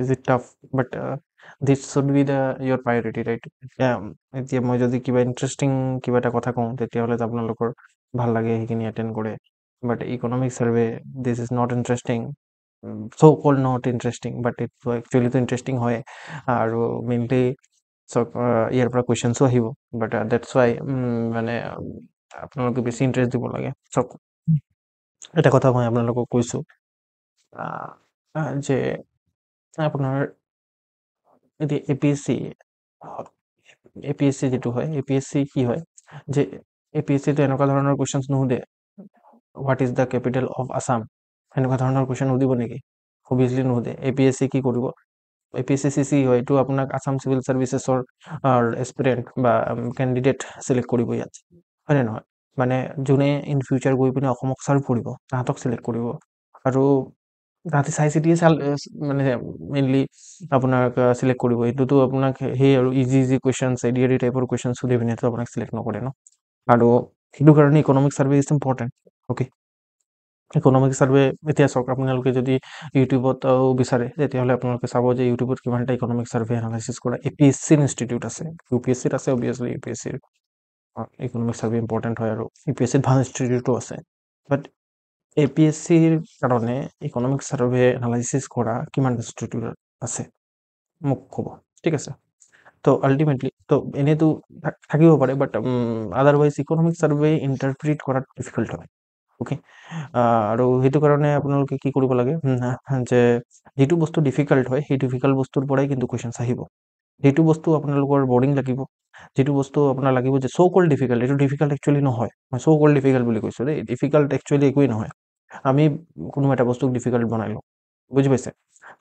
Is it tough? But this should be your priority, right? এতিয়া মই যদি কিবা ইণ্টাৰেষ্টিং কিবা এটা কথা কওঁ তেতিয়াহ'লে আপোনালোকৰ ভাল লাগে সেইখিনি এটেণ্ড কৰে, but economic survey this is not interesting, so' call not interesting, but এইটো একচুৱেলিটো ইণ্টাৰেষ্টিং হয়। আৰু মেইনলি চব ইয়াৰ পৰা কুৱেশ্যনছো আহিব, বাট ডেটছ ৱাই মানে আপোনালোকে বেছি ইণ্টাৰেষ্ট দিব লাগে। চব এটা কথা মই আপোনালোকক কৈছোঁ যে আপোনাৰ এতিয়া এপিএছচি যিটো হয়, এপিএছচি কি হয় যে এপিএছচিটো এনেকুৱা ধৰণৰ কুৱেশ্যনছ নুসুধে what is the capital of Assam, সেনেকুৱা ধৰণৰ কুৱেশ্যন সুধিব নেকি? অভিয়াছলি নুসুধে। এপিএছচি কি কৰিব, এপিএছচি চিচি হয়, এইটো আপোনাক আছাম চিভিল চাৰ্ভিচেছৰ এছপিৰেণ্ট বা কেণ্ডিডেট চিলেক্ট কৰিব ইয়াত, হয়নে নহয়? মানে যোনে ইন ফিউচাৰ গৈ পিনে অসমক চাৰ্ভ কৰিব তাহাঁতক চিলেক্ট কৰিব। আৰু তাহাঁতে চাই চিতিয়ে মানে মেইনলি আপোনাক চিলেক্ট কৰিব। এইটোতো আপোনাক সেই আৰু ইজি কুৱেশ্যনছ এডিআৰই টাইপৰ কুৱেশ্যনছ সুধি পিনেতো আপোনাক চিলেক্ট নকৰে ন। আৰু সেইটো কাৰণে economic survey is important. Okay, economic survey এতিয়া চাওক, আপোনালোকে যদি ইউটিউবতো বিচাৰে তেতিয়াহ'লে আপোনালোকে চাব যে ইউটিউবত কিমানটা ইকনমিক চাৰ্ভে এনালাইচিছ কৰা এপিএছচিৰ ইনষ্টিটিউট আছে। ইউপিএছচিত আছে অভিয়াছলি, ইউপিএছচিৰ ইকনমিক চাৰ্ভে ইম্পৰ্টেণ্ট হয়, আৰু ইউপিএছচিত ভাল ইনষ্টিটিউটো আছে। বাট এপিএছচিৰ কাৰণে ইকনমিক চাৰ্ভে এনালাইচিছ কৰা কিমান ইনষ্টিটিউট আছে মোক ক'ব, ঠিক আছে? তো আল্টিমেটলি তো এনেইতো থাকিব পাৰে, বাট আদাৰৱাইজ ইকনমিক চাৰ্ভে ইণ্টাৰপ্ৰিট কৰাত ডিফিকাল্ট হয়। অ'কে, আৰু সেইটো কাৰণে আপোনালোকে কি কৰিব লাগে যে যিটো বস্তু ডিফিকাল্ট হয় সেই ডিফিকাল্ট বস্তুৰ পৰাই কিন্তু কুৱেশ্যনছ আহিব। যিটো বস্তু আপোনালোকৰ বৰিং লাগিব, যিটো বস্তু আপোনাৰ লাগিব যে চ' কল্ড ডিফিকাল্ট, এইটো ডিফিকাল্ট একচুৱেলি নহয়। মই চ' কল্ড ডিফিকাল্ট বুলি কৈছোঁ দেই, ডিফিকাল্ট একচুৱেলি একোৱেই নহয়। আমি কোনো এটা বস্তুক ডিফিকাল্ট বনাই লওঁ, বুজি পাইছে?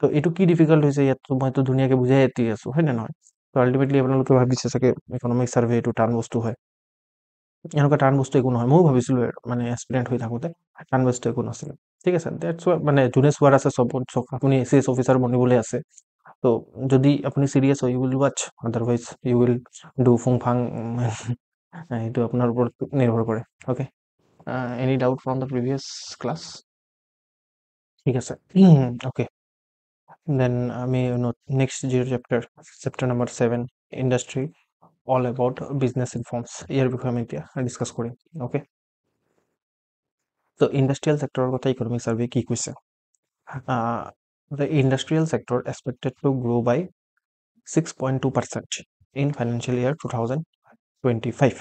তো এইটো কি ডিফিকাল্ট হৈছে ইয়াত মইতো ধুনীয়াকৈ বুজাই দি আছোঁ, হয় নে নহয়? তো আল্টিমেটলি আপোনালোকে ভাবিছে চাগে ইকনমিক চাৰ্ভে এইটো টান বস্তু হয়। এনেকুৱা টান বস্তু একো নহয়, ময়ো ভাবিছিলোঁ মানে এক্সপিৰিয়েণ্ট হৈ থাকোঁতে টান বস্তু একো নাছিলে, ঠিক আছে? ডেটছ মানে যোনে চোৱাৰ আছে চব আপুনি এচিএছ অফিচাৰ বনিবলৈ আছে, তো যদি আপুনি চিৰিয়াছ হয় you will watch, otherwise you will do ফুং ফাং, সেইটো আপোনাৰ ওপৰত নিৰ্ভৰ কৰে। Okay, any doubt from the previous class? ঠিক আছে, অ'কে, দেন আমি নেক্সট যিটো chapter number 7 industry all about business informs, ইয়াৰ বিষয়ে আমি এতিয়া ডিছকাছ কৰিম। অ'কে, তো ইণ্ডাষ্ট্ৰিয়েল ছেক্টৰৰ কথা ইকনমিক চাৰ্ভে কি কৈছে? The industrial sector expected to grow' by 6.2% in financial year 2025,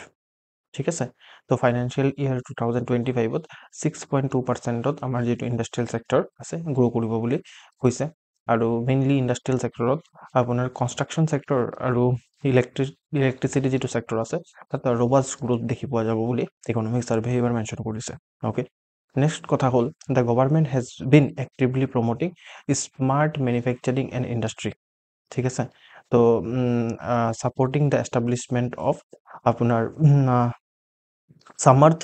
ঠিক আছে? তো ফাইনেন্সিয়েল ইয়াৰ 2025ত 6.2%ত আমাৰ যিটো ইণ্ডাষ্ট্ৰিয়েল ছেক্টৰ আছে গ্ৰ' কৰিব বুলি কৈছে। আৰু মেইনলি ইণ্ডাষ্ট্ৰিয়েল ছেক্টৰত আপোনাৰ কনষ্ট্ৰাকশ্যন ছেক্টৰ আৰু ইলেক্ট্ৰিচিটি যিটো ছেক্টৰ আছে তাত ৰবাষ্ট গ্ৰ'থ দেখি পোৱা যাব বুলি ইকনমিক চাৰ্ভে এইবাৰ মেনশ্যন কৰিছে। অ'কে, নেক্সট কথা হ'ল the government has been actively promoting smart manufacturing and industry, ঠিক আছে? তো ছাপৰ্টিং দ্য এষ্টাব্লিছমেণ্ট অফ আপোনাৰ সামৰ্থ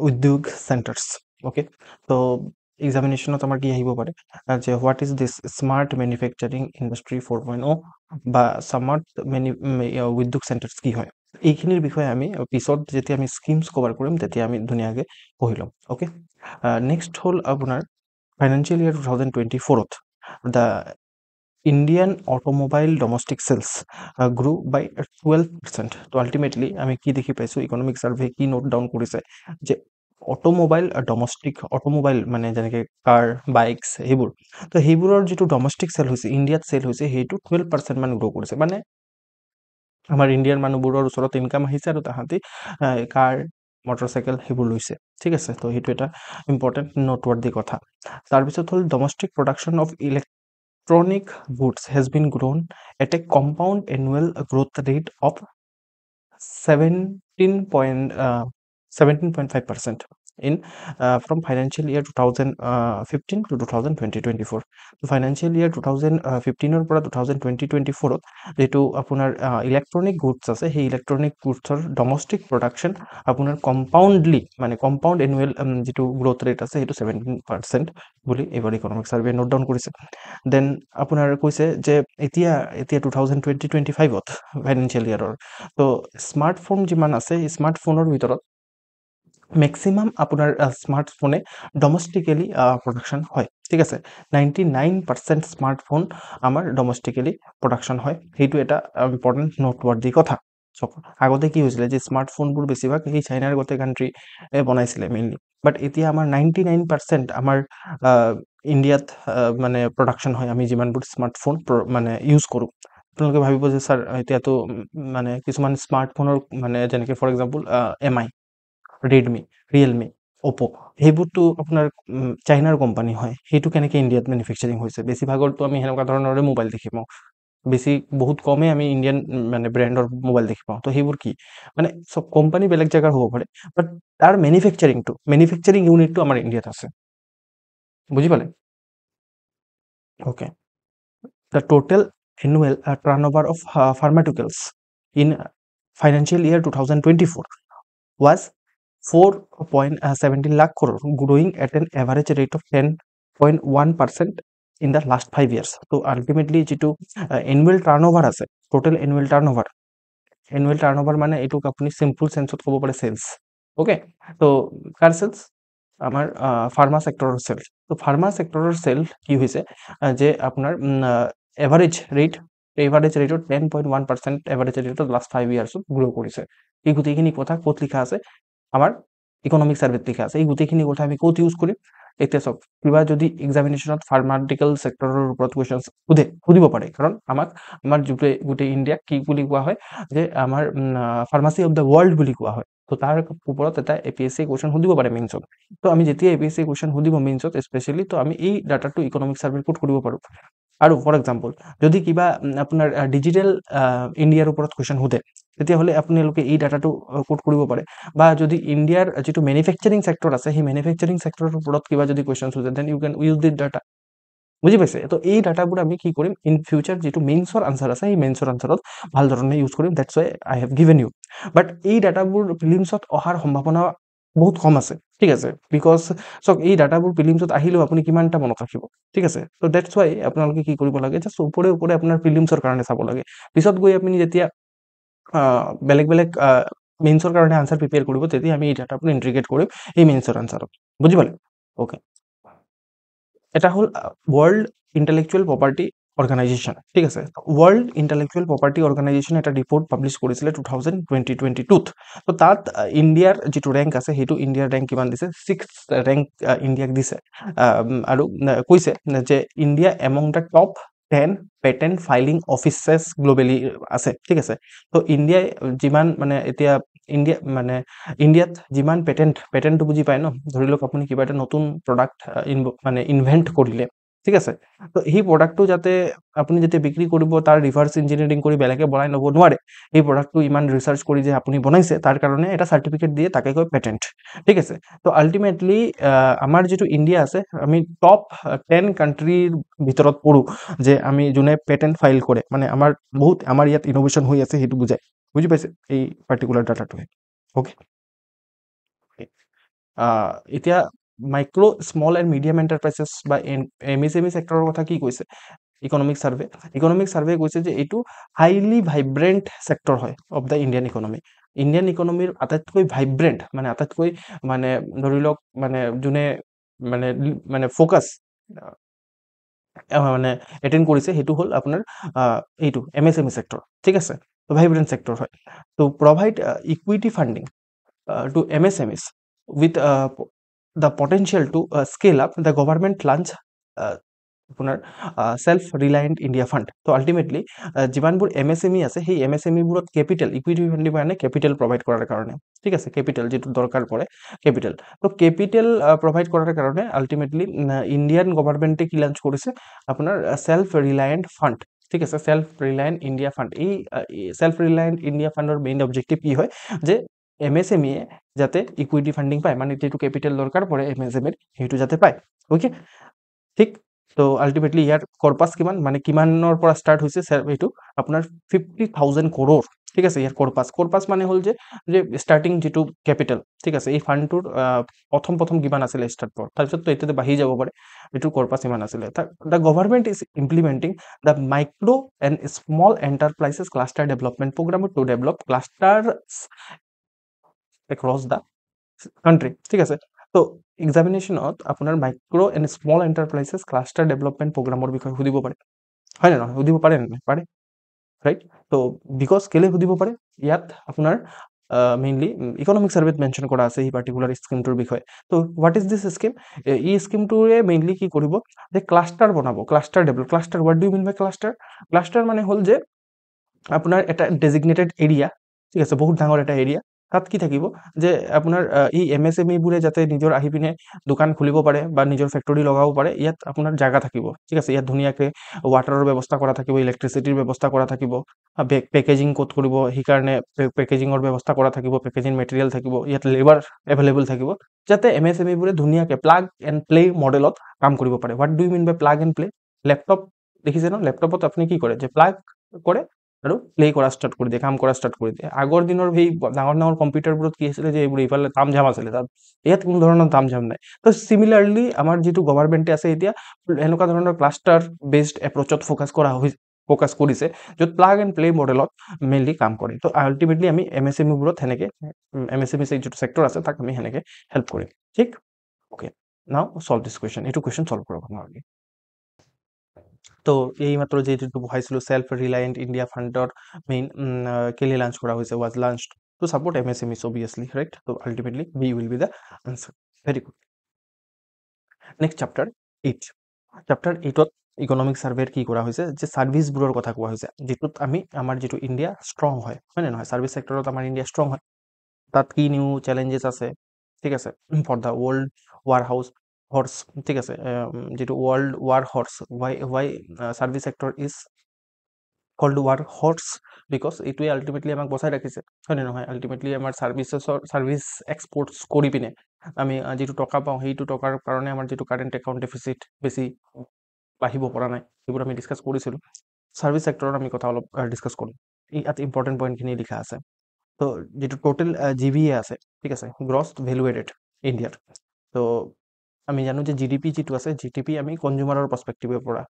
উদ্যোগ চেণ্টাৰ্ছ। অ'কে, তো এক্সামিনেশ্যনত আমাৰ কি আহিব পাৰে যে what is this smart manufacturing industry 4.0 বা সামৰ্থ উদ্যোগ চেণ্টাৰ্ছ কি হয়, এইখিনিৰ বিষয়ে আমি পিছত যেতিয়া আমি স্কিমছ কভাৰ কৰিম তেতিয়া আমি ধুনীয়াকৈ পঢ়ি ল'ম। অ'কে, নেক্সট হ'ল আপোনাৰ ফাইনেন্সিয়েল ইয়াৰ 2024ত the Indian automobile domestic sales grow by 12%। তো আল্টিমেটলি আমি কি দেখি পাইছোঁ, ইকনমিক চাৰ্ভে কি নোট ডাউন কৰিছে যে অটোমোবাইল মানে যেনেকৈ কাৰ বাইকছ সেইবোৰ, তো সেইবোৰৰ যিটো ডমেষ্টিক চেল হৈছে ইণ্ডিয়াত চেল হৈছে সেইটো 12% মান গ্ৰ' কৰিছে। মানে আমাৰ ইণ্ডিয়ান মানুহবোৰৰ ওচৰত ইনকাম আহিছে আৰু তাহাঁতি কাৰ মটৰচাইকেল সেইবোৰ লৈছে, ঠিক আছে? তো সেইটো এটা ইম্পৰ্টেণ্ট নোটৱৰ্ডি কথা। তাৰপিছত হ'ল domestic production of electronic goods has been grown at a compound annual growth rate of 17.5% in from financial year 2015 to 2024. তো ফাইনেন্সিয়েল ইয়াৰ 2015ৰ পৰা 2024ত যিটো আপোনাৰ ইলেক্ট্ৰনিক গুডছ আছে সেই ইলেক্ট্ৰনিক গুডছৰ ডমেষ্টিক প্ৰডাকশ্যন আপোনাৰ কম্পাউণ্ড এনুৱেল যিটো গ্ৰ'থ ৰেট আছে সেইটো 17% বুলি এইবাৰ ইকনমিক চাৰ্ভে নোট ডাউন কৰিছে। দেন আপোনাৰ কৈছে যে এতিয়া 2025ত ফাইনেন্সিয়েল ইয়াৰৰ তো স্মাৰ্টফোন যিমান আছে স্মাৰ্টফোনৰ ভিতৰত মেক্সিমাম আপোনাৰ স্মাৰ্টফোনে ডমেষ্টিকেলি প্ৰডাকশ্যন হয়, ঠিক আছে। 99% স্মাৰ্টফোন আমাৰ ডমেষ্টিকেলি প্ৰডাকশ্যন হয়, সেইটো এটা ইম্পৰ্টেণ্ট নোটৱৰ্ডি কথা। চাওক আগতে কি হৈছিলে যে স্মাৰ্টফোনবোৰ বেছিভাগ সেই চাইনাৰ গোটেই কাণ্ট্ৰি বনাইছিলে মেইনলি, বাট এতিয়া আমাৰ 99% আমাৰ ইণ্ডিয়াত মানে প্ৰডাকশ্যন হয়, আমি যিমানবোৰ স্মাৰ্টফোন মানে ইউজ কৰোঁ। আপোনালোকে ভাবিব যে ছাৰ এতিয়াতো মানে কিছুমান স্মাৰ্টফোনৰ মানে যেনেকৈ for example MI, Redmi, Realme, Oppo' সেইবোৰতো আপোনাৰ চাইনাৰ কোম্পানী হয়, সেইটো কেনেকৈ ইণ্ডিয়াত মেনুফেকচাৰিং হৈছে? বেছিভাগৰতো আমি সেনেকুৱা ধৰণৰে মোবাইল দেখি পাওঁ, বহুত কমেই আমি ইণ্ডিয়ান মানে ব্ৰেণ্ডৰ মোবাইল দেখি পাওঁ। তো সেইবোৰ কি মানে চব কোম্পানী বেলেগ জেগাৰ হ'ব পাৰে, বাট তাৰ মেনুফেকচাৰিং ইউনিটটো আমাৰ ইণ্ডিয়াত আছে, বুজি পালে? Okay, the total annual turnover of pharmaceuticals in financial year 2024 was 4.17 lakh crore, growing at an average rate of 10.1% in the last 5 years. So ultimately যেটো annual turnover আছে, total annual turnover মানে এইটোক আপুনি সিম্পল সেন্সত ক'ব পাৰে sales. Okay, তো কাৰ sales? আমাৰ pharma সেক্টৰৰ sales. তো ফাৰ্মা সেক্টৰৰ সেল কি হৈছে যে আপোনাৰ এভাৰেজ ৰেটত 10.1% এভাৰেজ ৰেটত লাষ্ট 5 ইয়াৰ্ছত গ্ৰ' কৰিছে। এই গোটেইখিনি কথা ক'ত লিখা আছে? আমাৰ ইকনমিক সাৰ্ভেত লিখা আছে। এই গোটেইখিনি কথা আমি ক'ত ইউজ কৰিম? এতিয়া চাওক, কিবা যদি এক্সামিনেশ্যনত ফাৰ্মাটিকেল সেক্টৰৰ ওপৰত কুৱেশ্যন সুধিব পাৰে, কাৰণ আমাৰ গোটেই ইণ্ডিয়াক কি বুলি কোৱা হয় যে আমাৰ ফাৰ্মাচী অফ দ্য ৱৰ্ল্ড বুলি কোৱা হয়। তো তাৰ ওপৰত এটা APSC কুৱেশ্যন সুধিব পাৰে মেইনছত। তো আমি যেতিয়া APSC কুৱেশ্যন সুধিব মেইনছত স্পেচিয়েলি, তো আমি এই ডাটাটো ইকনমিক সাৰ্ভেৰ ক'ত কৰিব পাৰোঁ। আৰু ফৰ এক্সাম্পল যদি কিবা আপোনাৰ ডিজিটেল ইণ্ডিয়াৰ ওপৰত কুৱেশ্যন সোধে, তেতিয়াহ'লে আপোনালোকে এই ডাটাটো কোড কৰিব পাৰে। বা যদি ইণ্ডিয়াৰ যিটো মেনুফেকচাৰিং সেক্টৰ আছে, সেই মেনুফেকচাৰিং সেক্টৰৰ ওপৰত কিবা যদি কুৱেশ্যন সোধে, then you can use this data, বুজি পাইছে? তো এই ডাটাবোৰ আমি কি কৰিম, ইন ফিউচাৰ যিটো মেইনছৰ আনচাৰ আছে, সেই মেইনছৰ আনচাৰত ভাল ধৰণে ইউজ কৰিম। That's why I have given you. But এই ডাটাবোৰ প্ৰিলিমছত অহাৰ সম্ভাৱনা বহুত কম আছে, ঠিক আছে, বিকজ চাওক এই ডাটাবোৰ প্ৰিলিমছত আহিলেও আপুনি কিমানটা মনত ৰাখিব, ঠিক আছে। তো দ্যাটছ ৱাই আপোনালোকে কি কৰিব লাগে, জাষ্ট ওপৰে আপোনাৰ প্ৰিলিমছৰ কাৰণে চাব লাগে। পিছত গৈ আপুনি যেতিয়া বেলেগ মেইনছৰ কাৰণে আনচাৰ প্ৰিপেয়াৰ কৰিব, তেতিয়া আমি এই ডাটাবোৰ ইন্টিগ্ৰেট কৰিম এই মেইনছৰ আনচাৰত, বুজি পালে? ওকে, এটা হ'ল ৱৰ্ল্ড ইণ্টেলেকচুৱেল প্ৰপাৰ্টি অৰ্গেনাইজেশ্যন, ঠিক আছে। ৱৰ্ল্ড ইণ্টেলেকচুৱেল প্ৰপাৰ্টি অৰ্গেনাইজেশ্যন এটা ৰিপৰ্ট পাব্লিছ কৰিছিলে 2022ত। তো তাত ইণ্ডিয়াৰ যিটো ৰেংক আছে, সেইটো ইণ্ডিয়াৰ ৰেংক কিমান দিছে? 6th ৰেংক ইণ্ডিয়াক দিছে। আৰু কৈছে যে India among the top 10 patent filing offices globally আছে, ঠিক আছে। তো ইণ্ডিয়াই যিমান মানে এতিয়া ইণ্ডিয়াত যিমান পেটেন্টটো বুজি পায় ন, ধৰি লওক আপুনি কিবা এটা নতুন প্ৰডাক্ট মানে ইনভেন্ট কৰিলে, ঠিক আছে। তো সেই প্ৰডাক্টটো যাতে আপুনি যেতিয়া বিক্ৰী কৰিব, তাৰ ৰিভাৰ্ছ ইঞ্জিনিয়াৰিং কৰি বেলেগে বনাই ল'ব নোৱাৰে। এই প্ৰডাক্টটো ইমান ৰিচাৰ্চ কৰি যে আপুনি বনাইছে, তাৰ কাৰণে এটা চাৰ্টিফিকেট দিয়ে, তাকে কয় পেটেন্ট, ঠিক আছে। তো আল্টিমেটলি আমাৰ যিটো ইণ্ডিয়া আছে, আমি টপ 10 কাণ্ট্ৰিৰ ভিতৰত পৰোঁ যে আমি যোনে পেটেন্ট ফাইল কৰে, মানে আমাৰ ইয়াত ইনোভেশ্যন হৈ আছে, সেইটো বুজায়, বুজি পাইছে এই পাৰ্টিকুলাৰ ডাটাটোৱে। ওকে, এতিয়া micro' small and medium enterprises বা MSME সেক্টৰৰ কথা কি কৈছে ইকনমিক সাৰ্ভে কৈছে যে এইটো হাইলি ভাইব্ৰেণ্ট সেক্টৰ হয় অফ দ্য ইণ্ডিয়ান ইকনমিৰ আটাইতকৈ ভাইব্ৰেণ্ট, মানে আটাইতকৈ মানে ধৰি লওক মানে যোনে মানে ফ'কাছ মানে এটেণ্ড কৰিছে, সেইটো হ'ল আপোনাৰ এইটো MSME সেক্টৰ, ঠিক আছে। তো ভাইব্ৰেণ্ট সেক্টৰ হয়। তো provide equity funding to MSMEs with the potential to scale up, the government launch আপোনাৰ সেলফ ৰিলায়েণ্ট ইণ্ডিয়া ফাণ্ড। তো আল্টিমেটলি যিমানবোৰ MSME আছে, সেই MSMEবোৰত ইকুইটি ফাণ্ডিং মানে কেপিটেল প্ৰভাইড কৰাৰ কাৰণে, ঠিক আছে, কেপিটেল যিটো দৰকাৰ পৰে, কেপিটেল। তো কেপিটেল প্ৰভাইড কৰাৰ কাৰণে আল্টিমেটলি ইণ্ডিয়ান গভৰ্ণমেণ্টে কি লঞ্চ কৰিছে, আপোনাৰ সেলফ ৰিলায়েণ্ট ফাণ্ড, ঠিক আছে, সেলফ ৰিলায়েণ্ট ইণ্ডিয়া ফাণ্ড। এই সেলফ ৰিলায়েণ্ট ইণ্ডিয়া ফাণ্ডৰ মেইন অবজেক্টিভ কি হয় যে MSME যাতে ইকুইটি ফাণ্ডিং পায়, মানে যিটো কেপিটেল দৰকাৰ পৰে MSMEৰ, সেইটো যাতে পায়। ওকে, ঠিক। তো আল্টিমেটলি ইয়াৰ কৰ্পাছ কিমান, মানে কিমানৰ পৰা ষ্টাৰ্ট হৈছে এইটো আপোনাৰ 50,000 crore, ঠিক আছে। ইয়াৰ কৰ্পাছ মানে হ'ল যে ষ্টাৰ্টিং যিটো কেপিটেল, ঠিক আছে, এই ফাণ্ডটোৰ প্ৰথম কিমান আছিলে ষ্টাৰ্ট পৰ, তাৰপিছততো এতিয়াতে বাঢ়ি যাব পাৰে, এইটো কৰ্পাছ ইমান আছিলে। The government is implementing the micro' and small enterprises cluster development programme to develop cluster across the country, ঠিক আছে। তো এক্সামিনেশ্যনত আপোনাৰ micro' and small enterprises cluster development প্ৰগ্ৰামৰ বিষয়ে সুধিব পাৰে, হয় নে নহয়? সুধিব পাৰে নে নাই? পাৰে, ৰাইট? তো বিকজ কেলে সুধিব পাৰে, ইয়াত আপোনাৰ মেইনলি ইকনমিক ছাৰ্ভেত মেনশ্যন কৰা আছে এই পাৰ্টিকুলাৰ স্কিমটোৰ বিষয়ে। তো হোৱাট ইজ দিছ স্কিম? এই স্কিমটোৱে মেইনলি কি কৰিব, যে ক্লাষ্টাৰ বনাব, cluster develop, cluster, what do you mean by cluster? Cluster মানে হ'ল যে আপোনাৰ এটা ডেজিগনেটেড এৰিয়া, ঠিক আছে, বহুত ডাঙৰ এটা এৰিয়া, তাত কি থাকিব, যে আপোনাৰ এই MSME-বোৰে যাতে নিজৰ আহি পিনে দোকান খুলিব পাৰে বা নিজৰ ফেক্টৰী লগাব পাৰে, ইয়াত আপোনাৰ জাগা থাকিব, ঠিক আছে। ইয়াত ধুনীয়াকৈ ৱাটাৰৰ ব্যৱস্থা কৰা থাকিব, ইলেক্ট্ৰিচিটিৰ ব্যৱস্থা কৰা থাকিব, পেকেজিং ক'ত কৰিব সেইকাৰণে পেকেজিঙৰ ব্যৱস্থা কৰা থাকিব, পেকেজিং মেটেৰিয়েল থাকিব, ইয়াত লেবাৰ এভেইলেবল থাকিব, যাতে MSME-বোৰে ধুনীয়াকৈ প্লাগ এণ্ড প্লে মডেলত কাম কৰিব পাৰে। What do you mean by plug and play? Laptop দেখিছে ন, লেপটপত আপুনি কি কৰে, যে প্লাগ কৰে আৰু প্লে কৰা ষ্টাৰ্ট কৰি দিয়ে, কাম কৰা ষ্টাৰ্ট কৰি দিয়ে। আগৰ দিনৰ সেই ডাঙৰ ডাঙৰ কম্পিউটাৰবোৰত কি আছিলে, যে এইবোৰ ইফালে তামঝাম আছিলে, তাত ইয়াত কোনো ধৰণৰ তামঝাম নাই। তো চিমিলাৰলি আমাৰ যিটো গভৰ্ণমেণ্টে আছে এতিয়া এনেকুৱা ধৰণৰ ক্লাষ্টাৰ বেছড এপ্ৰ'চত ফ'কাছ কৰিছে, য'ত প্লাগ এণ্ড প্লে মডেলত মেইনলি কাম কৰে। তো আল্টিমেটলি আমি MSME-বোৰত সেনেকৈ MSME যিটো ছেক্টৰ আছে তাক আমি সেনেকৈ হেল্প কৰিম, ঠিক? Okay, now solve this question. এইটো কুৱেশ্যন চল্ভ কৰক আপোনালোকে। তো এইমাত্ৰ যিটো বহাইছিলোঁ, সেল্ফ ৰিলায়েণ্ট ইণ্ডিয়া ফাণ্ডৰ মেইন কেলে লাঞ্চ কৰা হৈছে, was launched to support MSMEs obviously, right? তো ultimately B will be the answer. Very good. Next chapter 8। Chapter 8ত ইকনমিক ছাৰ্ভেৰ কি কৰা হৈছে, যে ছাৰ্ভিচবোৰৰ কথা কোৱা হৈছে, যিটোত আমি আমাৰ যিটো ইণ্ডিয়া ষ্ট্ৰং হয় নে নহয়, ছাৰ্ভিচ ছেক্টৰত আমাৰ ইণ্ডিয়া ষ্ট্ৰং হয়। তাত কি নিউ চেলেঞ্জেছ আছে, ঠিক আছে, for the world war house horse, ঠিক আছে, যিটো world war horse, why service sector is called war horse, because এইটোৱে আল্টিমেটলি আমাক বচাই ৰাখিছে, হয় নে নহয়? আল্টিমেটলি আমাৰ ছাৰ্ভিচ এক্সপৰ্টছ কৰি পিনে আমি যিটো টকা পাওঁ, সেইটো টকাৰ কাৰণে আমাৰ যিটো কাৰেণ্ট একাউণ্ট ডেফিচিট বেছি বাঢ়িব পৰা নাই, সেইবোৰ আমি ডিছকাছ কৰিছিলোঁ। ছাৰ্ভিচ ছেক্টৰত আমি কথা অলপ ডিছকাছ কৰিম। ইয়াত ইম্পৰ্টেণ্ট পইণ্টখিনি লিখা আছে। তো যিটো টোটেল GVA আছে, ঠিক আছে, গ্ৰছ ভেলু এডেড ইণ্ডিয়াত। তো আমি জানো যে GDP যিটো আছে, GDP আমি কনজিউমাৰৰ পাৰ্চপেক্টিভৰ পৰা,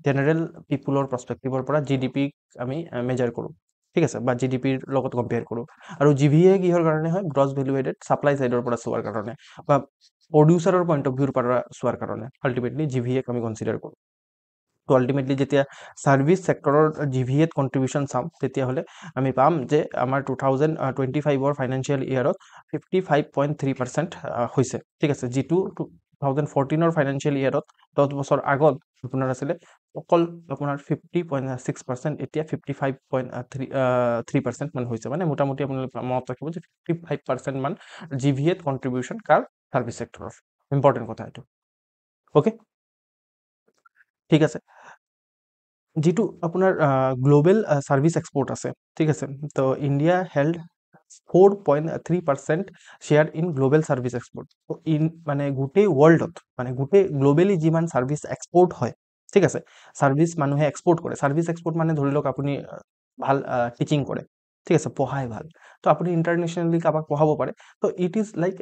জেনেৰেল পিপুলৰ পাৰ্চপেক্টিভৰ পৰা GDP-ক আমি মেজাৰ কৰোঁ, ঠিক আছে, বা GDP-ৰ লগত কম্পেয়াৰ কৰোঁ। আৰু GVA কিহৰ কাৰণে হয়, গ্ৰছ ভেলু এডেড ছাপ্লাই ছাইডৰ পৰা চোৱাৰ কাৰণে, বা প্ৰডিউচাৰৰ পইণ্ট অফ ভিউৰ পৰা চোৱাৰ কাৰণে আল্টিমেটলি GVA-ক আমি কনচিডাৰ কৰোঁ। তো আল্টিমেটলি যেতিয়া ছাৰ্ভিচ ছেক্টৰৰ GVA-ত কণ্ট্ৰিবিউশ্যন চাম, তেতিয়াহ'লে আমি পাম যে আমাৰ 2025 ফাইনেন্সিয়েল ইয়েৰত 55.3% হৈছে, ঠিক আছে, যিটো 2014 ফাইনেন্সিয়েল ইয়েৰত 10 বছৰ আগত আপোনাৰ আছিলে অকল আপোনাৰ 50.6%, এতিয়া 55.3% মান হৈছে। মানে মোটামুটি আপোনালোকে মনত ৰাখিব যে 55% মান GVA-ত কণ্ট্ৰিবিউশ্যন কাৰ, ছাৰ্ভিচ ছেক্টৰৰ। ইম্পৰ্টেণ্ট কথা এইটো, অ'কে, ঠিক আছে। যিটো আপোনাৰ গ্ল'বেল ছাৰ্ভিচ এক্সপৰ্ট আছে, ঠিক আছে, তো India held 4.3% share in global service export. মানে গোটেই ৱৰ্ল্ডত, মানে গোটেই গ্ল'বেলি যিমান ছাৰ্ভিচ এক্সপৰ্ট হয়, ঠিক আছে, ছাৰ্ভিচ মানুহে এক্সপৰ্ট কৰে, ছাৰ্ভিচ এক্সপৰ্ট মানে ধৰি লওক আপুনি ভাল টিচিং কৰে, ঠিক আছে, পঢ়াই ভাল, তো আপুনি ইণ্টাৰনেশ্যনেলি কাৰোবাক পঢ়াব পাৰে। তো ইট ইজ লাইক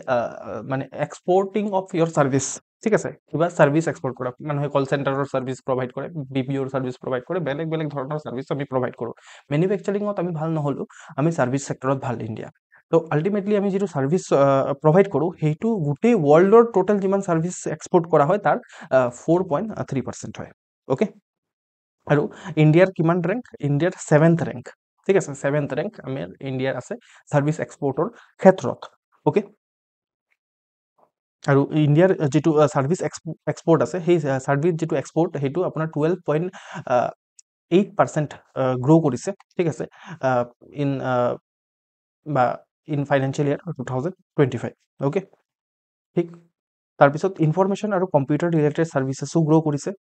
মানে এক্সপৰ্টিং অফ ইয়ৰ ছাৰ্ভিচ, ঠিক আছে, কিবা ছাৰ্ভিচ এক্সপৰ্ট কৰা, মানুহে কল চেণ্টাৰৰ ছাৰ্ভিচ প্ৰভাইড কৰে, BPOৰ ছাৰ্ভিচ প্ৰভাইড কৰে, বেলেগ বেলেগ ধৰণৰ ছাৰ্ভিচ আমি প্ৰভাইড কৰোঁ। মেনুফেকচাৰিঙত আমি ভাল নহ'লেও আমি ছাৰ্ভিচ ছেক্টৰত ভাল ইণ্ডিয়া। তো আল্টিমেটলি আমি যিটো ছাৰ্ভিচ প্ৰভাইড কৰোঁ, সেইটো গোটেই ৱৰ্ল্ডৰ টোটেল যিমান ছাৰ্ভিচ এক্সপৰ্ট কৰা হয় তাৰ 4.3% হয়, অ'কে। আৰু ইণ্ডিয়াৰ কিমান ৰেংক, ইণ্ডিয়াৰ 7th ৰেংক, ঠিক আছে, 7th ৰেংক আমাৰ ইণ্ডিয়াৰ আছে ছাৰ্ভিচ এক্সপৰ্টৰ ক্ষেত্ৰত, অ'কে। আৰু ইণ্ডিয়াৰ যিটো ছাৰ্ভিচ এক্সপৰ্ট আছে, সেই ছাৰ্ভিচ যিটো এক্সপৰ্ট, সেইটো আপোনাৰ 12.8% গ্ৰ' কৰিছে, ঠিক আছে, ইন বা ইন ফাইনেন্সিয়েল ইয়াৰ 2025, অ'কে, ঠিক। তাৰপিছত ইনফৰমেশ্যন আৰু কম্পিউটাৰ ৰিলেটেড ছাৰ্ভিচেছো গ্ৰ' কৰিছে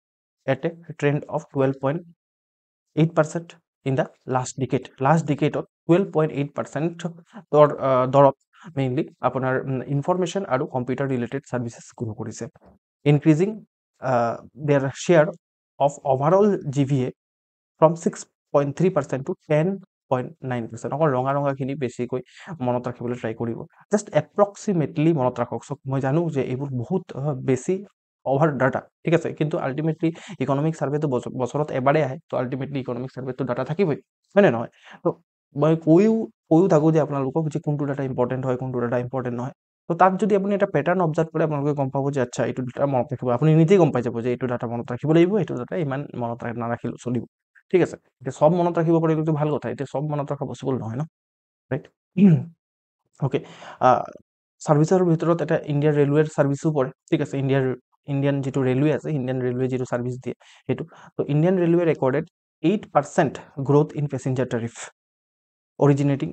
at a trend of 12.8% in the last ডিকেটত 12.8%ৰ দৰত মেইনলি আপোনাৰ ইনফৰমেশ্যন আৰু কম্পিউটাৰ ৰিলেটেড ছাৰ্ভিচেছ গ্ৰ' কৰিছে, increasing their share of overall GVA from 6.3% to 10.9%। অকল ৰঙাখিনি বেছিকৈ মনত ৰাখিবলৈ ট্ৰাই কৰিব, জাষ্ট এপ্ৰক্সিমেটলি মনত ৰাখক। মই জানো যে এইবোৰ বহুত বেছি অভাৰ ডাটা, ঠিক আছে, কিন্তু আল্টিমেটলি ইকনমিক ছাৰ্ভেটো বছৰত এবাৰেই আহে, তো আল্টিমেটলি ইকনমিক ছাৰ্ভেটো ডাটা থাকিবই, হয় নে নহয়? তো মই কৈও থাকোঁ যে আপোনালোকক যে কোনটো ডাটা ইম্পৰ্টেণ্ট হয়, কোনটো ডাটা ইম্পৰ্টেণ্ট নহয়। তো তাত যদি আপুনি এটা পেটাৰ্ণ অবজাৰ্ভ কৰে আপোনালোকে গম পাব যে আচ্ছা এইটো ডাটা মনত ৰাখিব, আপুনি নিজেই গম পাই যাব যে এইটো ডাটা মনত ৰাখিব লাগিব, এইটো ডাটা ইমান মনত নাৰাখিলেও চলিব, ঠিক আছে। এতিয়া চব মনত ৰাখিব পাৰিলেতো ভাল কথা, এতিয়া চব মনত ৰখা পচিবল নহয় ন, ৰাইট। অ'কে, ছাৰ্ভিচৰ ভিতৰত এটা ইণ্ডিয়ান ৰেলৱেৰ ছাৰ্ভিচো পৰে, ঠিক আছে। ইণ্ডিয়ান যিটো ৰেলৱে আছে, ইণ্ডিয়ান ৰেলৱে যিটো ছাৰ্ভিচ দিয়ে সেইটো, তো Indian railway recorded 8% growth in passenger tariff originating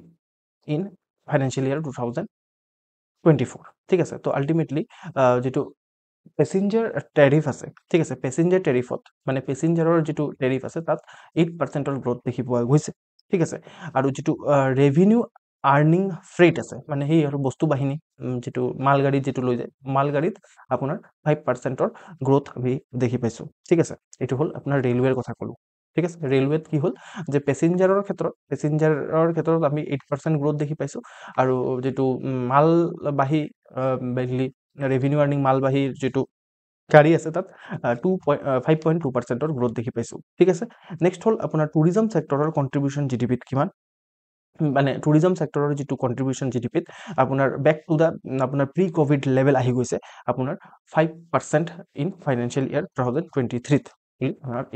in financial year 2024, ঠিক আছে। তো আল্টিমেটলি যিটো পেচেঞ্জাৰ টেৰিফ আছে, ঠিক আছে, পেচেঞ্জাৰ টেৰিফত মানে পেচেঞ্জাৰৰ যিটো টেৰিফ আছে তাত 8%ৰ গ্ৰোথ দেখি পোৱা গৈছে, ঠিক আছে। আৰু যিটো ৰেভিনিউ আৰ্নিং ফ্ৰেট আছে, মানে সেই আৰু বস্তু বাহিনী যিটো মালগাড়ীত যিটো লৈ যায়, মালগাড়ীত আপোনাৰ 5%ৰ গ্ৰোথ আমি দেখি পাইছোঁ, ঠিক আছে। এইটো হ'ল আপোনাৰ ৰেলৱেৰ কথা ক'লোঁ, ঠিক আছে। ৰেলৱেত কি হ'ল যে পেচেঞ্জাৰৰ ক্ষেত্ৰত আমি 8% গ্ৰোথ দেখি পাইছোঁ, আৰু যিটো মালবাহী মেইনলি ৰেভিনিউ আৰ্নিং মালবাহীৰ যিটো গাড়ী আছে তাত 5.2%ৰ গ্ৰোথ দেখি পাইছোঁ, ঠিক আছে। নেক্সট হ'ল আপোনাৰ টুৰিজম ছেক্টৰৰ কণ্ট্ৰিবিউশ্যন জিডিপিত কিমান, মানে টুৰিজম ছেক্টৰৰ যিটো কণ্ট্ৰিবিউশ্যন জিডিপিত আপোনাৰ বেক টু দ্য আপোনাৰ প্ৰি ক'ভিড লেভেল আহি গৈছে আপোনাৰ 5% ইন ফাইনেন্সিয়েল ইয়াৰ 2023ত,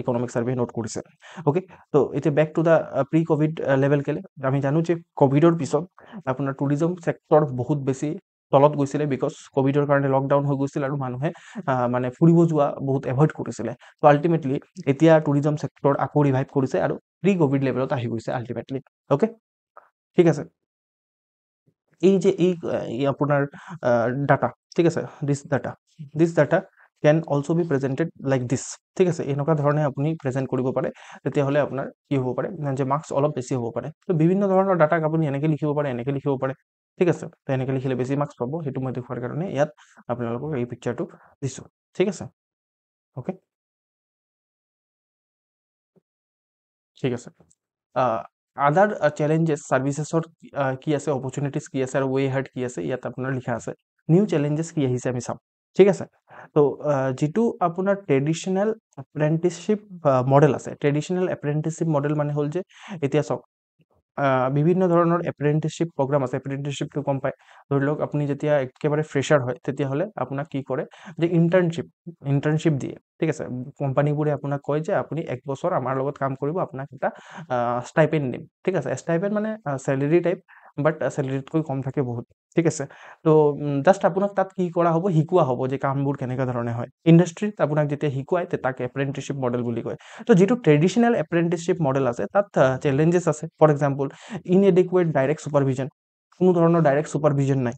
ইকনমিক ছাৰ্ভে নোট কৰিছে। অ'কে, তো এতিয়া back to the pre COVID level কেলে, আমি জানো যে ক'ভিডৰ পিছত আপোনাৰ টুৰিজম ছেক্টৰ বহুত বেছি তলত গৈছিলে, বিকজ ক'ভিডৰ কাৰণে লকডাউন হৈ গৈছিল আৰু মানুহে মানে ফুৰিব যোৱা বহুত এভইড কৰিছিলে। তো আল্টিমেটলি এতিয়া টুৰিজম ছেক্টৰ আকৌ ৰিভাইভ কৰিছে আৰু প্ৰি ক'ভিড লেভেলত আহি গৈছে আল্টিমেটলি। অ'কে, ঠিক আছে। এই যে এই আপোনাৰ ডাটা, ঠিক আছে, this data can also' be presented like this, ঠিক আছে। এনেকুৱা ধৰণে আপুনি প্ৰেজেণ্ট কৰিব পাৰে, তেতিয়াহ'লে আপোনাৰ কি হ'ব পাৰে যে মাৰ্কছ অলপ বেছি হ'ব পাৰে। তো বিভিন্ন ধৰণৰ ডাটাক আপুনি এনেকৈ লিখিব পাৰে, এনেকৈ লিখিব পাৰে, ঠিক আছে। তো এনেকৈ লিখিলে বেছি মাৰ্কছ পাব, সেইটো মই দেখুৱাৰ কাৰণে ইয়াত আপোনালোকক এই পিকচাৰটো দিছোঁ, ঠিক আছে। অ'কে, ঠিক আছে। আদাৰ চেলেঞ্জেছ ছাৰ্ভিচেছৰ কি আছে, অপৰচুনিটিছ কি আছে আৰু ৱে হাৰ্ড কি আছে, ইয়াত আপোনাৰ লিখা আছে। নিউ চেলেঞ্জেছ কি আহিছে আমি চাম, ঠিক আছে। তো যিটো আপোনাৰ ট্ৰেডিশ্যনেল এপ্ৰেণ্টিছশ্বিপ মডেল আছে, ট্ৰেডিশ্যনেল এপ্ৰেণ্টিছশ্বিপ মডেল মানে হ'ল যে এতিয়া চাওক বিভিন্ন ধৰণৰ এপ্ৰেণ্টিছশ্বিপ প্ৰগ্ৰাম আছে। এপ্ৰেণ্টিছশ্বিপটো গম পায়, ধৰি লওক আপুনি যেতিয়া একেবাৰে ফ্ৰেছাৰ হয় তেতিয়াহ'লে আপোনাক কি কৰে যে ইণ্টাৰ্ণশ্বিপ দিয়ে, ঠিক আছে। কোম্পানীবোৰে আপোনাক কয় যে আপুনি 1 বছৰ আমাৰ লগত কাম কৰিব, আপোনাক এটা ষ্টাইপেণ্ড দিম, ঠিক আছে। ষ্টাইপেণ্ড মানে চেলেৰী টাইপ, বাট চেলেৰীতকৈ কম থাকে বহুত, ঠিক আছে। তো জাষ্ট আপোনাক তাত কি কৰা হ'ব, শিকোৱা হ'ব যে কামবোৰ কেনেকুৱা ধৰণে হয়। ইণ্ডাষ্ট্ৰীত আপোনাক যেতিয়া শিকোৱায় তাক এপ্ৰেণ্টিছশ্বিপ মডেল বুলি কয়। তো যিটো ট্ৰেডিশ্যনেল এপ্ৰেণ্টিছশ্বিপ মডেল আছে তাত চেলেঞ্জেছ আছে। ফৰ এক্সাম্পল ইনএডিকুৱেট ডাইৰেক্ট ছুপাৰভিজন, কোনো ধৰণৰ ডাইৰেক্ট ছুপাৰভিজন নাই,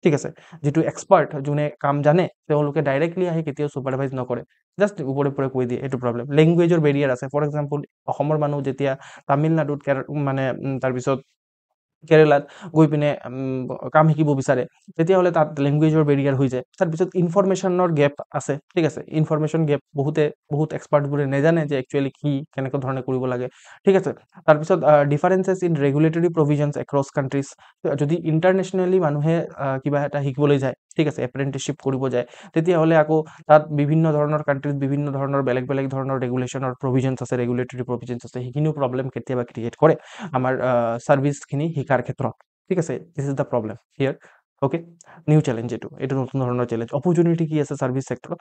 ঠিক আছে। যিটো এক্সপাৰ্ট, যোনে কাম জানে, তেওঁলোকে ডাইৰেক্টলি আহি কেতিয়াও ছুপাৰভাইজ নকৰে, জাষ্ট ওপৰে ওপৰে কৈ দিয়ে, এইটো প্ৰব্লেম। লেংগুৱেজৰ বেৰিয়াৰ আছে। ফৰ এক্সাম্পল অসমৰ মানুহ যেতিয়া তামিলনাডুত মানে তাৰপিছত কেৰেলাত গৈ পিনে কাম শিকিব বিচাৰে, তেতিয়াহ'লে তাত লেংগুৱেজৰ বেৰিয়াৰ হৈ যায়। তাৰপিছত ইনফৰমেশ্যনৰ গেপ আছে, ঠিক আছে। ইনফৰমেশ্যন গেপ, বহুত এক্সপাৰ্টবোৰে নাজানে যে একচুৱেলি কি কেনেকুৱা ধৰণে কৰিব লাগে, ঠিক আছে। তাৰপিছত differences in regulatory provisions across countries, যদি ইণ্টাৰনেশ্যনেলি মানুহে কিবা এটা শিকিবলৈ যায়, ঠিক আছে, এপ্ৰেণ্টিছশ্বিপ কৰিব যায়, তেতিয়াহ'লে আকৌ তাত বিভিন্ন ধৰণৰ কাণ্ট্ৰিজ বিভিন্ন ধৰণৰ বেলেগ ধৰণৰ ৰেগুলেশ্যনৰ প্ৰভিজনছ আছে, ৰেগুলেটৰী প্ৰভিজনছ আছে, সেইখিনিও প্ৰব্লেম কেতিয়াবা ক্ৰিয়েট কৰে আমাৰ ছাৰ্ভিচখিনি শিকাৰ ক্ষেত্ৰত, ঠিক আছে। This is the problem here. Okay, new challenge, এইটো নতুন ধৰণৰ চেলেঞ্জ। অপৰচুনিটি কি আছে ছাৰ্ভিচ ছেক্টৰত,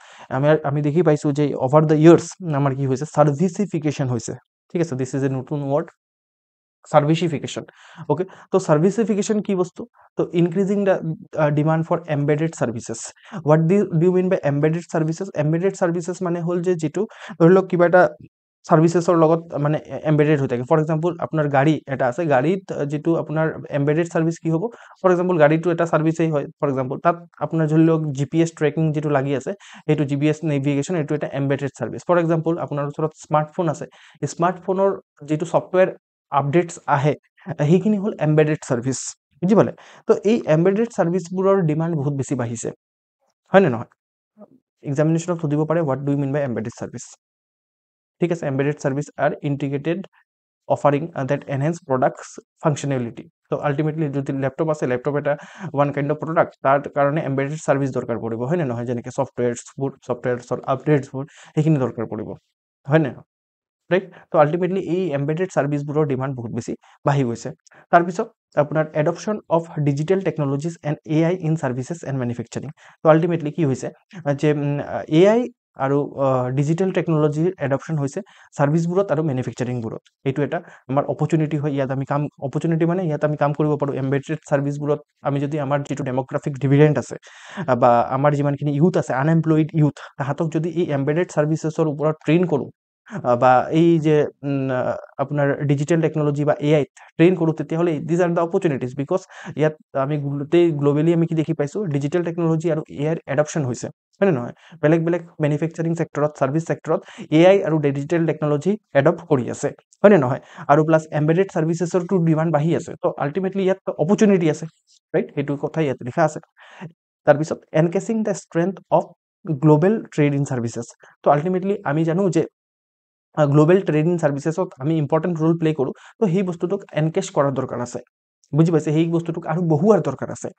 আমি দেখি পাইছোঁ যে অভাৰ দ্য ইয়াৰ্ছ আমাৰ কি হৈছে, ছাৰ্ভিচিফিকেশ্যন হৈছে, ঠিক আছে। দিছ ইজ এ নতুন ৱৰ্ড, সার্ভিসিফিকেশন। ওকে, তো সার্ভিসিফিকেশন কি বস্তু, তো increasing the demand for embedded services. What do mean by embedded services? Embedded services মানে হ'ল যে যিটো ধৰি লওক কিবা এটা সাৰ্ভিচেছৰ লগত মানে এমবেডেড হৈ থাকে। ফৰ এক্সাম্পল আপোনাৰ গাড়ী এটা আছে, গাড়ীত যিটো আপোনাৰ এমবেডেড সাৰ্ভিচ কি হ'ব, ফৰ এক্সাম্পল গাড়ীটো এটা সাৰ্ভিচেই হয়, ফৰ এক্সাম্পল তাত আপোনাৰ ধৰি লওক GPS ট্ৰেকিং যিটো লাগি আছে, সেইটো GPS নেভিগেশ্যন, এইটো এটা এমবেডেড সাৰ্ভিচ। ফৰ এক্সাম্পল আপোনাৰ ওচৰত স্মাৰ্টফোন আছে, স্মাৰ্টফোনৰ যিটো ছফ্টৱেৰ আপডেটছ আহে, সেইখিনি হ'ল এমবেডেড সাৰ্ভিচ, বুজি পালে। তো এই এমবেডেড সাৰ্ভিচবোৰৰ ডিমাণ্ড বহুত বেছি বাঢ়িছে, হয়নে নহয়? এক্সামিনেশ্যনত সুধিব পাৰে what do you mean by embedded service, ঠিক আছে। Embedded service are integrated offering that enhance products functionality. তো আল্টিমেটলি যদি লেপটপ আছে, লেপটপ এটা ওৱান কাইণ্ড অফ প্ৰডাক্ট, তাৰ কাৰণে এমবেডেড সাৰ্ভিচ দৰকাৰ পৰিব, হয় নে নহয়? যেনেকৈ ছফ্টৱেৰছৰ আপডেটছবোৰ সেইখিনি দৰকাৰ পৰিব, হয় নে নহয়? ৰাইট। তো আল্টিমেটলি এই এম্বেডেড ছাৰ্ভিচবোৰৰ ডিমাণ্ড বহুত বেছি বাঢ়ি গৈছে। তাৰপিছত আপোনাৰ adoption of digital technologies and AI in services and manufacturing. তো আল্টিমেটলি কি হৈছে যে AI আৰু ডিজিটেল টেকনলজিৰ এডপশ্যন হৈছে ছাৰ্ভিচবোৰত আৰু মেনুফেকচাৰিংবোৰত। এইটো এটা আমাৰ অপৰচুনিটি হয়। ইয়াত আমি অপৰচুনিটি মানে ইয়াত আমি কাম কৰিব পাৰোঁ। এম্বেডেড ছাৰ্ভিচবোৰত আমি যদি আমাৰ যিটো ডেম'গ্ৰাফিক ডিভিডেণ্ট আছে বা আমাৰ যিমানখিনি ইউথ আছে, আনএমপ্লয়ড ইউথ, তাহাঁতক যদি এই এম্বেডেড ছাৰ্ভিচেছৰ ওপৰত ট্ৰেইন কৰোঁ বা এই যে আপোনাৰ ডিজিটেল টেকনলজি বা AI ট্ৰেইন কৰোঁ, তেতিয়াহ'লে these are the opportunities. Because ইয়াত আমি গোটেই গ্ল'বেলি আমি কি দেখি পাইছোঁ, ডিজিটেল টেকনলজি আৰু AI এডপশ্যন হৈছে, হয়নে নহয়? বেলেগ বেলেগ মেনুফেকচাৰিং ছেক্টৰত, ছাৰ্ভিচ ছেক্টৰত AI আৰু ডিজিটেল টেকনলজি এডপ্ট কৰি আছে, হয়নে নহয়? আৰু প্লাছ এম্বেডেড ছাৰ্ভিচেছৰটো ডিমাণ্ড বাঢ়ি আছে। তো আল্টিমেটলি ইয়াত অপৰচুনিটি আছে, ৰাইট? সেইটো কথা ইয়াত লিখা আছে। তাৰপিছত encashing the strength of global trade in services. তো আল্টিমেটলি আমি জানো যে গ্ল'বেল ট্ৰেড ইন ছাৰ্ভিচেছত আমি ইম্পৰ্টেণ্ট ৰোল প্লে কৰোঁ। তো সেই বস্তুটোক এনকেচ কৰাৰ দৰকাৰ আছে, বুজি পাইছে? সেই বস্তুটোক আৰু বহুৱাৰ দৰকাৰ আছে,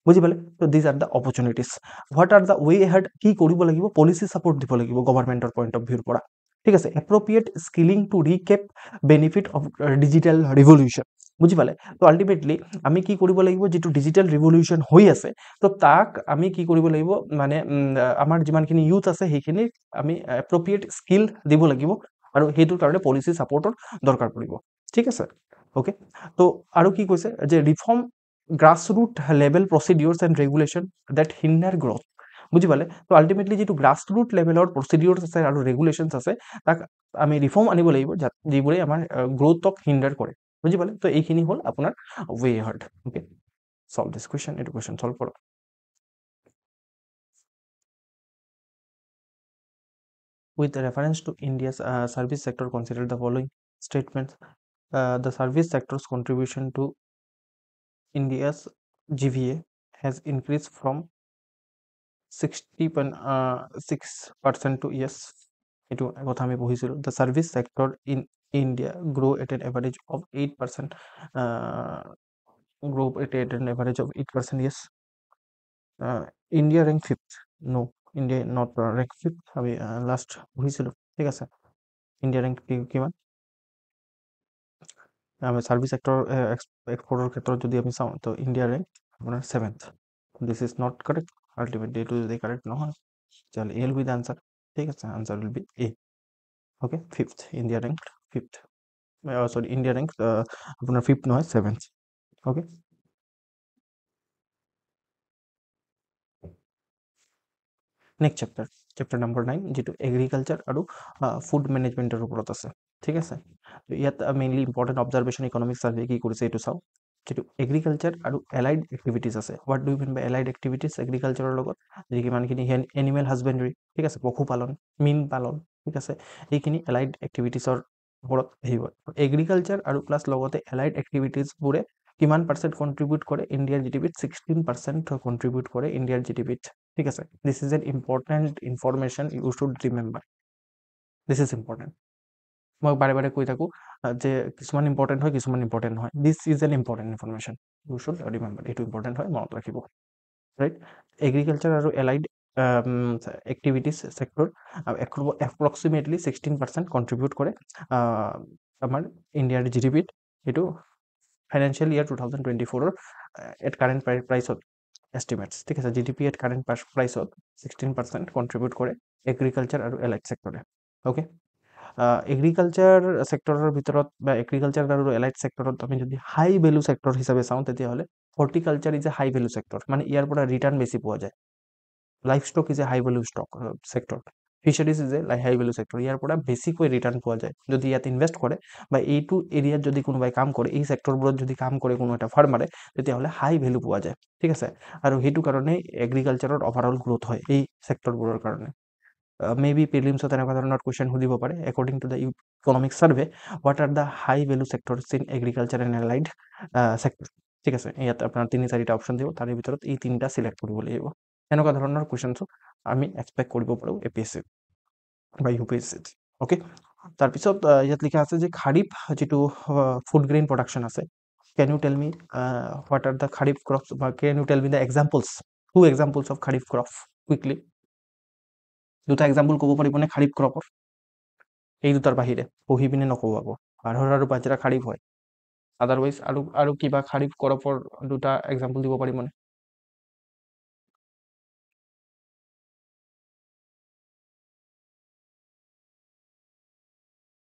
বুজি পালে? তো these are the opportunities. What are the way head? কি কৰিব লাগিব? পলিচি ছাপৰ্ট দিব লাগিব গভৰ্ণমেণ্টৰ পইণ্ট অফ ভিউৰ পৰা, ঠিক আছে? Appropriate skilling to reap benefit of digital revolution, বুজি পালে? তো আল্টিমেটলি আমি কি কৰিব লাগিব, যিটো ডিজিটেল ৰিভলিউশ্যন হৈ আছে, তো তাক আমি কি কৰিব লাগিব, মানে আমাৰ যিমানখিনি ইউথ আছে সেইখিনিক আমি এপ্ৰপ্ৰিয়েট স্কিল দিব লাগিব, আৰু সেইটোৰ কাৰণে পলিচি ছাপৰ্টৰ দৰকাৰ পৰিব, ঠিক আছে? অ'কে। তো আৰু কি কৈছে যে reform grassroot level procedures and regulation that hinder growth, বুজি পালে? তো আল্টিমেটলি যিটো গ্ৰাছৰুট লেভেলৰ প্ৰচিডিউৰ্ছ আছে আৰু ৰেগুলেশ্যনছ আছে, তাক আমি ৰিফৰ্ম আনিব লাগিব, যিবোৰে আমাৰ গ্ৰ'থক হিণ্ডাৰ কৰে, বুজি পালে? তো এইখিনি হ'ল আপোনাৰ way ahead. Okay, solve this question. এইটো কুৱেশ্যন সলভ কৰক। With reference to India's service sector, consider the following statements. The service sector's contribution to India's GVA has increased from 66% to yes. এইটো কথা আমি পঢ়িছিলোঁ। The service sector in India grow at an average of 8%. Grow at an average of 8%. Yes. India ranked 5th. No, India not ranked 5th. আমি last পঢ়িছিলোঁ, ঠিক আছে? India rank কিমান? আমি ছাৰ্ভিচ ছেক্টৰ এক্সপৰ্টৰ ক্ষেত্ৰত যদি আমি চাওঁ, তো ইণ্ডিয়া ৰেংক আপোনাৰ 7th. This is not correct. Ultimately এইটো যদি কাৰেক্ট নহয়, তেতিয়াহ'লে এ উইল বি দ্য আনচাৰ, ঠিক আছে? Answer will be A. Okay, 5th। India rank 5th। চৰি, ইণ্ডিয়া ৰেংক আপোনাৰ 5th নহয়, 7th। Okay, next chapter number 9, যিটো এগ্ৰিকালচাৰ আৰু ফুড মেনেজমেণ্টৰ ওপৰত আছে, ঠিক আছে? ইয়াত mainly important observation economic survey কি কৰিছে এইটো চাওঁ। যিটো এগ্ৰিকালচাৰ আৰু এলাইড এক্টিভিটিজ আছে। What do you mean by allied activities? এগ্ৰিকালচাৰৰ লগত যি কিমানখিনি এনিমেল হাজবেণ্ডৰী, ঠিক আছে, পশুপালন, মীন পালন, ঠিক আছে, এইখিনি এলাইড এক্টিভিটিছৰ ওপৰত আহিব। এগ্ৰিকালচাৰ আৰু প্লাছ লগতে এলাইড এক্টিভিটিজবোৰে কিমান পাৰ্চেণ্ট কণ্ট্ৰিবিউট কৰে ইণ্ডিয়াৰ জিডিপিত? 16% কণ্ট্ৰিবিউট কৰে ইণ্ডিয়াৰ জিডিপিত, ঠিক আছে? This is an important information, you should remember. This is important. মই বাৰে বাৰে কৈ থাকোঁ যে কিছুমান ইম্পৰ্টেণ্ট হয়, কিছুমান ইম্পৰ্টেণ্ট নহয়। This is an important information, you should remember. এইটো ইম্পৰ্টেণ্ট হয়, মনত ৰাখিব, ৰাইট? এগ্ৰিকালচাৰ আৰু allied activities sector approximately 16% contribute কৰে আমাৰ ইণ্ডিয়াৰ জিডিপিত। এইটো ফাইনেন্সিয়েল ইয়াৰ 2024 এট কাৰেণ্ট প্ৰাইচত এষ্টিমেটছ, ঠিক আছে? জিডিপি এট কাৰেণ্ট প্ৰাইচত 16% কণ্ট্ৰিবিউট কৰে এগ্ৰিকালচাৰ আৰু এলাইড ছেক্টৰে। অ'কে, এগ্ৰিকালচাৰ ছেক্টৰৰ ভিতৰত বা এগ্ৰিকালচাৰ আৰু এলাইড ছেক্টৰত আমি যদি হাই ভেলু ছেক্টৰ হিচাপে চাওঁ, তেতিয়াহ'লে horticulture is a high value sector, মানে ইয়াৰ পৰা ৰিটাৰ্ণ বেছি পোৱা যায়। Livestock is a high value sector. Fisheries is a high value sector, ইয়াৰ পৰা বেছিকৈ ৰিটাৰ্ণ পোৱা যায় যদি ইয়াত ইনভেষ্ট কৰে বা এইটো এৰিয়াত যদি কোনোবাই কাম কৰে, এই ছেক্টৰবোৰত যদি কাম কৰে কোনো এটা ফাৰ্মাৰে, তেতিয়াহ'লে হাই ভেলু পোৱা যায়, ঠিক আছে? আৰু সেইটো কাৰণেই এগ্ৰিকালচাৰৰ অভাৰঅল গ্ৰ'থ হয় এই ছেক্টৰবোৰৰ কাৰণে। মে বি প্ৰিলিমছত এনেকুৱা ধৰণৰ কুৱেশ্যন সুধিব পাৰে। According to the economic survey, what are the high value sectors in agriculture and allied sector, ঠিক আছে? ইয়াত আপোনাৰ 3-4টা অপশ্যন দিব, তাৰে ভিতৰত এই 3টা চিলেক্ট কৰিব লাগিব। এনেকুৱা ধৰণৰ কুৱেশ্যনছো আমি এক্সপেক্ট কৰিব পাৰোঁ APSC বা UPSC। অ'কে, তাৰপিছত ইয়াত লিখা আছে যে খাৰিফ যিটো ফুড গ্ৰেইন প্ৰডাকশ্যন আছে, can you tell me what are the kharif crops, বা can you tell me the examples, 2 examples of kharif crop quickly? 2টা এক্সাম্পল ক'ব পাৰিবনে খাৰিফ ক্ৰপৰ? এই দুটাৰ বাহিৰে পঢ়ি পিনে নকওঁ আকৌ আৰহৰ আৰু বাজৰা খাৰিফ হয় আদাৰৱাইজ আৰু কিবা খাৰিফ কৰপৰ দুটা এক্সাম্পল দিব পাৰিম মানে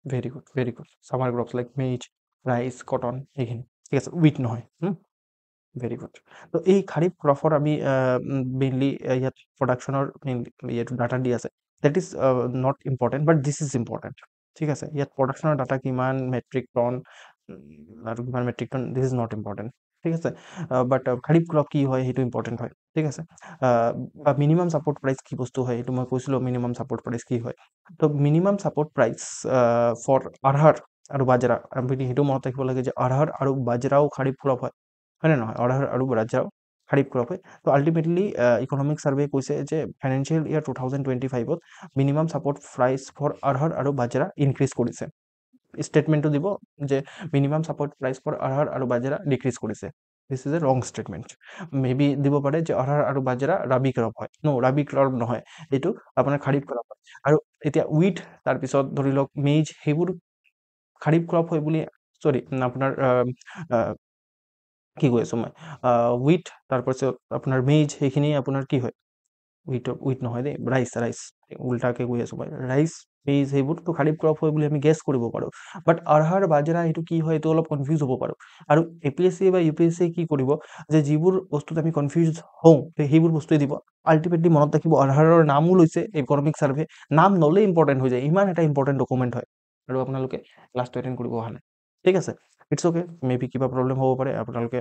very good summer crops like মেজ ৰাইচ কটন এইখিনি ঠিক আছে উইথ নহয় ভেৰি গুড তো এই খাৰিফ ক্ৰপৰ আমি মেইনলি ইয়াত প্ৰডাকশ্যনৰ ইয়াত ডাটা দি আছে that is not important but this is important ঠিক আছে ইয়াত প্ৰডাকশ্যনৰ ডাটা কিমান মেট্ৰিক টন আৰু কিমান metric ton this is not important ঠিক আছে বাট খাৰিফ ক্ৰপ কি হয় সেইটো ইম্পৰ্টেণ্ট হয় ঠিক আছে বা মিনিমাম ছাপৰ্ট প্ৰাইচ কি বস্তু হয় সেইটো মই কৈছিলোঁ মিনিমাম ছাপৰ্ট প্ৰাইচ কি হয় তো minimum support price for arhar আৰু বাজৰা আপুনি সেইটো মনত ৰাখিব লাগে যে আৰহাৰ আৰু বাজৰাও খাৰিফ ক্ৰপ হয় নে নহয় আৰহাৰ আৰু বাজৰাও খাৰিফ ক্ৰপ হয় তো আল্টিমেটলি ইকনমিক ছাৰ্ভে কৈছে যে ফাইনেন্সিয়েল ইয়াৰ 2025ত minimum support price for arhar আৰু বাজৰা ইনক্ৰিজ কৰিছে ষ্টেটমেণ্টটো দিব যে minimum support price for arhar আৰু বাজৰা ডিক্ৰিজ কৰিছে দিছ ইজ এ ৰং ষ্টেটমেণ্ট মে বি দিব পাৰে যে আৰহাৰ আৰু বাজৰা ৰাবি ক্ৰপ হয় ৰাবি ক্ৰপ নহয় এইটো আপোনাৰ খাৰিফ ক্ৰপ হয় আৰু এতিয়া উইথ তাৰপিছত ধৰি লওক মেইজ সেইবোৰ খাৰিফ ক্ৰপ হয় বুলি চৰি আপোনাৰ কি কৈ আছোঁ মই উইথ তাৰপিছত আপোনাৰ মেইজ সেইখিনি আপোনাৰ কি হয় উইথ নহয় দেই ৰাইচ উল্টাকে কৈ আছোঁ মই ৰাইচ মেইজ সেইবোৰতো খাৰিফ ক্ৰপ হয় বুলি আমি গেছ কৰিব পাৰোঁ বাট আৰহাৰ বাজৰা এইটো কি হয় এইটো অলপ কনফিউজ হ'ব পাৰোঁ আৰু APSC বা UPSC কি কৰিব যে যিবোৰ বস্তুত আমি কনফিউজ হওঁ সেইবোৰ বস্তুৱে দিব আল্টিমেটলি মনত ৰাখিব আৰহাৰৰ নামো লৈছে ইকনমিক ছাৰ্ভে নাম ল'লে ইম্পৰ্টেণ্ট হৈ যায় ইমান এটা ইম্পৰ্টেণ্ট ডকুমেণ্ট হয় আৰু আপোনালোকে ক্লাছটো এটেণ্ড কৰিব অহা নাই ঠিক আছে ইটছ অ'কে মে বি কিবা প্ৰব্লেম হ'ব পাৰে আপোনালোকে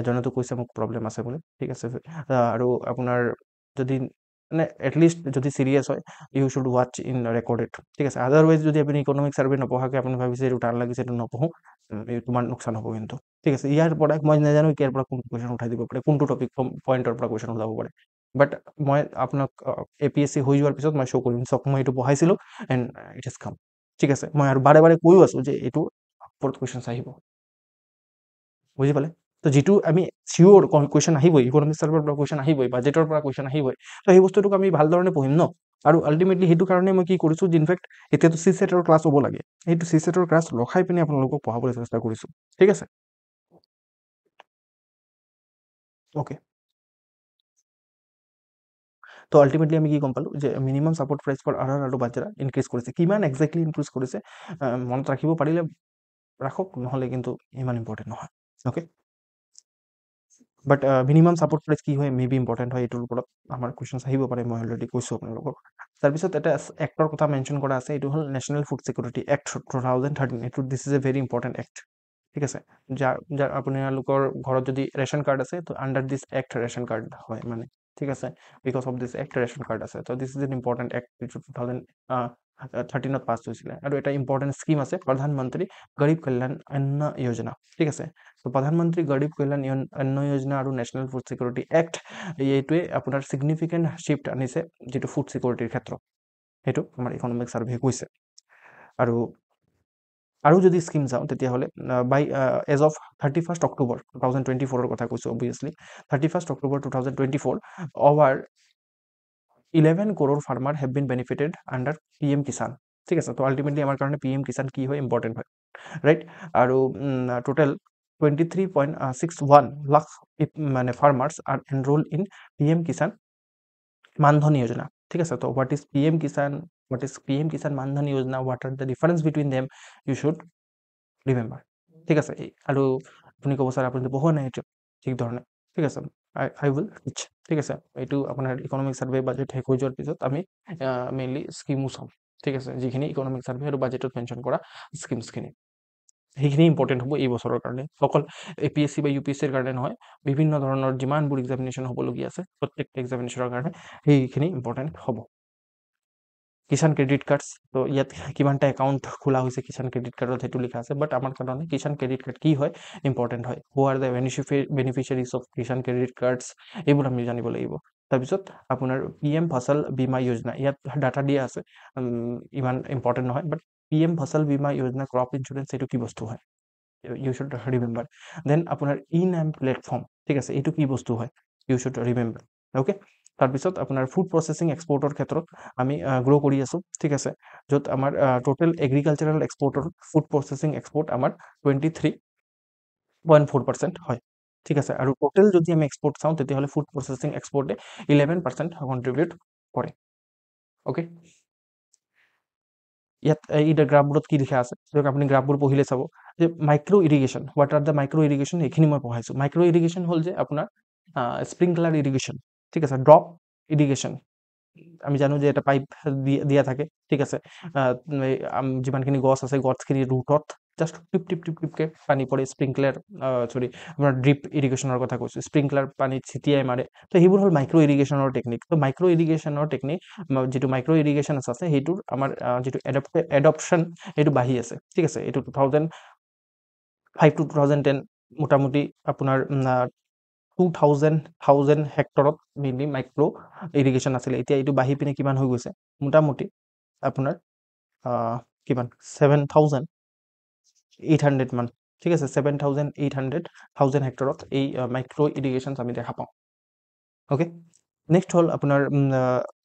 এজনেতো কৈছে মোক প্ৰব্লেম আছে বুলি ঠিক আছে আৰু আপোনাৰ যদি মানে এটলিষ্ট যদি চিৰিয়াছ হয় you should watch in recorded ঠিক আছে আদাৰৱাইজ যদি আপুনি ইকনমিক ছাৰ্ভে নপঢ়াকৈ আপুনি ভাবিছে এইটো টান লাগিছে এইটো নপঢ়োঁ তোমাৰ লোকচান হ'ব কিন্তু ঠিক আছে ইয়াৰ পৰা মই নাজানো ইয়াৰ পৰা কোনটো কুৱেশ্যন উঠাই দিব পাৰে কোনটো টপিক পইণ্টৰ পৰা কুৱেশ্যন ওলাব পাৰে বাট মই আপোনাক APSC হৈ যোৱাৰ পিছত মই শ্ব' কৰিম চক মই এইটো পঢ়াইছিলোঁ এণ্ড ইট ইজ কাম ঠিক আছে মই আৰু বাৰে বাৰে কৈও আছোঁ যে এইটো ওপৰত কুৱেশ্যনছ আহিব বুজি পালে তো যিটো আমি চিয়'ৰ কুৱেশ্যন আহিবই ইকনমিক ছাৰ্ভেৰ পৰা কুৱেশ্যন আহিবই বাজেটৰ পৰা কুৱেশ্যন আহিবই তো সেই বস্তুটোক আমি ভালধৰণে পঢ়িম ন আৰু আল্টিমেটলি সেইটো কাৰণে মই কি কৰিছোঁ যে ইনফেক্ট এতিয়াতো CSET-ৰ ক্লাছ হ'ব লাগে সেইটো CSET-ৰ ক্লাছ ৰখাই পিনে আপোনালোকক পঢ়াবলৈ চেষ্টা কৰিছোঁ ঠিক আছে অ'কে তো আল্টিমেটলি আমি কি গম পালোঁ যে minimum support price for arhar আৰু বাজৰা ইনক্ৰিজ কৰিছে কিমান এক্সেক্টলি ইনক্ৰিজ কৰিছে মনত ৰাখিব পাৰিলে ৰাখক নহ'লে কিন্তু ইমান ইম্পৰ্টেণ্ট নহয় অ'কে বাট মিনিমাম ছাপৰ্ট প্ৰাইচ কি হয় মে বি ইম্পৰ্টেণ্ট হয় এইটোৰ ওপৰত আমাৰ কুৱেশ্যনছ আহিব পাৰে মই অলৰেডি কৈছোঁ আপোনালোকক তাৰপিছত এটা এক্টৰ কথা মেনশ্যন কৰা আছে এইটো হ'ল নেশ্যনেল ফুড ছিকিউৰিটি এক্ট 2013 এইটো দিছ is A very important act ঠিক আছে যাৰ আপোনালোকৰ ঘৰত যদি ৰেচন কাৰ্ড আছে তো under this act ration card হয় মানে ঠিক আছে because of this act ration card আছে তো this is an important act 2013ত পাছ হৈছিলে আৰু এটা ইম্পৰ্টেণ্ট স্কিম আছে প্ৰধানমন্ত্ৰী গৰীব কল্যাণ অন্ন যোজনা ঠিক আছে তো প্ৰধানমন্ত্ৰী গৰীব কল্যাণ অন্ন যোজনা আৰু নেশ্যনেল ফুড ছিকিউৰিটি এক্ট এইটোৱে আপোনাৰ ছিগনিফিকেণ্ট শ্বিফ্ট আনিছে যিটো ফুড ছিকিউৰিটিৰ ক্ষেত্ৰত সেইটো আমাৰ ইকনমিক ছাৰ্ভে কৈছে আৰু যদি স্কিম চাওঁ তেতিয়াহ'লে বাই এজ অফ 31st October 2024 কথা কৈছোঁ obviously 31st October 2024 over 11 crore farmer have been benefited under PM Kisan ঠিক আছে তো আল্টিমেটলি আমাৰ কাৰণে PM Kisan কি হয় ইম্পৰ্টেণ্ট হয় ৰাইট আৰু টোটেল 23.61 লাখ মানে farmers are enrol in PM Kisan Maandhan Yojana ঠিক আছে তো what is PM Kisan Maandhan Yojana what are the difference between them you should remember ঠিক আছে আৰু আপুনি ক'ব ছাৰ আপুনি পঢ়োৱা নাই এইটো ঠিক ধৰণে ঠিক আছে আই উইল টিচ ঠিক আছে এইটো আপোনাৰ ইকনমিক ছাৰ্ভে বাজেট শেষ হৈ যোৱাৰ পিছত আমি মেইনলি স্কিমো চাম ঠিক আছে যিখিনি ইকনমিক ছাৰ্ভে আৰু বাজেটত মেনশ্যন কৰা স্কিমছখিনি সেইখিনি ইম্পৰ্টেণ্ট হ'ব এই বছৰৰ কাৰণে অকল APSC বা UPSCৰ কাৰণে নহয় বিভিন্ন ধৰণৰ যিমানবোৰ এক্সামিনেশ্যন হ'বলগীয়া আছে প্ৰত্যেকটা এক্সামিনেশ্যনৰ কাৰণে সেইখিনি ইম্পৰ্টেণ্ট হ'ব কিষাণ ক্ৰেডিট কাৰ্ডছ তো ইয়াত কিমানটা একাউণ্ট খোলা হৈছে কিষাণ ক্ৰেডিট কাৰ্ডত সেইটো লিখা আছে বাট আমাৰ কাৰণে কিষাণ ক্ৰেডিট কাৰ্ড কি হয় ইম্পৰ্টেণ্ট হয় who are the beneficiaries of Kisan credit cards এইবোৰ আমি জানিব লাগিব তাৰপিছত আপোনাৰ PM ফচল বীমা যোজনা ইয়াত ডাটা দিয়া আছে ইমান ইম্পৰ্টেণ্ট নহয় বাট PM ফচল বীমা যোজনা ক্ৰপ ইঞ্চুৰেঞ্চ এইটো কি বস্তু হয় ইউ শুড ৰিমেম্বাৰ দেন আপোনাৰ ই নাম প্লেটফৰ্ম ঠিক আছে এইটো কি বস্তু হয় ইউ শুড ৰিমেম্বাৰ অ'কে তাৰপিছত আপোনাৰ ফুড প্ৰচেছিং এক্সপৰ্টৰ ক্ষেত্ৰত আমি গ্ৰ' কৰি আছোঁ, ঠিক আছে, য'ত আমাৰ টোটেল এগ্ৰিকালচাৰেল এক্সপৰ্টৰ ফুড প্ৰচেছিং এক্সপৰ্ট আমাৰ 23.4% হয়, ঠিক আছে, আৰু টোটেল যদি আমি এক্সপৰ্ট চাওঁ তেতিয়াহ'লে ফুড প্ৰচেছিং এক্সপৰ্টে 11% কণ্ট্ৰিবিউট কৰে। অ'কে, ইয়াত এই গ্ৰাফবোৰত কি লিখা আছে, য'ত আপুনি গ্ৰাফবোৰ পঢ়িলে চাব যে micro' irrigation, what are the micro' irrigation, এইখিনি মই পঢ়াইছোঁ। মাইক্ৰ' ইৰিগেশ্যন হ'ল যে আপোনাৰ স্প্ৰিংকলাৰ ইৰিগেশ্যন, ঠিক আছে, ড্ৰপ ইৰিগেশ্যন, আমি জানো যে এটা পাইপ দিয়া থাকে, ঠিক আছে, যিমানখিনি গছ আছে গছখিনি ৰুটত জাষ্ট টিপ টিপ টিপ টিপকৈ পানী পৰে, স্প্ৰিংকলাৰ আপোনাৰ ড্ৰিপ ইৰিগেশ্যনৰ কথা কৈছোঁ, স্প্ৰিংকলাৰ পানীত ছিটিয়াই মাৰে, তো সেইবোৰ হ'ল মাইক্ৰ' ইৰিগেশ্যনৰ টেকনিক। তো মাইক্ৰ' ইৰিগেশ্যনৰ টেকনিক, যিটো মাইক্ৰ' ইৰিগেশ্যন আছে সেইটোৰ আমাৰ যিটো এডপশ্যন সেইটো বাঢ়ি আছে, ঠিক আছে, এইটো 2005 to 2010 মোটামুটি আপোনাৰ 2000 হেক্টৰত মেইনলি মাইক্ৰ' ইৰিগেশ্যন আছিলে। এতিয়া এইটো বাঢ়ি পিনে কিমান হৈ গৈছে, মোটামুটি আপোনাৰ কিমান 7,800 মান, ঠিক আছে, 7,800 হেক্টৰত এই মাইক্ৰ' ইৰিগেশ্যন আমি দেখা পাওঁ। অ'কে, নেক্সট হ'ল আপোনাৰ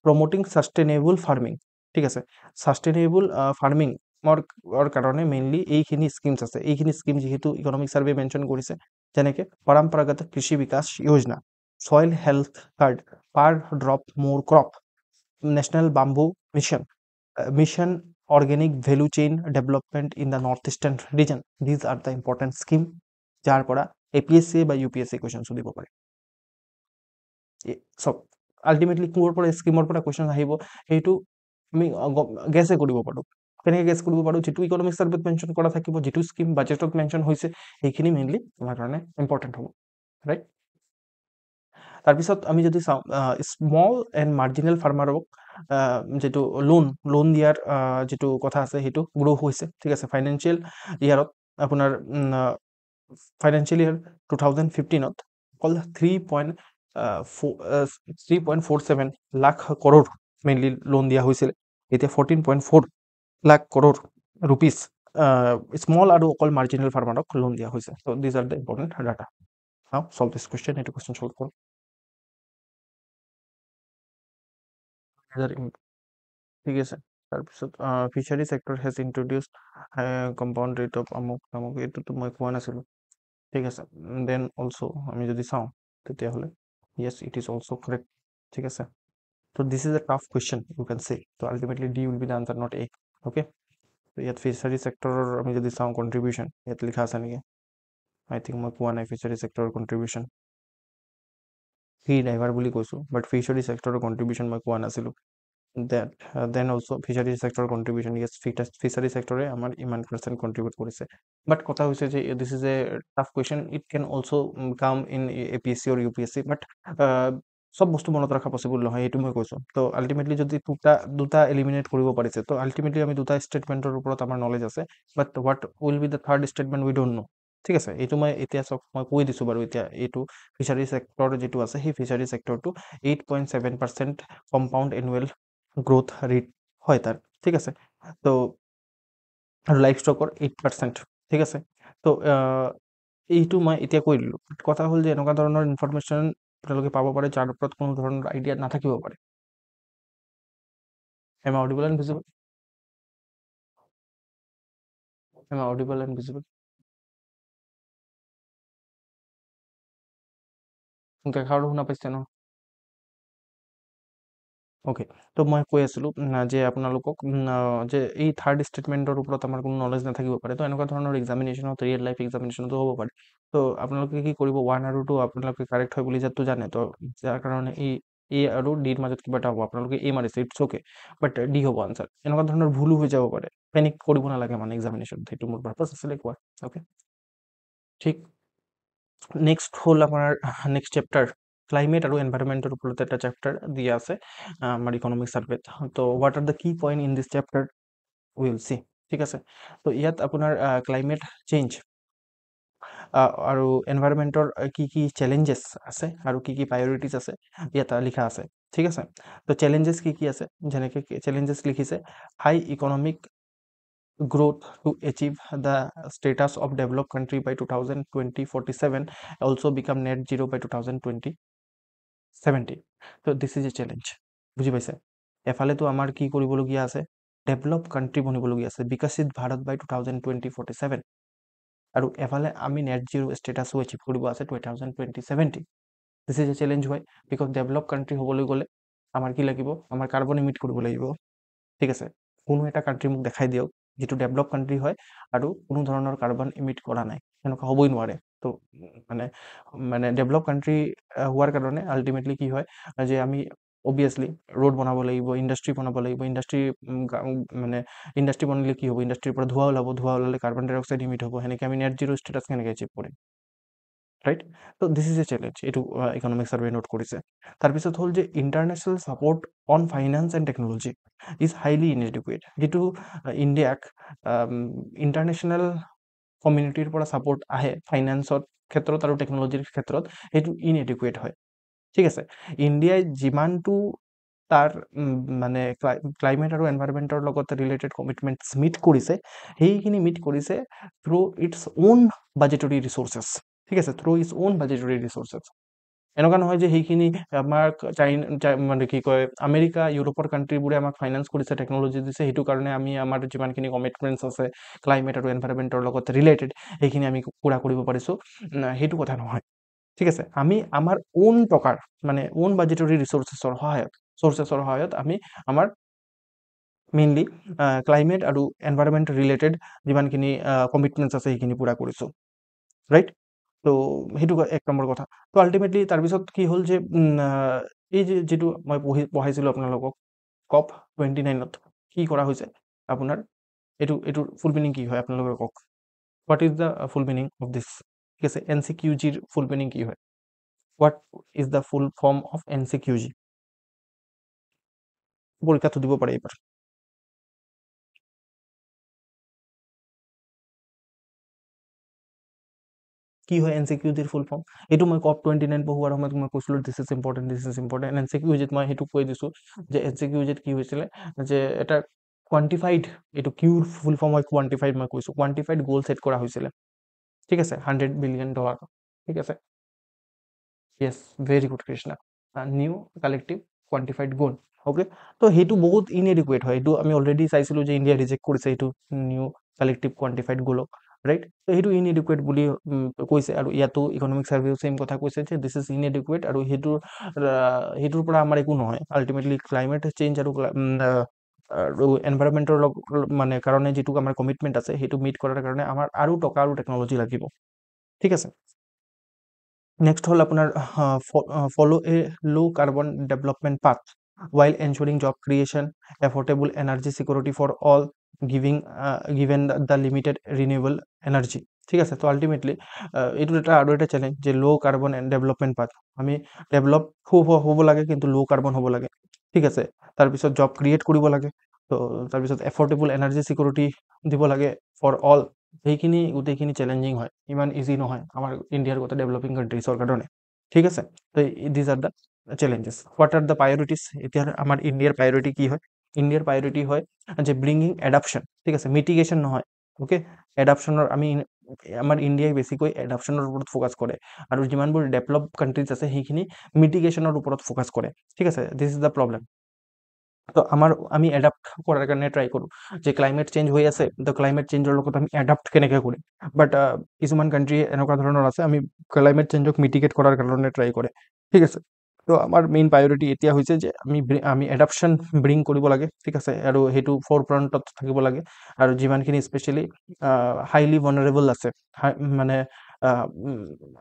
প্ৰমোটিং ছাষ্টেইনেবল ফাৰ্মিং, ঠিক আছে, ছাষ্টেইনেবল ফাৰ্মিঙৰ কাৰণে মেইনলি এইখিনি স্কিমছ আছে। এইখিনি স্কিম যিহেতু ইকনমিক ছাৰ্ভে মেনশ্যন কৰিছে, যেনেকৈ পৰম্পৰাগত কৃষি বিকাশ যোজনা, soil health card, per drop more crop, national bamboo mission, mission organic value chain development in the north eastern region. These are the important scheme, যাৰ পৰা APSC বা UPSC কুৱেশ্যন সুধিব পাৰে। চব আল্টিমেটলি ক'ৰ পৰা স্কিমৰ পৰা কুৱেশ্যন আহিব সেইটো আমি গেছে কৰিব পাৰোঁ। কেনেকৈ গেছ কৰিব পাৰোঁ, যিটো ইকনমিক ছাৰ্ভেত মেনশ্যন কৰা থাকিব, যিটো স্কিম বাজেটত মেনশ্যন হৈছে, সেইখিনি মেইনলি আমাৰ কাৰণে ইম্পৰ্টেণ্ট হ'ব, ৰাইট। তাৰপিছত আমি যদি চাওঁ স্মল এণ্ড মাৰ্জিনেল ফাৰ্মাৰক যিটো লোন দিয়াৰ যিটো কথা আছে সেইটো গ্ৰ' হৈছে, ঠিক আছে, ফাইনেন্সিয়েল ইয়াৰত আপোনাৰ ফাইনেন্সিয়েল ইয়াৰ 2015ত অকল 3.47 লাখ কৰোৰ মেইনলি লোন দিয়া হৈছিলে। এতিয়া 14.4 লাখ কৰোৰ ৰুপিজ স্মল আৰু অকল মাৰ্জিনেল ফাৰ্মাৰক লোন দিয়া হৈছে। So' these are the important data. Now solve this question, এইটো কুৱেশ্যন সলভ কৰোঁ। ঠিক আছে, তাৰপিছত fishery sector has introduce compound rate of আমুক তামুক, এইটোতো মই কোৱা নাছিলোঁ, ঠিক আছে। দেন অলছ' আমি যদি চাওঁ তেতিয়াহ'লে yes it is also' correct, ঠিক আছে। তো this is a tough question you can say, তো ultimately D will be the answer, not A. Okay, তো ইয়াত ফিচাৰী ছেক্টৰৰ আমি যদি চাওঁ কণ্ট্ৰিবিউশ্যন, ইয়াত লিখা আছে নেকি, আই থিংক মই পোৱা নাই ফিচাৰী ছেক্টৰৰ কণ্ট্ৰিবিউশ্যন, ফ্ৰী ড্ৰাইভাৰ বুলি কৈছোঁ, বাট ফিচাৰী ছেক্টৰৰ কণ্ট্ৰিবিউশ্যন মই পোৱা নাছিলোঁ। Then also' fishery sector contribution, yes fishery ছেক্টৰে আমাৰ ইমান % কণ্ট্ৰিবিউট কৰিছে। বাট কথা হৈছে যে this is a tough question, it can also' come in APSC or UPSC, but চব বস্তু মনত ৰখা পচিবল নহয়, এইটো মই কৈছোঁ। তো আল্টিমেটলি যদি দুটা এলিমিনেট কৰিব পাৰিছে, তো আল্টিমেটলি আমি দুটা ষ্টেটমেণ্টৰ ওপৰত আমাৰ নলেজ আছে, but what will be the third statement we don't know', ঠিক আছে। এইটো মই এতিয়া চাওক মই কৈ দিছোঁ বাৰু, এতিয়া এইটো ফিচাৰী ছেক্টৰ যিটো আছে সেই ফিচাৰী ছেক্টৰটো 8.7% কম্পাউণ্ড এনুৱেল গ্ৰোথ ৰেট হয় তাৰ, ঠিক আছে। তো আৰু লাইফ ষ্টকৰ 8%, ঠিক আছে। তো এইটো মই এতিয়া কৈ দিলোঁ। কথা হ'ল যে এনেকুৱা ধৰণৰ ইনফৰমেশ্যন আপোনালোকে পাব পাৰে যাৰ ওপৰত কোনো ধৰণৰ আইডিয়া নাথাকিব পাৰে। Am audible and visible, am audible and visible, দেখাৰো শুনা পাইছে ন? অ'কে, তো মই কৈ আছিলোঁ যে আপোনালোকক যে এই থাৰ্ড ষ্টেটমেণ্টৰ ওপৰত আমাৰ কোনো নলেজ নাথাকিব পাৰে, তো এনেকুৱা ধৰণৰ এক্সামিনেশ্যনত ৰিয়েল লাইফ এক্সামিনেশ্যনতো হ'ব পাৰে। তো আপোনালোকে কি কৰিব, 1 আৰু 2 আপোনালোকে কাৰেক্ট হয় বুলি যাতো জানে, তো যাৰ কাৰণে এ আৰু ডিৰ মাজত কিবা এটা হ'ব, আপোনালোকে এ মাৰিছে, ইটছ অ'কে, বাট ডি হ'ব আনচাৰ। এনেকুৱা ধৰণৰ ভুলো হৈ যাব পাৰে, পেনিক কৰিব নালাগে মানে এক্সামিনেশ্যনত, সেইটো মোৰ পাৰ্পাছ আছিলে কোৱা। অ'কে, ঠিক। নেক্সট হ'ল আপোনাৰ নেক্সট চেপ্টাৰ ক্লাইমেট আৰু এনভাইৰনমেণ্টৰ ওপৰত এটা চেপ্টাৰ দিয়া আছে আমাৰ ইকনমিক ছাৰ্ভেত। তো হোৱাট আৰ দ্য কি point in this chapter will C, ঠিক আছে। তো ইয়াত আপোনাৰ ক্লাইমেট চেঞ্জ আৰু এনভাইৰনমেণ্টৰ কি কি চেলেঞ্জেছ আছে আৰু কি কি প্ৰায়ৰিটিজ আছে ইয়াত লিখা আছে, ঠিক আছে। তো চেলেঞ্জেছ কি কি আছে, যেনেকৈ চেলেঞ্জেছ লিখিছে, হাই economic growth to achieve the status of developed country by 2047, also become net zero by 2020, 70 তো দিছ ইজ এ চেলেঞ্জ বুজি পাইছে এফালেতো আমাৰ কি কৰিবলগীয়া আছে ডেভেলপ কাণ্ট্ৰি বনিবলগীয়া আছে বিকশিত ভাৰত বাই 2047 আৰু এফালে আমি নেট জিৰ' ষ্টেটাছো এচিভ কৰিব আছে 2070 দিছ ইজ এ চেলেঞ্জ হয় বিকজ ডেভেলপ কাণ্ট্ৰি হ'বলৈ গ'লে আমাৰ কি লাগিব আমাৰ কাৰ্বন ইমিট কৰিব লাগিব ঠিক আছে কোনো এটা কাণ্ট্ৰি মোক দেখাই দিয়ক যিটো ডেভেলপ কাণ্ট্ৰি হয় আৰু কোনো ধৰণৰ কাৰ্বন ইমিট কৰা নাই এনেকুৱা হ'বই নোৱাৰে তো মানে মানে ডেভেলপ কাণ্ট্ৰি হোৱাৰ কাৰণে আল্টিমেটলি কি হয় যে আমি অবভিয়াছলি ৰোড বনাব লাগিব ইণ্ডাষ্ট্ৰি বনাব লাগিব ইণ্ডাষ্ট্ৰি মানে ইণ্ডাষ্ট্ৰি বনালে কি হ'ব ইণ্ডাষ্ট্ৰিৰ পৰা ধোঁৱা ওলাব ধোঁৱা ওলালে কাৰ্বন ডাই অক্সাইড ইমিট হ'ব সেনেকৈ আমি নেট জিৰ' ষ্টেটাছ কেনেকৈ এচিভ কৰিম ৰাইট তো দিছ ইজ এ চেলেঞ্জ এইটো ইকনমিক ছাৰ্ভে নোট কৰিছে তাৰপিছত হ'ল যে international support on finance and technology is highly inadequate যিটো ইণ্ডিয়াক ইণ্টাৰনেশ্যনেল কমিউনিটিৰ পৰা ছাপৰ্ট আহে ফাইনেন্সৰ ক্ষেত্ৰত আৰু টেকন'লজিৰ ক্ষেত্ৰত সেইটো ইনএডিকুৱেট হয় ঠিক আছে ইণ্ডিয়াই যিমানটো তাৰ মানে ক্লাইমেট আৰু এনভাইৰমেণ্টৰ লগত ৰিলেটেড কমিটমেণ্টছ মিট কৰিছে সেইখিনি মিট কৰিছে থ্ৰু ইটছ ওন বাজেটৰী ৰিচোৰ্চেছ ঠিক আছে থ্ৰু ইটছ ওন বাজেটৰী ৰিচোৰ্চেছ এনেকুৱা নহয় যে সেইখিনি আমাক মানে কি কয় আমেৰিকা ইউৰোপৰ কাণ্ট্ৰিবোৰে আমাক ফাইনেন্স কৰিছে টেকন'লজি দিছে সেইটো কাৰণে আমি আমাৰ যিমানখিনি কমিটমেণ্টছ আছে ক্লাইমেট আৰু এনভাইৰমেণ্টৰ লগত ৰিলেটেড সেইখিনি আমি পূৰা কৰিব পাৰিছোঁ সেইটো কথা নহয় ঠিক আছে আমি আমাৰ ওন টকাৰ মানে ওন বাজেটৰী ৰিচোৰ্চেছৰ সহায়ত আমি আমাৰ মেইনলি ক্লাইমেট আৰু এনভাইৰমেণ্ট ৰিলেটেড যিমানখিনি কমিটমেণ্টছ আছে সেইখিনি পূৰা কৰিছোঁ ৰাইট তো সেইটো এক নম্বৰ কথা তো আল্টিমেটলি তাৰপিছত কি হ'ল যে এই যিটো মই পঢ়াইছিলোঁ আপোনালোকক COP29ত কি কৰা হৈছে আপোনাৰ এইটোৰ ফুল মিনিং কি হয় আপোনালোকে কওক what is the full meaning of this ঠিক আছে NCQGৰ ফুল মিনিং কি হয় what is the full form of NCQG পৰীক্ষাটো দিব পাৰে এইবাৰ কি হয় NCQGৰ ফুল ফৰ্ম এইটো মই COP29 পঢ়োৱাৰ সময়ত মই কৈছিলোঁ দিছ ইজ ইম্পৰ্টেণ্ট NCQGত মই সেইটো কৈ দিছোঁ যে NCQGত কি হৈছিলে যে এটা কোৱান্টিফাইড এইটো কিউৰ ফুল ফৰ্ম হয় কোৱান্টিফাইড মই কৈছোঁ কোৱান্টিফাইড গ'ল ছেট কৰা হৈছিলে ঠিক আছে $100 বিলিয়ন ঠিক আছে yes very good Krishna new collective quantified goal okay তো সেইটো বহুত ইনএডিকুৱেট হয় এইটো আমি অলৰেডি চাইছিলোঁ যে ইণ্ডিয়া ৰিজেক্ট কৰিছে এইটো নিউ কালেক্টিভ কোৱান্টিফাইড গ'লক ৰাইট তো সেইটো ইনএডিকুৱেট বুলি কৈছে আৰু ইয়াতো ইকনমিক ছাৰ্ভেও ছেইম কথা কৈছে যে দিছ ইজ ইনএডিকুৱেট আৰু সেইটোৰ পৰা আমাৰ একো নহয় আল্টিমেটলি ক্লাইমেট চেঞ্জ আৰু এনভাইৰমেণ্টৰ মানে কাৰণে যিটো আমাৰ কমিটমেণ্ট আছে সেইটো মিট কৰাৰ কাৰণে আমাৰ আৰু টকা আৰু টেকন'লজি লাগিব ঠিক আছে নেক্সট হ'ল আপোনাৰ ফ'ল' এ ল' carbon development path while ensuring job creation, affordable energy security for all, given the limited renewable energy ঠিক আছে তো আল্টিমেটলি এইটো আৰু এটা চেলেঞ্জ যে ল' কাৰ্বন ডেভেলপমেণ্ট পাথ আমি ডেভেলপ হ'ব লাগে কিন্তু ল' কাৰ্বন হ'ব লাগে ঠিক আছে তাৰপিছত জব ক্ৰিয়েট কৰিব লাগে তো তাৰপিছত এফৰ্ডেবল এনাৰ্জি চিকিউৰিটি দিব লাগে ফৰ অল সেইখিনি গোটেইখিনি চেলেঞ্জিং হয় ইমান ইজি নহয় আমাৰ ইণ্ডিয়াৰ গোটেই ডেভেলপিং কাণ্ট্ৰিজৰ কাৰণে ঠিক আছে তো these are the challenges what are the priorities এতিয়া আমাৰ ইণ্ডিয়াৰ প্ৰায়ৰিটি কি হয় ইণ্ডিয়াৰ প্ৰায়ৰিটি হয় যে ব্ৰিঙিং এডাপশ্যন ঠিক আছে মিটিগেশ্যন নহয় অ'কে এডাপশ্যনৰ আমি আমাৰ ইণ্ডিয়াই বেছিকৈ এডাপশ্যনৰ ওপৰত ফ'কাছ কৰে আৰু যিমানবোৰ ডেভেলপ কাণ্ট্ৰিজ আছে সেইখিনি মিটিগেশ্যনৰ ওপৰত ফ'কাছ কৰে ঠিক আছে দিছ ইজ দ্য প্ৰব্লেম তো আমি এডাপ্ট কৰাৰ কাৰণে ট্ৰাই কৰোঁ যে ক্লাইমেট চেঞ্জ হৈ আছে তো ক্লাইমেট চেঞ্জৰ লগত আমি এডাপ্ট কেনেকৈ কৰিম বাট কিছুমান কাণ্ট্ৰি এনেকুৱা ধৰণৰ আছে আমি ক্লাইমেট চেঞ্জক মিটিগেট কৰাৰ কাৰণে ট্ৰাই কৰে ঠিক আছে তো আমাৰ মেইন প্ৰায়ৰিটি এতিয়া হৈছে যে আমি এডাপশ্যন ব্ৰিং কৰিব লাগে ঠিক আছে আৰু সেইটো ফ'ৰফ্ৰণ্টত থাকিব লাগে আৰু যিমানখিনি স্পেচিয়েলি হাইলি ভালনাৰেবল আছে মানে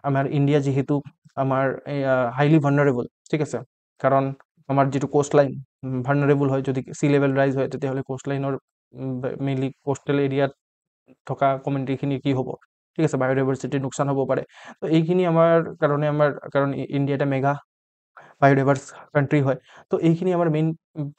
আমাৰ ইণ্ডিয়া যিহেতু আমাৰ হাইলি ভালনাৰেবল ঠিক আছে কাৰণ আমাৰ যিটো কোষ্ট লাইন ভালনাৰেবল হয় যদি চি লেভেল ৰাইজ হয় তেতিয়াহ'লে কোষ্ট লাইনৰ মেইনলি কোষ্টেল এৰিয়াত থকা কমিউনিটিখিনি কি হ'ব ঠিক আছে বায়'ডাইভাৰ্চিটিৰ লোকচান হ'ব পাৰে তো এইখিনি আমাৰ কাৰণে কাৰণ ইণ্ডিয়া এটা মেগা বায়'ডাইভাৰ্ছ কাণ্ট্ৰি হয় তো এইখিনি আমাৰ মেইন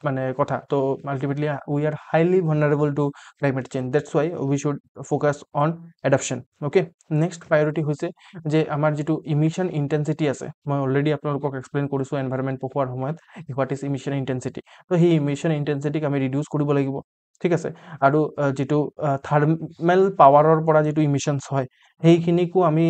মানে কথা তো ultimately we are highly vulnerable to climate change that's why we should focus on adaptation okay next priority হৈছে যে আমাৰ যিটো ইমিশ্যন ইণ্টেনচিটি আছে মই অলৰেডি আপোনালোকক এক্সপ্লেইন কৰিছোঁ এনভাইৰমেণ্ট পঢ়োৱাৰ সময়ত হোৱাট ইজ ইমিশ্যন ইণ্টেনচিটি তো সেই ইমিশ্যন ইণ্টেনচিটিক আমি ৰিডিউচ কৰিব লাগিব ঠিক আছে আৰু যিটো থাৰ্মেল পাৱাৰৰ পৰা যিটো ইমিশ্যনছ হয় সেইখিনিকো আমি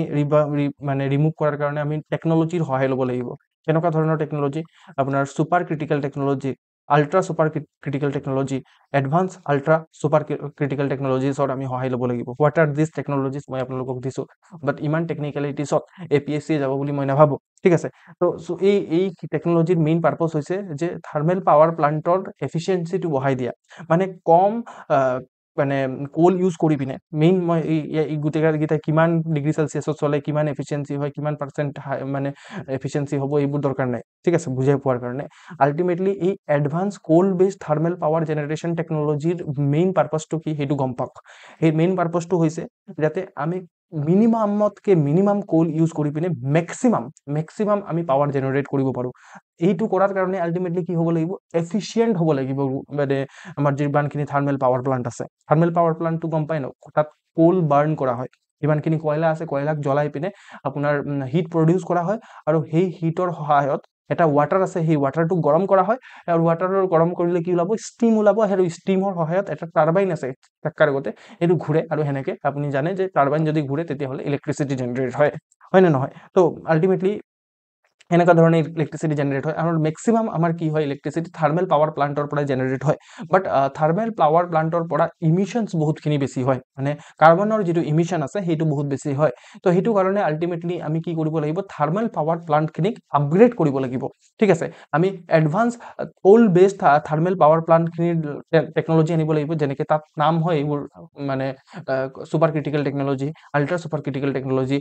মানে ৰিমুভ কৰাৰ কাৰণে আমি টেকন'লজিৰ সহায় ল'ব লাগিব কেনেকুৱা ধৰণৰ টেকনলজি আপোনাৰ super critical technology ultra super critical technology advance ultra super critical টেকনলজিছত আমি সহায় ল'ব লাগিব হোৱাট আৰ দিছ টেকনলজিজ মই আপোনালোকক দিছোঁ বাট ইমান টেকনিকেলিটিছত APSC যাব বুলি মই নাভাবোঁ ঠিক আছে তো এই টেকনলজিৰ মেইন পাৰ্পছ হৈছে যে থাৰ্মেল পাৱাৰ প্লান্টৰ এফিচিয়েঞ্চিটো বঢ়াই দিয়া মানে কম মানে কোল ইউজ কৰি পিনে মেইন মই এই গোটেইকেইটা কিমান ডিগ্ৰী চেলচিয়াছত চলে কিমান এফিচিয়েঞ্চি হয় কিমান পাৰ্চেণ্ট মানে এফিচিয়েঞ্চি হ'ব এইবোৰ দৰকাৰ নাই ঠিক আছে বুজাই পোৱাৰ কাৰণে আল্টিমেটলি এই advance coal based thermal power generation টেকনলজিৰ মেইন পাৰ্পছটো কি সেইটো গম পাওক সেই মেইন পাৰ্পছটো হৈছে যাতে আমি মিনিমাম কোল ইউজ কৰি পিনে মেক্সিমাম আমি পাৱাৰ জেনেৰেট কৰিব পাৰোঁ এইটো কৰাৰ কাৰণে আল্টিমেটলি কি হ'ব লাগিব এফিচিয়েণ্ট হ'ব লাগিব মানে আমাৰ যিমানখিনি থাৰ্মেল পাৱাৰ প্লান্ট আছে থাৰ্মেল পাৱাৰ প্লান্টটো গম পাই ন তাত কোল বাৰ্ণ কৰা হয় যিমানখিনি কয়লা আছে কয়লাক জ্বলাই পিনে আপোনাৰ হিট প্ৰডিউচ কৰা হয় আৰু সেই হিটৰ সহায়ত এটা ৱাটাৰ আছে সেই ৱাটাৰটো গৰম কৰা হয় আৰু ৱাটাৰৰ গৰম কৰিলে কি ওলাব ষ্টিম ওলাব আৰু ষ্টিমৰ সহায়ত এটা টাৰ্বাইন আছে চাক্কাৰ আগতে এইটো ঘূৰে আৰু সেনেকে আপুনি জানে যে টাৰ্বাইন যদি ঘূৰে তেতিয়াহ'লে ইলেক্ট্ৰিচিটি জেনেৰেট হয় নে নহয় তো আল্টিমেটলি এনেকুৱা ধৰণে ইলেক্ট্ৰিচিটি জেনেৰেট হয় আৰু মেক্সিমাম আমাৰ কি হয় ইলেক্ট্ৰিচিটি থাৰ্মেল পাৱাৰ প্লান্টৰ পৰা জেনেৰেট হয় বাট থাৰ্মেল পাৱাৰ প্লান্টৰ পৰা ইমিশ্যনছ বহুতখিনি বেছি হয় মানে কাৰ্বনৰ যিটো ইমিশ্যন আছে সেইটো বহুত বেছি হয় তো সেইটো কাৰণে আল্টিমেটলি আমি কি কৰিব লাগিব থাৰ্মেল পাৱাৰ প্লান্টখিনিক আপগ্ৰেড কৰিব লাগিব ঠিক আছে আমি advance coal based thermal power প্লান্টখিনিৰ technology আনিব লাগিব যেনেকৈ তাত নাম হয় এইবোৰ মানে super critical technology ultra super critical technology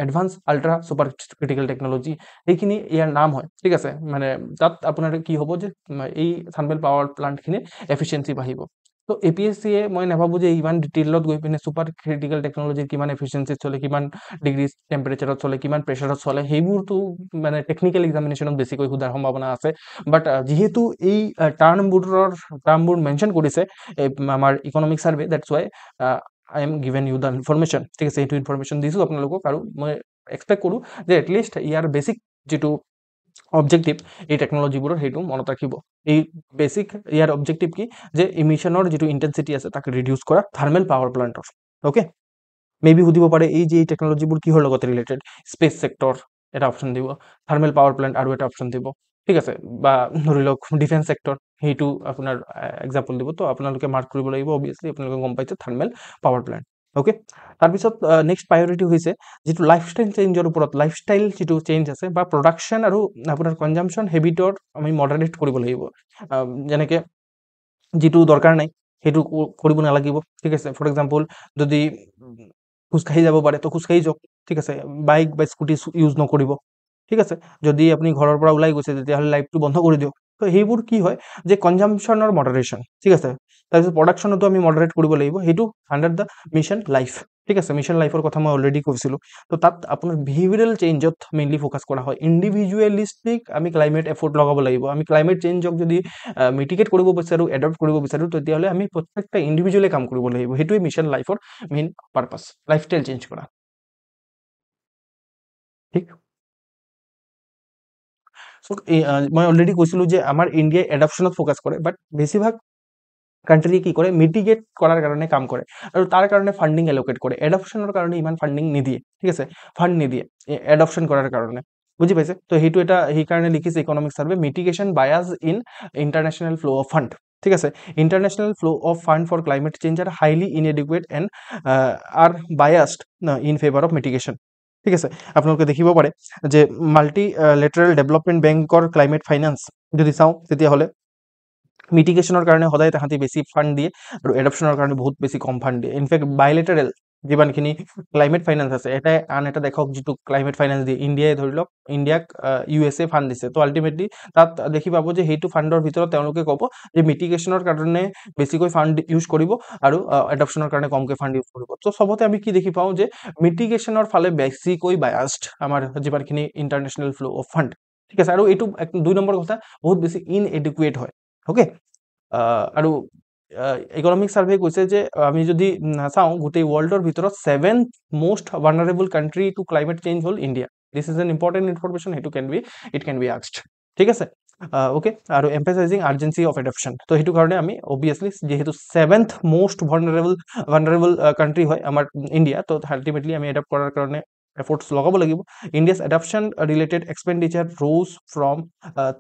advance ultra super critical technology এইখিনি ইয়াৰ নাম হয় ঠিক আছে মানে তাত আপোনাৰ কি হ'ব যে এই থাৰ্মেল পাৱাৰ প্লান্টখিনিৰ এফিচিয়েঞ্চি বাঢ়িব তো APSCয়ে মই নাভাবোঁ যে ইমান ডিটেইলত গৈ পিনে সুপাৰ ক্ৰিটিকেল টেকনলজিৰ কিমান এফিচিয়েঞ্চিত চলে কিমান ডিগ্ৰী টেম্পাৰেচাৰত চলে কিমান প্ৰেছাৰত চলে সেইবোৰতো মানে টেকনিকেল এক্সামিনেশ্যনত বেছিকৈ সোধাৰ সম্ভাৱনা আছে বাট যিহেতু এই টাৰ্মবোৰ মেনশ্যন কৰিছে আমাৰ economic survey that's why I am given you the information ঠিক আছে এইটো ইনফৰমেশ্যন দিছোঁ আপোনালোকক আৰু মই এক্সপেক্ট কৰোঁ যে এটলিষ্ট ইয়াৰ বেছিক যিটো অবজেক্টিভ এই টেকনলজিবোৰৰ সেইটো মনত ৰাখিব এই বেছিক ইয়াৰ অবজেক্টিভ কি যে ইমিশ্যনৰ যিটো ইণ্টেনচিটি আছে তাক ৰিডিউচ কৰা থাৰ্মেল পাৱাৰ প্লান্টৰ অ'কে মেবি সুধিব পাৰে এই যে এই টেকনলজিবোৰ কিহৰ লগত ৰিলেটেড স্পেচ ছেক্টৰ এটা অপশ্যন দিব থাৰ্মেল পাৱাৰ প্লান্ট আৰু এটা অপশ্যন দিব ঠিক আছে বা ধৰি লওক ডিফেন্স ছেক্টৰ সেইটো আপোনাৰ এক্সাম্পল দিব তো আপোনালোকে মাৰ্ক কৰিব লাগিব অবভিয়াছলি আপোনালোকে গম পাইছে থাৰ্মেল পাৱাৰ প্লান্ট অ'কে তাৰপিছত নেক্সট প্ৰায়ৰিটি হৈছে যিটো লাইফষ্টাইল চেঞ্জৰ ওপৰত লাইফষ্টাইল যিটো চেঞ্জ আছে বা প্ৰডাকশ্যন আৰু আপোনাৰ কনজাম্পশ্যন হেবিটৰ আমি মডাৰেট কৰিব লাগিব যেনেকৈ যিটো দৰকাৰ নাই সেইটো কৰিব নালাগিব ঠিক আছে ফৰ এক্সাম্পল যদি খোজকাঢ়ি যাব পাৰে তো খোজকাঢ়ি যাওক ঠিক আছে বাইক বা স্কুটি ইউজ নকৰিব ঠিক আছে যদি আপুনি ঘৰৰ পৰা ওলাই গৈছে তেতিয়াহ'লে লাইটটো বন্ধ কৰি দিয়ক তো সেইবোৰ কি হয় যে কনজাম্পশ্যনৰ মডাৰেশ্যন ঠিক আছে তাৰপিছত প্ৰডাকশ্যনতো আমি মডাৰেট কৰিব লাগিব সেইটো আণ্ডাৰ দ্য মিছন লাইফ ঠিক আছে মিছন লাইফৰ কথা মই অলৰেডি কৈছিলোঁ তো তাত আপোনাৰ বিহেভিয়াৰেল চেঞ্জত মেইনলি ফ'কাছ কৰা হয় ইণ্ডিভিজুৱেলিষ্টিক আমি ক্লাইমেট এফৰ্ট লগাব লাগিব আমি ক্লাইমেট চেঞ্জক যদি মিটিগেট কৰিব বিচাৰোঁ এডপ্ট কৰিব বিচাৰোঁ তেতিয়াহ'লে আমি প্ৰত্যেকটা ইণ্ডিভিজুৱেলে কাম কৰিব লাগিব সেইটোৱে মিছন লাইফৰ মেইন পাৰ্পাছ লাইফষ্টাইল চেঞ্জ কৰা ঠিক চ' মই অলৰেডি কৈছিলোঁ যে আমাৰ ইণ্ডিয়াই এডপশ্যনত ফ'কাছ কৰে বাট বেছিভাগ কাণ্ট্ৰি কি কৰে মিটিগেট কৰাৰ কাৰণে কাম কৰে আৰু তাৰ কাৰণে ফাণ্ডিং এল'কেট কৰে এডপশ্যনৰ কাৰণে ইমান ফাণ্ডিং নিদিয়ে ঠিক আছে ফাণ্ড নিদিয়ে এডপশ্যন কৰাৰ কাৰণে বুজি পাইছে তো সেইটো এটা সেইকাৰণে লিখিছে economic survey mitigation bias in international flow' of fund ঠিক আছে international flow' of fund for climate change are highly inadequate and are biased in favour of mitigation ঠিক আছে আপোনালোকে দেখিব পাৰে যে মাল্টি লেটাৰেল ডেভেলপমেণ্ট বেংকৰ ক্লাইমেট ফাইনেন্স যদি চাওঁ তেতিয়াহ'লে মিটিগেশ্যনৰ কাৰণে সদায় তাহাঁতি বেছি ফাণ্ড দিয়ে আৰু এডপশ্যনৰ কাৰণে বহুত বেছি কম ফাণ্ড দিয়ে ইনফেক্ট বাইলেটাৰেল যিমানখিনি ক্লাইমেট ফাইনেন্স আছে এটাই আন এটা দেশক যিটো ক্লাইমেট ফাইনেন্স দিয়ে ইণ্ডিয়াই ধৰি লওক ইণ্ডিয়াক USA ফাণ্ড দিছে তো আল্টিমেটলি তাত দেখি পাব যে সেইটো ফাণ্ডৰ ভিতৰত তেওঁলোকে ক'ব যে মিটিগেশ্যনৰ কাৰণে বেছিকৈ ফাণ্ড ইউজ কৰিব আৰু এডপশ্যনৰ কাৰণে কমকৈ ফাণ্ড ইউজ কৰিব তো চবতে আমি কি দেখি পাওঁ যে মিটিগেশ্যনৰ ফালে বেছিকৈ বায়াছড আমাৰ যিমানখিনি ইণ্টাৰনেশ্যনেল ফ্ল' অফ ফাণ্ড ঠিক আছে আৰু এইটো 2 নম্বৰ কথা বহুত বেছি ইনএডিকুৱেট হয় অ'কে আৰু ইকনমিক ছাৰ্ভে কৈছে যে আমি যদি চাওঁ গোটেই ৱৰ্ল্ডৰ ভিতৰত 7th most vulnerable country to climate change হ'ল India this is an important information সেইটো ইট কেন বি আস্কড ঠিক আছে অ'কে আৰু এম্ফেচাইজিং আৰ্জেঞ্চি অফ এডপশ্যন তো সেইটো কাৰণে আমি অবভিয়াছলি যিহেতু 7th most vulnerable কাণ্ট্ৰি হয় আমাৰ ইণ্ডিয়া তো আল্টিমেটলি আমি এডপ্ট কৰাৰ কাৰণে এফৰ্টছ লগাব লাগিব India's adaptation related expenditure rose from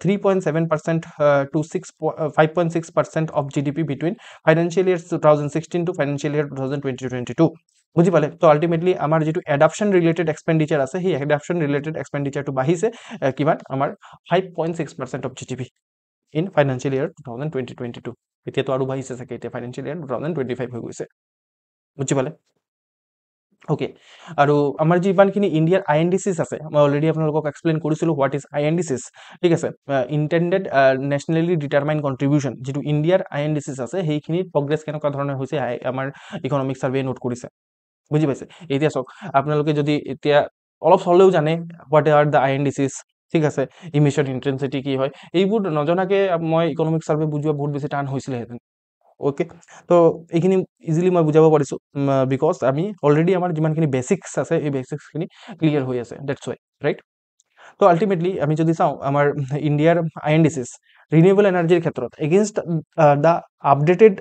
3.7% to 5.6% of GDP between financial year 2016 to financial year 2020-22 বুজি পালে তো আলটিমেটলি আমাৰ যেটো এডাপশ্যন ৰিলেটেড এক্সপেণ্ডিচাৰ আছে সেই এডাপশ্যন ৰিলেটেড এক্সপেণ্ডিচাৰটো বাঢ়িছে কিমান আমাৰ 5.6% of GDP in financial year 2020-22 এতিয়াতো আৰু বাঢ়িছে চাগে এতিয়া financial year 2025 হৈ গৈছে বুজি পালে ওকে আৰু আমাৰ যিমানখিনি ইণ্ডিয়াৰ আইএনডিচিছ আছে মই অলৰেডি আপোনালোকক এক্সপ্লেইন কৰিছিলো হোৱাট ইজ আইএনডিচিছ ঠিক আছে ইন্টেন্ডেড নেশ্যনেলি ডিটাৰমাইন কন্ট্ৰিবিউশন যেটো ইণ্ডিয়াৰ আইএনডিচিছ আছে সেইখিনি প্ৰগ্ৰেছ কেনেকুৱা ধৰণৰ হৈছে আমাৰ ইকনমিক সাৰ্ভে নোট কৰিছে বুজি পাইছে এতিয়া চাওক আপোনালোকে যদি এতিয়া অলপ হলেও জানে হোৱাট আৰ দ্য আইএনডিচিছ ঠিক আছে ইমিশন ইন্টেন্সিটি কি হয় এইবোৰ নজনাকে মই ইকনমিক সাৰ্ভে বুজিবা বহুত বেছি টান হৈছিলে হেতেন ওকে তো এইখিনি ইজিলি মই বুজাব পাৰিছো বিকজ আমি অলৰেডি আমাৰ যিমানখিনি বেসিক্স আছে এই বেসিক্সখিনি ক্লিয়াৰ হৈ আছে দ্যাটস ওয়াই ৰাইট তো আলটিমেটলি আমি যদি চাও আমাৰ ইণ্ডিয়াৰ আইএনডিচিছ ৰিনিউৱেবল এনাৰ্জিৰ ক্ষেত্ৰত against the updated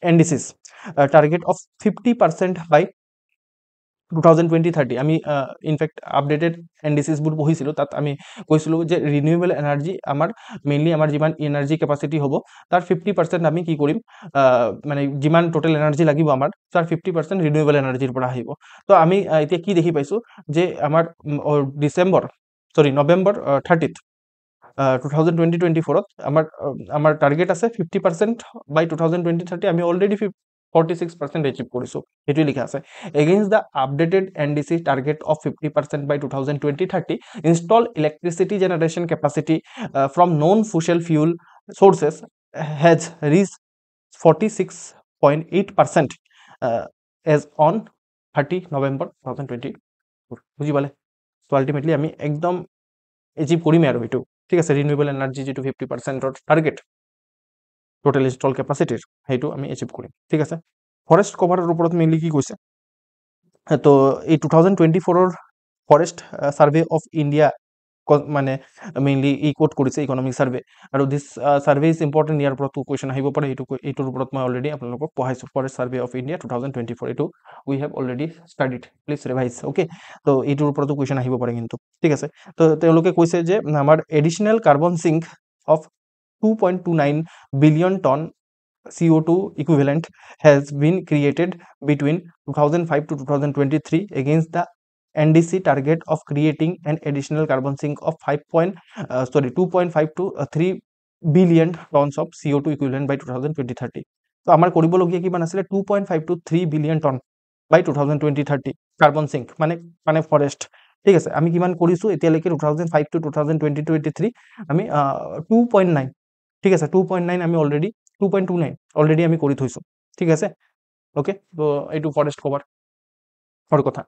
NDCs target of 50% by 2020-30 আমি ইনফ্যাক্ট আপডেটেড এনডিসিস বুল পঢ়িছিলো তাত আমি কৈছিলো যে রিনিউয়েবল এনার্জি আমাৰ মেইনলি আমাৰ যিমান এনাৰ্জি ক্যাপাসিটি হ'ব তাৰ 50% আমি কি কৰিম মানে যিমান টোটাল এনাৰ্জি লাগিব আমাৰ তাৰ 50% ৰিনিউয়েবল এনাৰ্জিৰ পৰা আহিব তো আমি এতিয়া কি দেখি পাইছো যে আমাৰ নৱেম্বৰ 30th 2020-24 আমাৰ টাৰ্গেট আছে 50% বাই 2020-30 আমি অলৰেডি 46% achieve কৰিছো এটো লিখা আছে against the updated NDC target of 50% by 2020-30 install electricity generation capacity from non fossil fuel sources has reached 46.8% as on 30 November 2020 বুজি পালে তো আলটিমেটলি আমি একদম এচিভ কৰিম আৰু এটো ঠিক আছে ৰিনিউয়েবল এনাৰ্জি যেটো 50% ৰ টাৰ্গেট টোটাল ইনস্টল ক্যাপাসিটিৰ হেতু আমি এচিভ কৰিম ঠিক আছে ফৰেষ্ট কভাৰৰ ওপৰত মেইনলি কি কৈছে তো এই 2024 ৰ ফৰেষ্ট সাৰ্ভে অফ ইন্ডিয়া মানে মেইনলি ই কোড কৰিছে ইকনমিক সাৰ্ভে আৰু দিস সাৰ্ভে ইজ ইম্পৰ্টেন্ট ইয়াৰ ওপৰত কোৱেশ্চন আহিব পাৰে এইটোৰ ওপৰত মই অলৰেডি আপোনালোকক পঢ়াইছো ফৰেষ্ট সাৰ্ভে অফ ইন্ডিয়া 2024 এটো we have already studied please revise okay তো এইটোৰ ওপৰতো কোৱেশ্চন আহিব পাৰে কিন্তু ঠিক আছে তো তেওঁলোকে কৈছে যে আমাৰ additional carbon sink of 2.29 billion ton CO2 equivalent has been created between 2005 to 2023 against the NDC target of creating an additional carbon sink of 2.5 to 3 billion tons of CO2 equivalent by 2020-30 তো আমাৰ কৰিবলগীয়া কিমান আছিল 2.5 to 3 billion ton by 2020-30 carbon sink মানে forest ঠিক আছে আমি কিমান কৰিছো এতিয়ালৈকে 2005 to 2020-23 আমি 2.9 ঠিক আছে 2.9 আমি অলৰেডি 2.29 অলৰেডি আমি কৰি থৈছো ঠিক আছে ওকে তো এইটো ফৰেস্ট কভাৰ আৰ কথা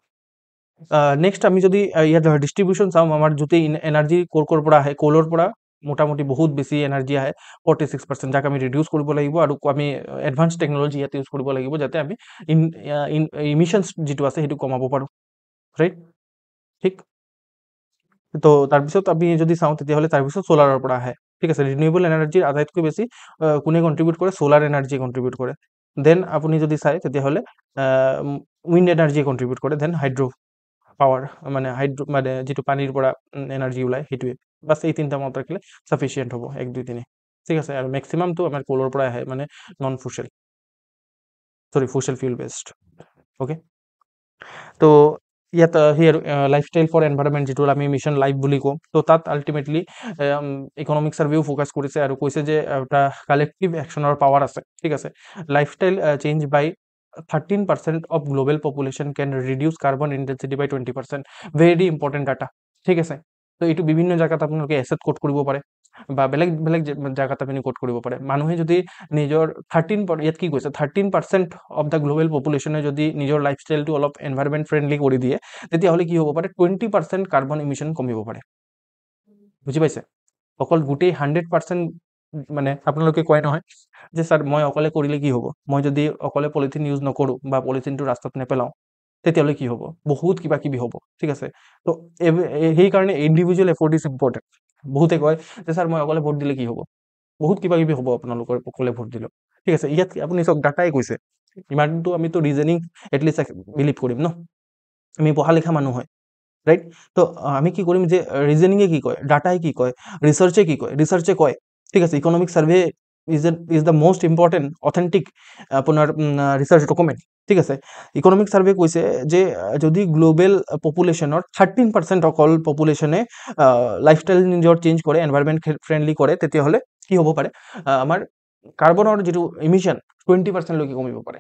নেক্সট আমি যদি ইয়াত ডিস্ট্ৰিবিউশন চাও আমাৰ জুতে এনাৰ্জি কোৰ পৰা আহে কোলৰ পৰা মোটামুটি বহুত বেছি এনাৰ্জি আহে 46% যাক আমি ৰিডিউস কৰিব লাগিব আৰু আমি এডভান্স টেকনলজি ইয়াত ইউজ কৰিব লাগিব যাতে আমি ইমিশনস যেটো আছে হেতু কমাব পাৰো ৰাইট ঠিক তো তাৰ পিছত আমি যদি চাও তেতিয়া হলে তাৰ পিছত সোলাৰৰ পৰা আহে ঠিক আছে রিনিউয়েবল এনার্জির আটাইতকৈ বেছি কোনে কন্ট্রিবিউট করে সোলার এনার্জি কন্ট্রিবিউট করে দেন আপনি যদি চাই তেতিয়া হলে উইন্ড এনার্জি কন্ট্রিবিউট করে দেন হাইড্রো পাওয়ার মানে হাইড্রো মানে যেটো পানিৰ পৰা এনাৰ্জি ওলাই হেতুৱে বাস এই তিনটা মত ৰাখিলে সাফিসিয়েন্ট হ'ব 1 2 3 ঠিক আছে আৰু ম্যাক্সিমাম তো আমাৰ কোলৰ পৰা আহে মানে non fossil fuel based okay তো ইয়াত হিয়াৰ লাইফষ্টাইল ফৰ এনভায়ৰনমেন্ট যেটো আমি মিশন লাইফ বুলি কম তো তাত আলটিমেটলি ইকনমিক সাৰ্ভেও ফোকাস কৰিছে আৰু কৈছে যে এটা কালেক্টিভ একশনৰ পাৱাৰ আছে ঠিক আছে lifestyle change by 13% of global population can reduce carbon intensity by 20% very important data ঠিক আছে তো এইটো বিভিন্ন জায়গাত আপোনালোকে এসেট কোড কৰিব পাৰে বা বেলেগ বেলেগ জায়গাত আপুনি কোড কৰিব পাৰে মানুহে যদি নিজৰ 13 ইয়াত কি কৈছে 13% of the global population যদি নিজৰ লাইফষ্টাইলটো অলপ এনভায়ৰনমেন্ট ফ্ৰেন্ডলি কৰি দিয়ে তেতিয়া হলে কি হ'ব পাৰে 20% কাৰ্বন ইমিশন কমিব পাৰে বুজি পাইছে অকল গুটেই 100% মানে আপোনালোকে কয় নহয় যে স্যার মই অকলে কৰিলে কি হ'ব মই যদি অকলে পলিথিন ইউজ নকৰো বা পলিথিনটো ৰাস্তাত নেপেলাও তেতিয়ালে কি হ'ব বহুত কিবা কিবি হ'ব ঠিক আছে তো এই কাৰণে ইন্ডিভিজুয়াল এফৰ্ট ইজ ইম্পৰ্টেন্ট বহুতে কয় যে স্যার মই অকলে ভোট দিলে কি হ'ব বহুত কিবা কিবি হ'ব আপোনালোকৰ অকলে ভোট দিলে ঠিক আছে ইয়াত আপুনি সব ডাটাই কৈছে ইমানটো আমি তো ৰিজনিং এটলিষ্ট বিলিভ কৰিম ন আমি পঢ়া লিখা মানুহ হয় ৰাইট? তো আমি কি কৰিম যে ৰিজনিঙে কি কয়, ডাটাই কি কয়, ৰিচাৰ্চে কি কয়, ৰিচাৰ্চে কয়, ঠিক আছে, economic survey is the most important authentic আপোনাৰ ৰিচাৰ্চ ডকুমেণ্ট, ঠিক আছে। ইকনমিক সাৰ্ভে কৈছে যে যদি গ্লোবেল পপুলেশ্যনৰ 13% অকল পপুলেশ্যনে লাইফষ্টাইল নিজৰ চেঞ্জ কৰে, এনভাইৰনমেণ্ট ফ্ৰেণ্ডলি কৰে, তেতিয়াহ'লে কি হ'ব পাৰে, আমাৰ কাৰ্বনৰ যিটো ইমিশ্যন 20% লৈকে কমিব পাৰে।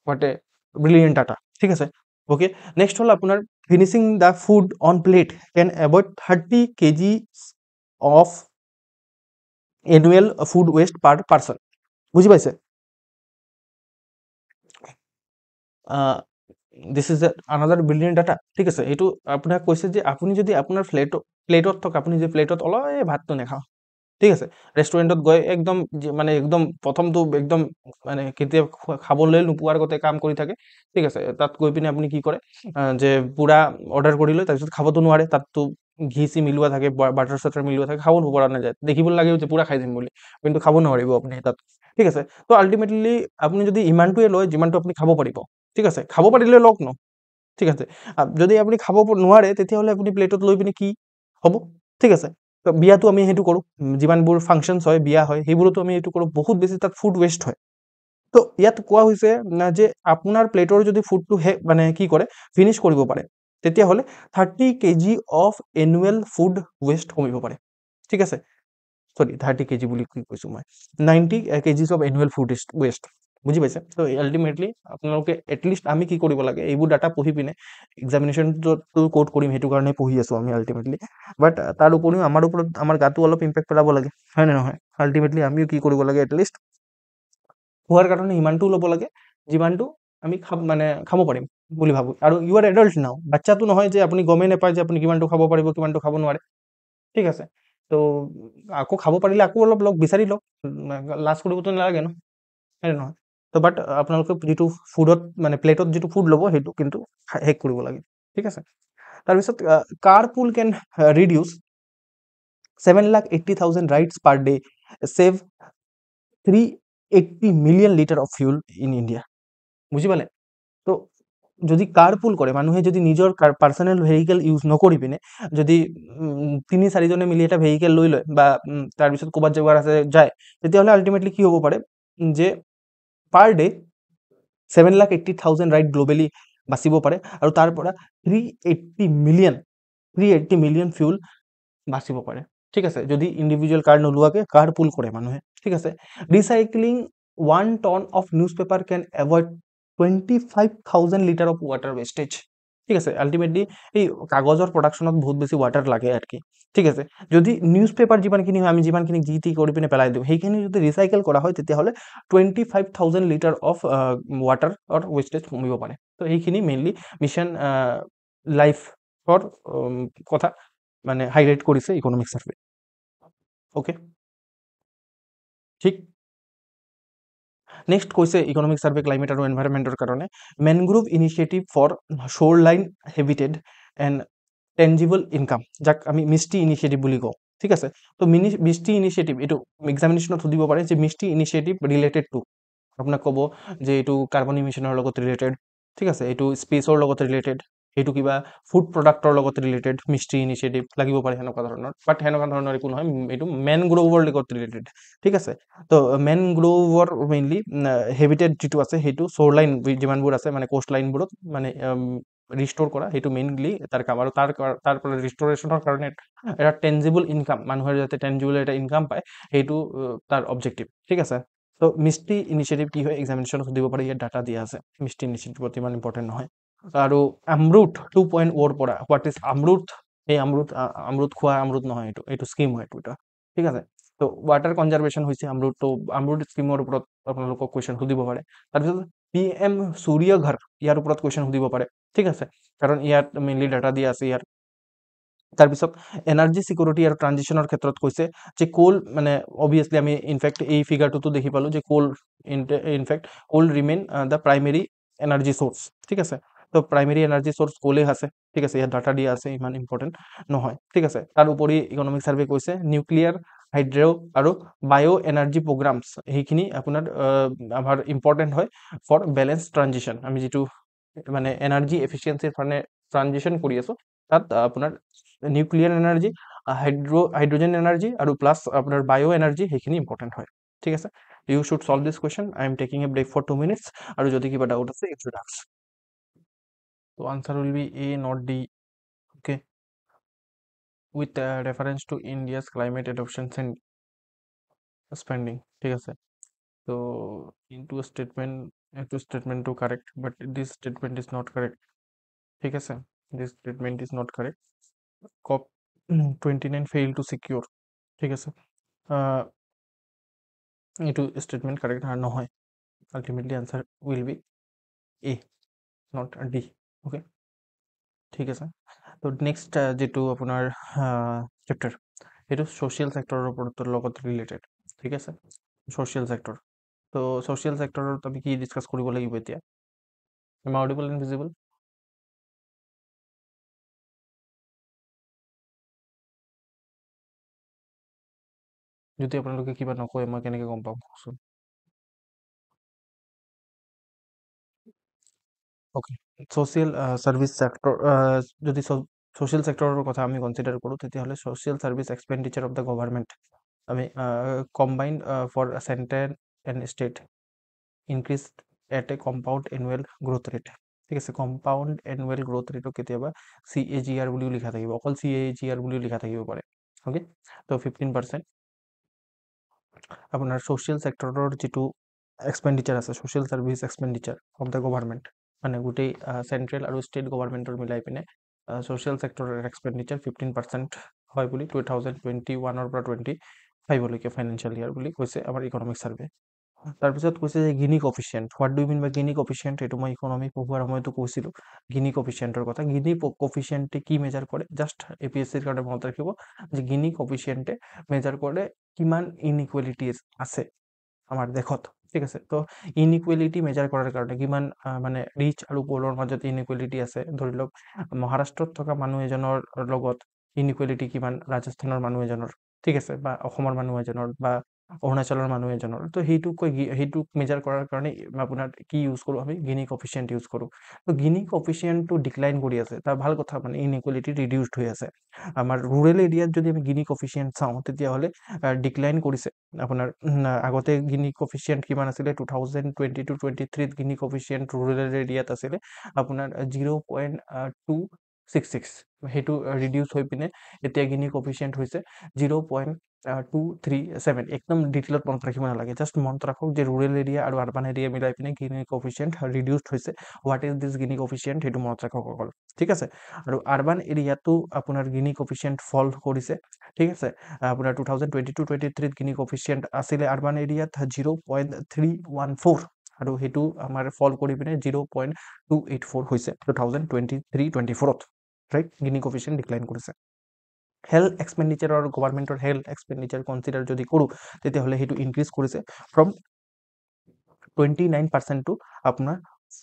হোৱাট এ ব্ৰিলিয়েণ্ট ডাটা, ঠিক আছে। ওকে, নেক্সট হ'ল আপোনাৰ finishing the food on plate can avoid 30 kg of annual food waste per person. বুজি পাইছে? This is another brilliant data, ঠিক আছে। এইটো আপোনাক কৈছে যে আপুনি যদি আপোনাৰ প্লেটত থকা, আপুনি যে প্লেটত অলপ ভাতটো নাখাওঁ, ঠিক আছে, ৰেষ্টুৰেণ্টত গৈ একদম মানে একদম প্ৰথমটো একদম মানে কেতিয়া খাবলৈ নোপোৱাৰ আগতে কাম কৰি থাকে, ঠিক আছে, তাত গৈ পিনে আপুনি কি কৰে যে পূৰা অৰ্ডাৰ কৰি লয়, তাৰপিছত খাবতো নোৱাৰে, তাততো ঘি চি মিলোৱা থাকে, বাটাৰ চাটাৰ মিলোৱা থাকে, খাব পৰা নাযায়, দেখিব লাগে যে পূৰা খাই দিম বুলি, কিন্তু খাব নোৱাৰিব আপুনি তাত, ঠিক আছে। তো আল্টিমেটলি আপুনি যদি ইমানটোৱে লয় যিমানটো আপুনি খাব পাৰিব, ঠিক আছে, খাব পাৰিলে লওক ন, ঠিক আছে। যদি আপুনি খাব নোৱাৰে তেতিয়াহ'লে আপুনি প্লেটত লৈ পিনে কি হ'ব, ঠিক আছে। তো বিয়াতো আমি সেইটো কৰোঁ, যিমানবোৰ ফাংচনছ হয়, বিয়া হয়, সেইবোৰতো আমি এইটো কৰোঁ, বহুত বেছি তাত ফুড ৱেষ্ট হয়। তো ইয়াত কোৱা হৈছে যে আপোনাৰ প্লেটৰ যদি ফুডটো মানে কি কৰে ফিনিছ কৰিব পাৰে, তেতিয়াহ'লে 30 kg of annual food waste কমিব পাৰে, ঠিক আছে। সৰি 30 kg বুলি কি কৈছোঁ মই, 90 kgs of annual food waste. বুজি পাইছে? তো আল্টিমেটলি আপোনালোকে এটলিষ্ট আমি কি কৰিব লাগে, এইবোৰ ডাটা পঢ়ি পিনে এক্সামিনেশ্যনটো কোড কৰিম, সেইটো কাৰণে পঢ়ি আছোঁ আমি আল্টিমেটলি, বাট তাৰ উপৰিও আমাৰ ওপৰত আমাৰ গাটো অলপ ইম্পেক্ট পেলাব লাগে, হয় নে নহয়? আল্টিমেটলি আমিও কি কৰিব লাগে, এটলিষ্ট খোৱাৰ কাৰণে ইমানটো ল'ব লাগে যিমানটো আমি মানে খাব পাৰিম বুলি ভাবোঁ। আৰু ইউ আৰ এডাল্ট নাও, বাচ্চাটো নহয় যে আপুনি গমেই নাপায় যে আপুনি কিমানটো খাব পাৰিব, কিমানটো খাব নোৱাৰে, ঠিক আছে। তো আকৌ খাব পাৰিলে আকৌ অলপ লওক, বিচাৰি লওক, লাজ কৰিবতো নালাগে ন, হয় নহয়? তো বাট আপোনালোকে যিটো ফুডত মানে প্লেটত যিটো ফুড ল'ব সেইটো কিন্তু শেষ কৰিব লাগে, ঠিক আছে। তাৰপিছত car pool can reduce 7,80,000 rides per day save 380 million litre of fuel in India. বুজি পালে? তো যদি কাৰ পুল কৰে, মানুহে যদি নিজৰ পাৰ্চনেল ভেহিকেল ইউজ নকৰি পিনে যদি 3-4জনে মিলি এটা ভেহিকেল লৈ লয় বা তাৰপিছত ক'ৰবাত যোৱাৰ আছে যায়, তেতিয়াহ'লে আল্টিমেটলি কি হ'ব পাৰে যে পাৰ ডে 7,80,000 ৰাইড গ্ল'বেলি বাচিব পাৰে, আৰু তাৰ পৰা 380 মিলিয়ন ফিউল বাচিব পাৰে, ঠিক আছে, যদি ইণ্ডিভিজুৱেল কাৰ নোলোৱাকৈ কাৰ পুল কৰে মানুহে, ঠিক আছে। Recycling 1 ton of newspaper can avoid 25,000 litre of water wastage, ঠিক আছে। আল্টিমেটলি এই কাগজৰ প্ৰডাকশ্যনত বহুত বেছি ৱাটাৰ লাগে আৰু কি, ঠিক আছে। যদি নিউজ পেপাৰ যিমানখিনি হয়, আমি যিমানখিনি যি টি কৰি পিনে পেলাই দিওঁ, সেইখিনি যদি ৰিচাইকেল কৰা হয়, তেতিয়াহ'লে 25,000 লিটাৰ অফ ৱাটাৰ ৱেষ্টেজ কমিব পাৰে। তো এইখিনি মেইনলি মিছন লাইফৰ কথা মানে হাইলাইট কৰিছে ইকনমিক সাৰ্ভে। ওকে, ঠিক। নেক্সট কৈছে ইকনমিক সাৰ্ভে ক্লাইমেট আৰু এনভাইৰনমেণ্টৰ কাৰণে mangrove initiative for shoreline habitat and tangible income, যাক আমি মিষ্টি ইনিচিয়েটিভ বুলি কওঁ, ঠিক আছে। তো মিষ্টি ইনিচিয়েটিভ এইটো এক্সামিনেশ্যনত সুধিব পাৰে যে মিষ্টি ইনিচিয়েটিভ ৰিলেটেড টু, আপোনাক ক'ব যে এইটো কাৰ্বন ইমিশ্যনৰ লগত ৰিলেটেড, ঠিক আছে, এইটো স্পেচৰ লগত ৰিলেটেড, এইটো কিবা ফুড প্ৰডাক্টৰ লগত ৰিলেটেড, মিষ্টি ইনিচিয়েটিভ লাগিব পাৰে সেনেকুৱা ধৰণৰ, বাট সেনেকুৱা ধৰণৰ একো নহয়, এইটো মেনগ্ৰোভৰ লগত ৰিলেটেড, ঠিক আছে। তো মেনগ্ৰোভৰ মেইনলি হেবিটেড যিটো আছে সেইটো শোৰ লাইন যিমানবোৰ আছে মানে কোষ্ট লাইনবোৰত মানে ৰিষ্ট'ৰ কৰা, সেইটো মেইনলি তাৰ কাম, আৰু তাৰ পৰা ৰিষ্ট'ৰেশ্যনৰ কাৰণে এটা টেঞ্জিবল ইনকাম, মানুহৰ যাতে টেঞ্জিবল এটা ইনকাম পায়, সেইটো তাৰ অবজেক্টিভ, ঠিক আছে। তো মিষ্টি ইনিচিয়েটিভ কি হয় এক্সামিনেশ্যনত সুধিব পাৰে, ইয়াত ডাটা দিয়া আছে, মিষ্টি ইনিচিয়েটিভত ইমান ইম্পৰ্টেণ্ট নহয়। আৰু আমৰুথ 2.0 পৰা হোৱাট ইজ আমৰুথ, এই আমৰুথ খোৱা আমৰুথ নহয়, এইটো স্কিম হয় এটা, ঠিক আছে। তো ৱাটাৰ কনজাৰভেশ্যন হৈছে আমৰুথ, তো আমৰুথ স্কিমৰ ওপৰত আপোনালোকক কুৱেশ্যন সুধিব পাৰে। তাৰপিছত PM সূৰ্য ঘৰ, ইয়াৰ ওপৰত কুৱেশ্যন সুধিব পাৰে, ঠিক আছে, কাৰণ ইয়াত মেইনলি ডাটা দিয়া আছে ইয়াৰ। তাৰপিছত এনাৰ্জি চিকিউৰিটি আৰু ট্ৰানজিশ্যনৰ ক্ষেত্ৰত কৈছে যে কোল, মানে অবভিয়াছলি আমি ইনফেক্ট এই ফিগাৰটোতো দেখি পালোঁ যে coal in fact coal remain the primary energy source, ঠিক আছে। তো প্ৰাইমেৰী এনাৰ্জি চ'ৰ্চ কোলে আছে, ঠিক আছে, ইয়াত ডাটা দিয়া আছে, ইমান ইম্পৰ্টেণ্ট নহয়, ঠিক আছে। তাৰ উপৰি ইকনমিক সাৰ্ভে কৈছে নিউক্লিয়াৰ, হাইড্ৰ' আৰু বায়' এনাৰ্জি প্ৰগ্ৰামছ, সেইখিনি আপোনাৰ আমাৰ ইম্পৰ্টেণ্ট হয় ফৰ বেলেঞ্চ ট্ৰানজিশ্যন, আমি যিটো মানে এনাৰ্জি এফিচিয়েঞ্চিৰ কাৰণে ট্ৰানজিশ্যন কৰি আছোঁ তাত আপোনাৰ নিউক্লিয়াৰ এনাৰ্জি, হাইড্ৰজেন এনাৰ্জি আৰু প্লাছ আপোনাৰ বায়' এনাৰ্জি সেইখিনি ইম্পৰ্টেণ্ট হয়। ঠিক আছে, you should solve this question. I am taking a break for 2 minutes আৰু যদি কিবা ডাউট আছে ইউ শ্বুড আস্ক। তো answer will be A not D. Okay, with reference to India's climate adaptation and spending. ঠিক আছে, তো into statement, একটু স্টেটমেন্টও correct, but this statement is not correct. ঠিক আছে, this statement is not correct. COP 29 fail to secure। ঠিক আছে, এইটো স্টেটমেন্ট কারেক্ট নহয়। Ultimately answer will be A not D. Okay, ঠিক আছে। তো নেক্সট যেটো আপোনাৰ চেপ্টাৰ, সেইটো ছ'চিয়েল ছেক্টৰৰ ওপৰত লগত ৰিলেটেড। ঠিক আছে, ছ'চিয়েল ছেক্টৰ। তো ছ'চিয়েল ছেক্টৰত আমি কি ডিছকাছ কৰিব লাগিব এতিয়া? Am I audible and visible? যদি আপোনালোকে কিবা নকয় মই কেনেকৈ গম পাম কওকচোন? ওকে, ছ'চিয়েল ছাৰ্ভিচ ছেক্টৰ, যদি ছ'চিয়েল ছেক্টৰৰ কথা আমি কনচিডাৰ কৰোঁ তেতিয়াহ'লে social service expenditure of the government আমি combine for central and state increase at a compound annual growth rate. ঠিক আছে, কম্পাউণ্ড এনুৱেল গ্ৰ'থ ৰেটক কেতিয়াবা CAGR বুলিও লিখা থাকিব, অকল CAGR বুলিও লিখা থাকিব পাৰে। অ'কে, তো 15% আপোনাৰ ছ'চিয়েল ছেক্টৰৰ যিটো এক্সপেণ্ডিচাৰ আছে, social service expenditure of the government, মানে গোটেই চেণ্ট্ৰেল আৰু ষ্টেট গভাৰ্ণমেণ্টৰ মিলাই পিনে ছ'চিয়েল ছেক্টৰৰ এক্সপেণ্ডিচাৰ 15% হয় বুলি 2021 পৰা 25লৈকে ফাইনেন্সিয়েল ইয়াৰ বুলি কৈছে আমাৰ ইকনমিক ছাৰ্ভে। তাৰপিছত কৈছে যে Gini coefficient. What do mean by Gini coefficient? এইটো মই ইকনমিক পঢ়োৱাৰ সময়তো কৈছিলোঁ গিনি কফিচিয়েণ্টৰ কথা। গিনি কফিচিয়েণ্টে কি মেজাৰ কৰে? জাষ্ট APSCৰ কাৰণে মনত ৰাখিব যে গিনি কফিচিয়েণ্টে মেজাৰ কৰে কিমান ইনইকুৱেলিটিজ আছে আমাৰ দেশত। ঠিক আছে, তো ইনইকুৱেলিটি মেজাৰ কৰাৰ কাৰণে কিমান মানে ৰিচ আৰু পুৱৰৰ মাজত ইনইকুৱেলিটি আছে। ধৰি লওক মহাৰাষ্ট্ৰত থকা মানুহ এজনৰ লগত ইনইকুৱেলিটি কিমান ৰাজস্থানৰ মানুহ এজনৰ, ঠিক আছে, বা অসমৰ মানুহ এজনৰ বা অৰুণাচলৰ মানুহ এজনৰ। তো সেইটোক মেজাৰ কৰাৰ কাৰণে আপোনাৰ কি ইউজ কৰোঁ আমি? গিনি কফিচিয়েণ্ট ইউজ কৰোঁ। তো গিনি কফিচিয়েণ্টটো ডিক্লাইন কৰি আছে, তাৰ ভাল কথা, মানে ইনইকুৱেলিটি ৰিডিউচড হৈ আছে। আমাৰ ৰুৰেল এৰিয়াত যদি আমি গিনি কফিচিয়েণ্ট চাওঁ তেতিয়াহ'লে ডিক্লাইন কৰিছে। আপোনাৰ আগতে গিনি কফিচিয়েণ্ট কিমান আছিলে? 2022-23 গিনি কফিচিয়েণ্ট ৰুৰেল এৰিয়াত আছিলে আপোনাৰ 0.266। সেইটো ৰিডিউচ হৈ পিনে এতিয়া গিনি কফিচিয়েণ্ট হৈছে 0.237। একদম ডিটেইলত মনত ৰাখিব নালাগে, জাষ্ট মনত ৰাখক যে ৰুৰেল এৰিয়া আৰু আৰ্বান এৰিয়া মিলাই পিনে গিনি কফিচিয়েণ্ট ৰিডিউচড হৈছে। What is this Guinea coefficient সেইটো মনত ৰাখক অকল। ঠিক আছে, আৰু আৰ্বান এৰিয়াতো আপোনাৰ গিনি কফিচিয়েণ্ট ফল কৰিছে। ঠিক আছে, আপোনাৰ 2022-23 গিনি কফিচিয়েণ্ট আছিলে আৰ্বান এৰিয়াত 0.314 আৰু সেইটো আমাৰ ফল কৰি পিনে 0.284 হৈছে 2023-24ত। ৰাইট, গিনি কফিচিয়েণ্ট ডিক্লাইন কৰিছে। হেল্থ এক্সপেণ্ডিচাৰ আৰু গভাৰ্ণমেণ্টৰ হেল্থ এক্সপেণ্ডিচাৰ কনচিডাৰ যদি কৰোঁ তেতিয়াহ'লে সেইটো ইনক্ৰিজ কৰিছে ফ্ৰম 29% টু আপোনাৰ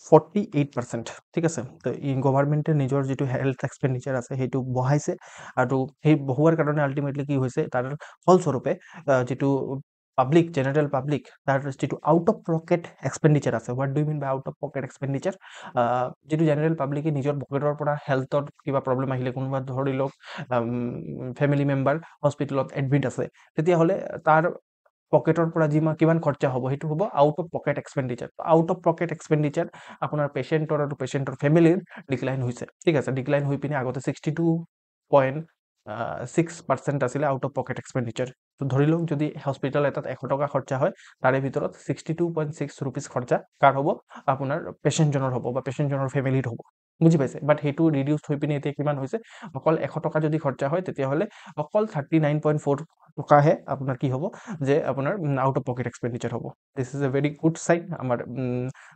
48%। ঠিক আছে, তো গভাৰ্ণমেণ্টে নিজৰ যিটো হেল্থ এক্সপেণ্ডিচাৰ আছে সেইটো বঢ়াইছে, আৰু সেই বঢ়োৱাৰ কাৰণে আল্টিমেটলি কি হৈছে, তাৰ ফলস্বৰূপে যিটো পাব্লিক, জেনেৰেল পাব্লিক, তাৰ যিটো আউট অফ পকেট এক্সপেণ্ডিচাৰ আছে। What do mean by out of pocket expenditure? যিটো জেনেৰেল পাব্লিকে নিজৰ পকেটৰ পৰা হেল্থত কিবা প্ৰব্লেম আহিলে, কোনোবা ধৰি লওক ফেমিলি মেম্বাৰ হস্পিটেলত এডমিট আছে, তেতিয়াহ'লে তাৰ পকেটৰ পৰা কিমান খৰচা হ'ব সেইটো হ'ব out of pocket expenditure. Out of pocket expenditure আপোনাৰ পেচেণ্টৰ আৰু পেচেণ্টৰ ফেমিলিৰ ডিক্লাইন হৈছে। ঠিক আছে, ডিক্লাইন হৈ পিনে আগতে 62.6% আছিলে আউট অফ পকেট এক্সপেণ্ডিচাৰ। তো ধৰি লওক যদি হস্পিটেল এটাত 100 টকা খৰচা হয়, তাৰে ভিতৰত 62.6 ৰুপিজ খৰচা কাৰ হ'ব? আপোনাৰ পেচেণ্টজনৰ হ'ব বা পেচেণ্টজনৰ ফেমিলিত হ'ব। বুজি পাইছে? বাট সেইটো ৰিডিউচ হৈ পিনে এতিয়া কিমান হৈছে? অকল 100 টকা যদি খৰচা হয় তেতিয়াহ'লে অকল 39.4 টকাহে আপোনাৰ কি হ'ব, যে আপোনাৰ আউট অফ পকেট এক্সপেণ্ডিচাৰ হ'ব। দিছ is A very good sign, আমাৰ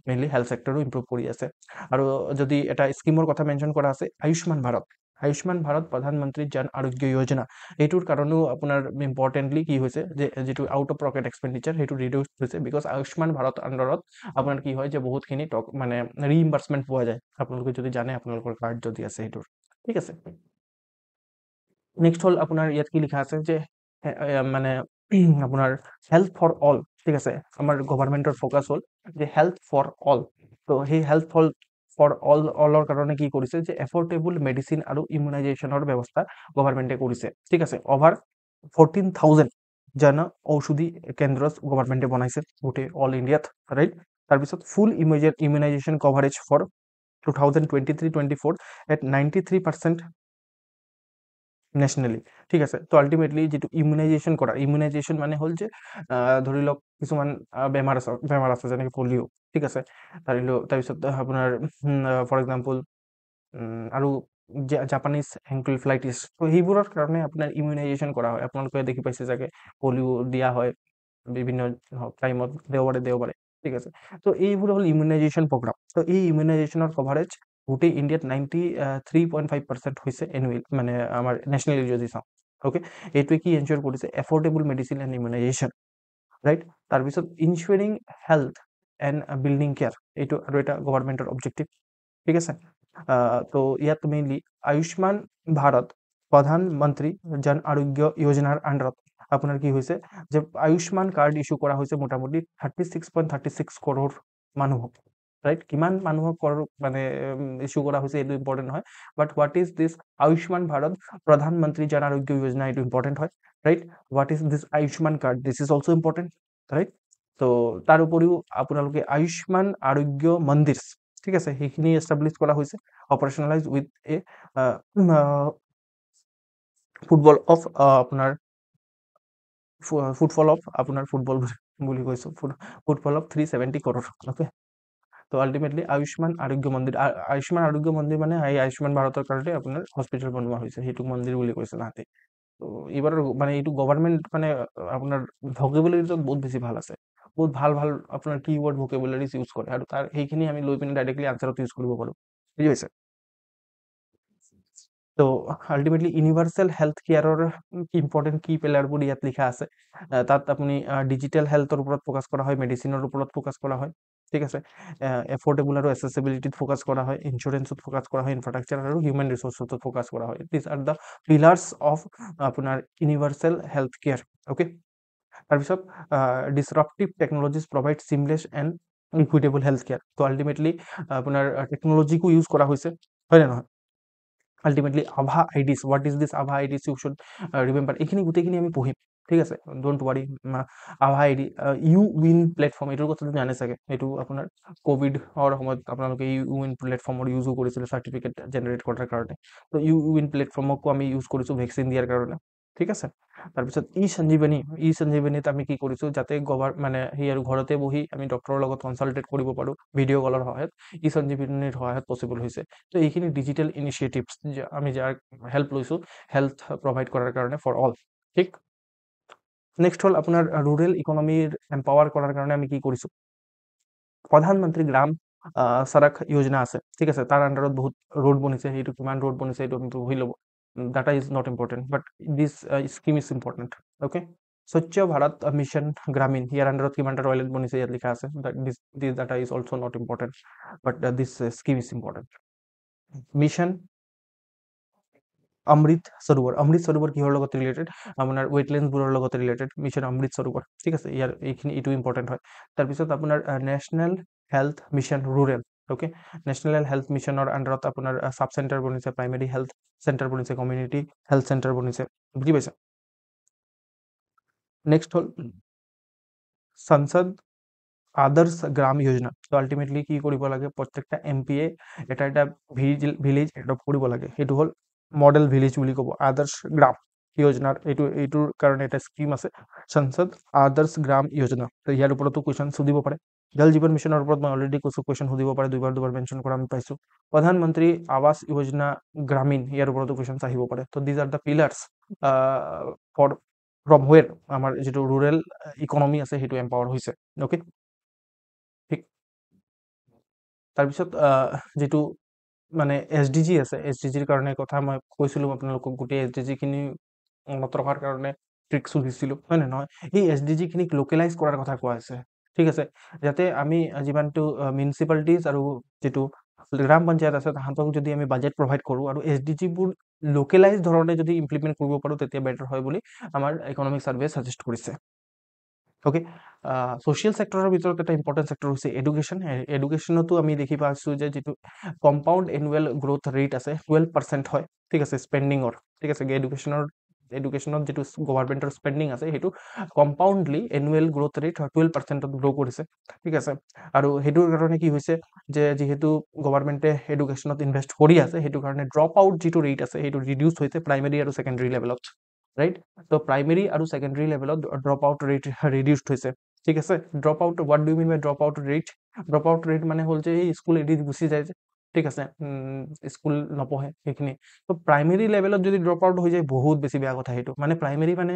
মেইনলি হেল্থ ছেক্টৰো ইম্প্ৰুভ কৰি আছে। আৰু যদি এটা স্কিমৰ কথা মেনশ্যন কৰা আছে, আয়ুষ্মান ভাৰত। আয়ুষ্মান ভাৰত প্ৰধানমন্ত্ৰী জন আৰোগ্য যোজনা, এইটোৰ কাৰণেও আপোনাৰ ইম্পৰ্টেণ্টলি কি হৈছে, যে যিটো আউট অফ পকেট এক্সপেণ্ডিচাৰ সেইটো ৰিডিউচ হৈছে। বিকজ আয়ুষ্মান ভাৰত আণ্ডাৰত আপোনাৰ কি হয় যে বহুতখিনি মানে ৰিইম্বাৰ্চমেণ্ট পোৱা যায়, আপোনালোকে যদি জানে, আপোনালোকৰ কাৰ্ড যদি আছে সেইটোৰ। ঠিক আছে, নেক্সট হ'ল আপোনাৰ ইয়াত কি লিখা আছে যে মানে আপোনাৰ হেল্থ ফৰ অল। ঠিক আছে, আমাৰ গভাৰ্ণমেণ্টৰ ফ'কাছ হ'ল যে হেল্থ ফৰ অল। তো সেই হেল্থ ফৰ অলৰ কাৰণে কি কৰিছে যে এফৰ্ডেবল মেডিচিন আৰু ইমিউনাইজেশ্যনৰ ব্যৱস্থা গভৰ্ণমেণ্টে কৰিছে ঠিক আছে অভাৰ 14,000 জন ঔষধি কেন্দ্ৰ গভৰ্ণমেণ্টে বনাইছে গোটেই অল ইণ্ডিয়াত ৰাইট তাৰপিছত ফুল ইমিউনাইজেশ্যন কভাৰেজ ফৰ 2023-24 at 93% নেশ্যনেলি ঠিক আছে তো আল্টিমেটলি যিটো ইমিউনাইজেশ্যন কৰা ইমিউনাইজেশ্যন মানে হ'ল যে ধৰি লওক কিছুমান বেমাৰ আছে যেনেকৈ পলিঅ' ঠিক আছে তাৰপিছত আপোনাৰ ফৰ এক্সাম্পল আৰু জাপানিজ এনকেফেলাইটিছ তো সেইবোৰৰ কাৰণে আপোনাৰ ইমিউনাইজেশ্যন কৰা হয় আপোনালোকে দেখি পাইছে চাগে পলিঅ' দিয়া হয় বিভিন্ন টাইমত দেওবাৰে ঠিক আছে তো এইবোৰ হ'ল ইমিউনাইজেশ্যন প্ৰগ্ৰাম তো এই ইমিউনাইজেশ্যনৰ কভাৰেজ গোটেই ইণ্ডিয়াত 93.5% হৈছে এনুৱেল মানে আমাৰ নেশ্যনেলি যদি চাওঁ অ'কে এইটোৱে কি এনচিয়ৰ কৰিছে affordable medicine and immunisation right তাৰপিছত ইনচিয়ৰিং হেল্থ এণ্ড বিল্ডিং কেয়াৰ এইটো আৰু এটা গভৰ্ণমেণ্টৰ অবজেক্টিভ ঠিক আছে তো ইয়াত মেইনলি আয়ুষ্মান ভাৰত প্ৰধানমন্ত্ৰী জন আৰোগ্য যোজনাৰ আণ্ডাৰত আপোনাৰ কি হৈছে যে আয়ুষ্মান কাৰ্ড ইছ্যু কৰা হৈছে মোটামুটি 36.36 কৰোৰ মানুহক ৰাইট কিমান মানুহক মানে ইছ্যু কৰা হৈছে এইটো ইম্পৰ্টেণ্ট নহয় but what is this Ayushman Bharat Pradhan Mantri Jan Arogya Yojana এইটো ইম্পৰ্টেণ্ট হয় right what is this Ayushman card this is also' important right তো তাৰ উপৰিও আপোনালোকে আয়ুষ্মান আৰোগ্য মন্দিৰ ঠিক আছে সেইখিনি এষ্টাব্লিছ কৰা হৈছে অপাৰেশ্যনেলাইজ উইথ এ ফুটবল অফ আপোনাৰ ফুটফল অফ আপোনাৰ ফুটবল বুলি কৈছোঁ ফুটফল অফ 370 কৰোৰ অ'কে তো আল্টিমেটলি আয়ুষ্মান আৰোগ্য মন্দিৰ মানে এই আয়ুষ্মান ভাৰতৰ কাৰণে আপোনাৰ হস্পিটেল বনোৱা হৈছে সেইটো মন্দিৰ বুলি কৈছে তাহাঁতে তো এইবাৰ মানে এইটো গভৰ্ণমেণ্ট মানে আপোনাৰ ভকেবুলাৰিটো বহুত বেছি ভাল আছে বহুত ভাল আপোনাৰ কিৱৰ্ড ভকেবুলাৰিজ ইউজ কৰে আৰু তাৰ সেইখিনি আমি লৈ পিনে ডাইৰেক্টলি আনচাৰত ইউজ কৰিব পাৰোঁ বুজি পাইছে তো আল্টিমেটলি ইউনিভাৰ্চেল হেল্থ কেয়াৰৰ ইম্পৰ্টেণ্ট কি পিলাৰবোৰ ইয়াত লিখা আছে তাত আপুনি ডিজিটেল হেল্থৰ ওপৰত ফ'কাছ কৰা হয় মেডিচিনৰ ওপৰত ফ'কাছ কৰা হয় ঠিক আছে এফৰ্ডেবল আৰু এচেচিবিলিটিত ফ'কাছ কৰা হয় ইঞ্চুৰেঞ্চত ফ'কাছ কৰা হয় ইনফ্ৰাষ্ট্ৰাকচাৰ আৰু হিউমেন ৰিচোৰ্চত ফ'কাছ কৰা হয় দিছ আৰ দ্য পিলাৰ্ছ অফ আপোনাৰ ইউনিভাৰ্চেল হেল্থ কেয়াৰ অ'কে তাৰপিছত ডিছৰাপটিভ technologies provide চিমলেছ and equitable health care তো আল্টিমেটলি আপোনাৰ টেকনলজিকো ইউজ কৰা হৈছে হয় নে নহয় ultimately Abha আইডিছ what is this Abha আইডিছ U should remember এইখিনি গোটেইখিনি আমি পঢ়িম ঠিক আছে don't worry Abha ID U win platform এইটোৰ কথাটো জানে চাগে এইটো আপোনাৰ ক'ভিডৰ সময়ত আপোনালোকে ইউ উইন প্লেটফৰ্মৰ ইউজো কৰিছিলে চাৰ্টিফিকেট জেনেৰেট কৰাৰ কাৰণে তো ইউ উইন প্লেটফৰ্মকো আমি ইউজ কৰিছোঁ ভেকচিন দিয়াৰ কাৰণে ঠিক আছে তাৰপিছত ই সঞ্জীৱনীত আমি কি কৰিছোঁ যাতে মানে সেই আৰু ঘৰতে বহি আমি ডক্টৰৰ লগত কনচাল্টেট কৰিব পাৰোঁ ভিডিঅ' কলৰ সহায়ত ই সঞ্জীৱনীৰ সহায়ত পচিবল হৈছে তো এইখিনি ডিজিটেল ইনিচিয়েটিভছ আমি যাৰ হেল্প লৈছোঁ হেল্থ প্ৰভাইড কৰাৰ কাৰণে ফৰ অল ঠিক নেক্সট হ'ল আপোনাৰ ৰুৰেল ইকনমিৰ এম্পাৱাৰ কৰাৰ কাৰণে আমি কি কৰিছোঁ প্ৰধানমন্ত্ৰী গ্ৰাম সড়ক যোজনা আছে ঠিক আছে তাৰ আণ্ডাৰত বহুত ৰোড বনিছে সেইটো কিমান ৰোড বনিছে এইটো আমি পঢ়ি ল'ব data is not important but this scheme is important okay স্বচ্ছ ভাৰত মিছন গ্ৰামীণ ইয়াৰ আণ্ডাৰত কিমানটা টয়লেট বনিছে ইয়াত লিখা আছে this data is also' not important but this scheme is important mission Amrit Sarovar কিহৰ লগত ৰিলেটেড আপোনাৰ ৱেটলেণ্ডছবোৰৰ লগত ৰিলেটেড মিছন অমৃত সৰোবৰ ঠিক আছে ইয়াৰ এইটো ইম্পৰ্টেণ্ট হয় তাৰপিছত আপোনাৰ national health mission rural okay national health মিছনৰ আণ্ডাৰত আপোনাৰ চাব চেণ্টাৰ বনিছে প্ৰাইমেৰী হেল্থ চেণ্টাৰ বনিছে কমিউনিটি হেল্থ চেণ্টাৰ বনিছে বুজি পাইছে নেক্সট হ'ল সংসদ আদৰ্শ গ্ৰাম যোজনা তো আল্টিমেটলি কি কৰিব লাগে প্ৰত্যেকটা এমপিয়ে এটা ভিলেজ এডপ্ট কৰিব লাগে সেইটো হ'ল মডেল ভিলেজ বুলি ক'ব আদৰ্শ গ্ৰাম যোজনাৰ এইটোৰ কাৰণে এটা স্কিম আছে সংসদ আদৰ্শ গ্ৰাম যোজনা তো ইয়াৰ ওপৰতো কুৱেশ্যন সুধিব পাৰে জল জীৱন মিছনৰ ওপৰত মই অলৰেডি কৈছোঁ কুৱেশ্যন সুধিব পাৰে দুবাৰ মেনশ্যন কৰা আমি পাইছোঁ প্ৰধানমন্ত্ৰী আৱাস যোজনা গ্ৰামীণ ইয়াৰ ওপৰতো কুৱেশ্যন আহিব পাৰে তো these are the pillars for from where আমাৰ যিটো ৰুৰেল ইকনমি আছে সেইটো এম্পাৱাৰ হৈছে অ'কে ঠিক তাৰপিছত যিটো মানে SDG আছে SDGৰ কাৰণে কথা মই কৈছিলোঁ আপোনালোকক গোটেই SDGখিনি মনত ৰখাৰ কাৰণে ট্ৰিক্স সুধিছিলোঁ হয় নে নহয় এই SDGখিনিক লোকেলাইজ কৰাৰ কথা কোৱা আছে ঠিক আছে যাতে আমি যিমানটো মিউনিচিপালিটিজ আৰু যিটো গ্ৰাম পঞ্চায়ত আছে তাহাঁতক যদি আমি বাজেট প্ৰভাইড কৰোঁ আৰু SDGবোৰ লোকেলাইজ ধৰণে যদি ইমপ্লিমেণ্ট কৰিব পাৰোঁ তেতিয়া বেটাৰ হয় বুলি আমাৰ ইকনমিক ছাৰ্ভে ছাজেষ্ট কৰিছে ওকে ছ'চিয়েল ছেক্টৰৰ ভিতৰত এটা ইম্পৰ্টেণ্ট ছেক্টৰ হৈছে এডুকেশ্যন এডুকেশ্যনতো আমি দেখি পাইছোঁ যে যিটো কম্পাউণ্ড এনুৱেল গ্ৰ'থ ৰেট আছে 12% হয় ঠিক আছে স্পেণ্ডিঙৰ ঠিক আছে এডুকেশ্যনত যিটো গভৰ্ণমেণ্টৰ স্পেণ্ডিং আছে সেইটো কম্পাউণ্ডলি এনুৱেল গ্ৰ'থ ৰেট 12%ত গ্ৰ' কৰিছে ঠিক আছে আৰু সেইটোৰ কাৰণে কি হৈছে যে যিহেতু গভৰ্ণমেণ্টে এডুকেশ্যনত ইনভেষ্ট কৰি আছে সেইটো কাৰণে ড্ৰপ আউট যিটো ৰেট আছে সেইটো ৰিডিউচ হৈছে প্ৰাইমেৰী আৰু ছেকেণ্ডেৰী লেভেলত ৰাইট তো প্ৰাইমেৰী আৰু ছেকেণ্ডেৰী লেভেলত ড্ৰপ আউট ৰেট ৰিডিউচড হৈছে ঠিক আছে drop out what do mean by drop out rate মানে হ'ল যে এই স্কুল এৰি গুচি যায় যে ঠিক আছে স্কুল নপঢ়ে সেইখিনি তো প্ৰাইমেৰী লেভেলত যদি ড্ৰপ আউট হৈ যায় বহুত বেছি বেয়া কথা সেইটো মানে প্ৰাইমেৰী মানে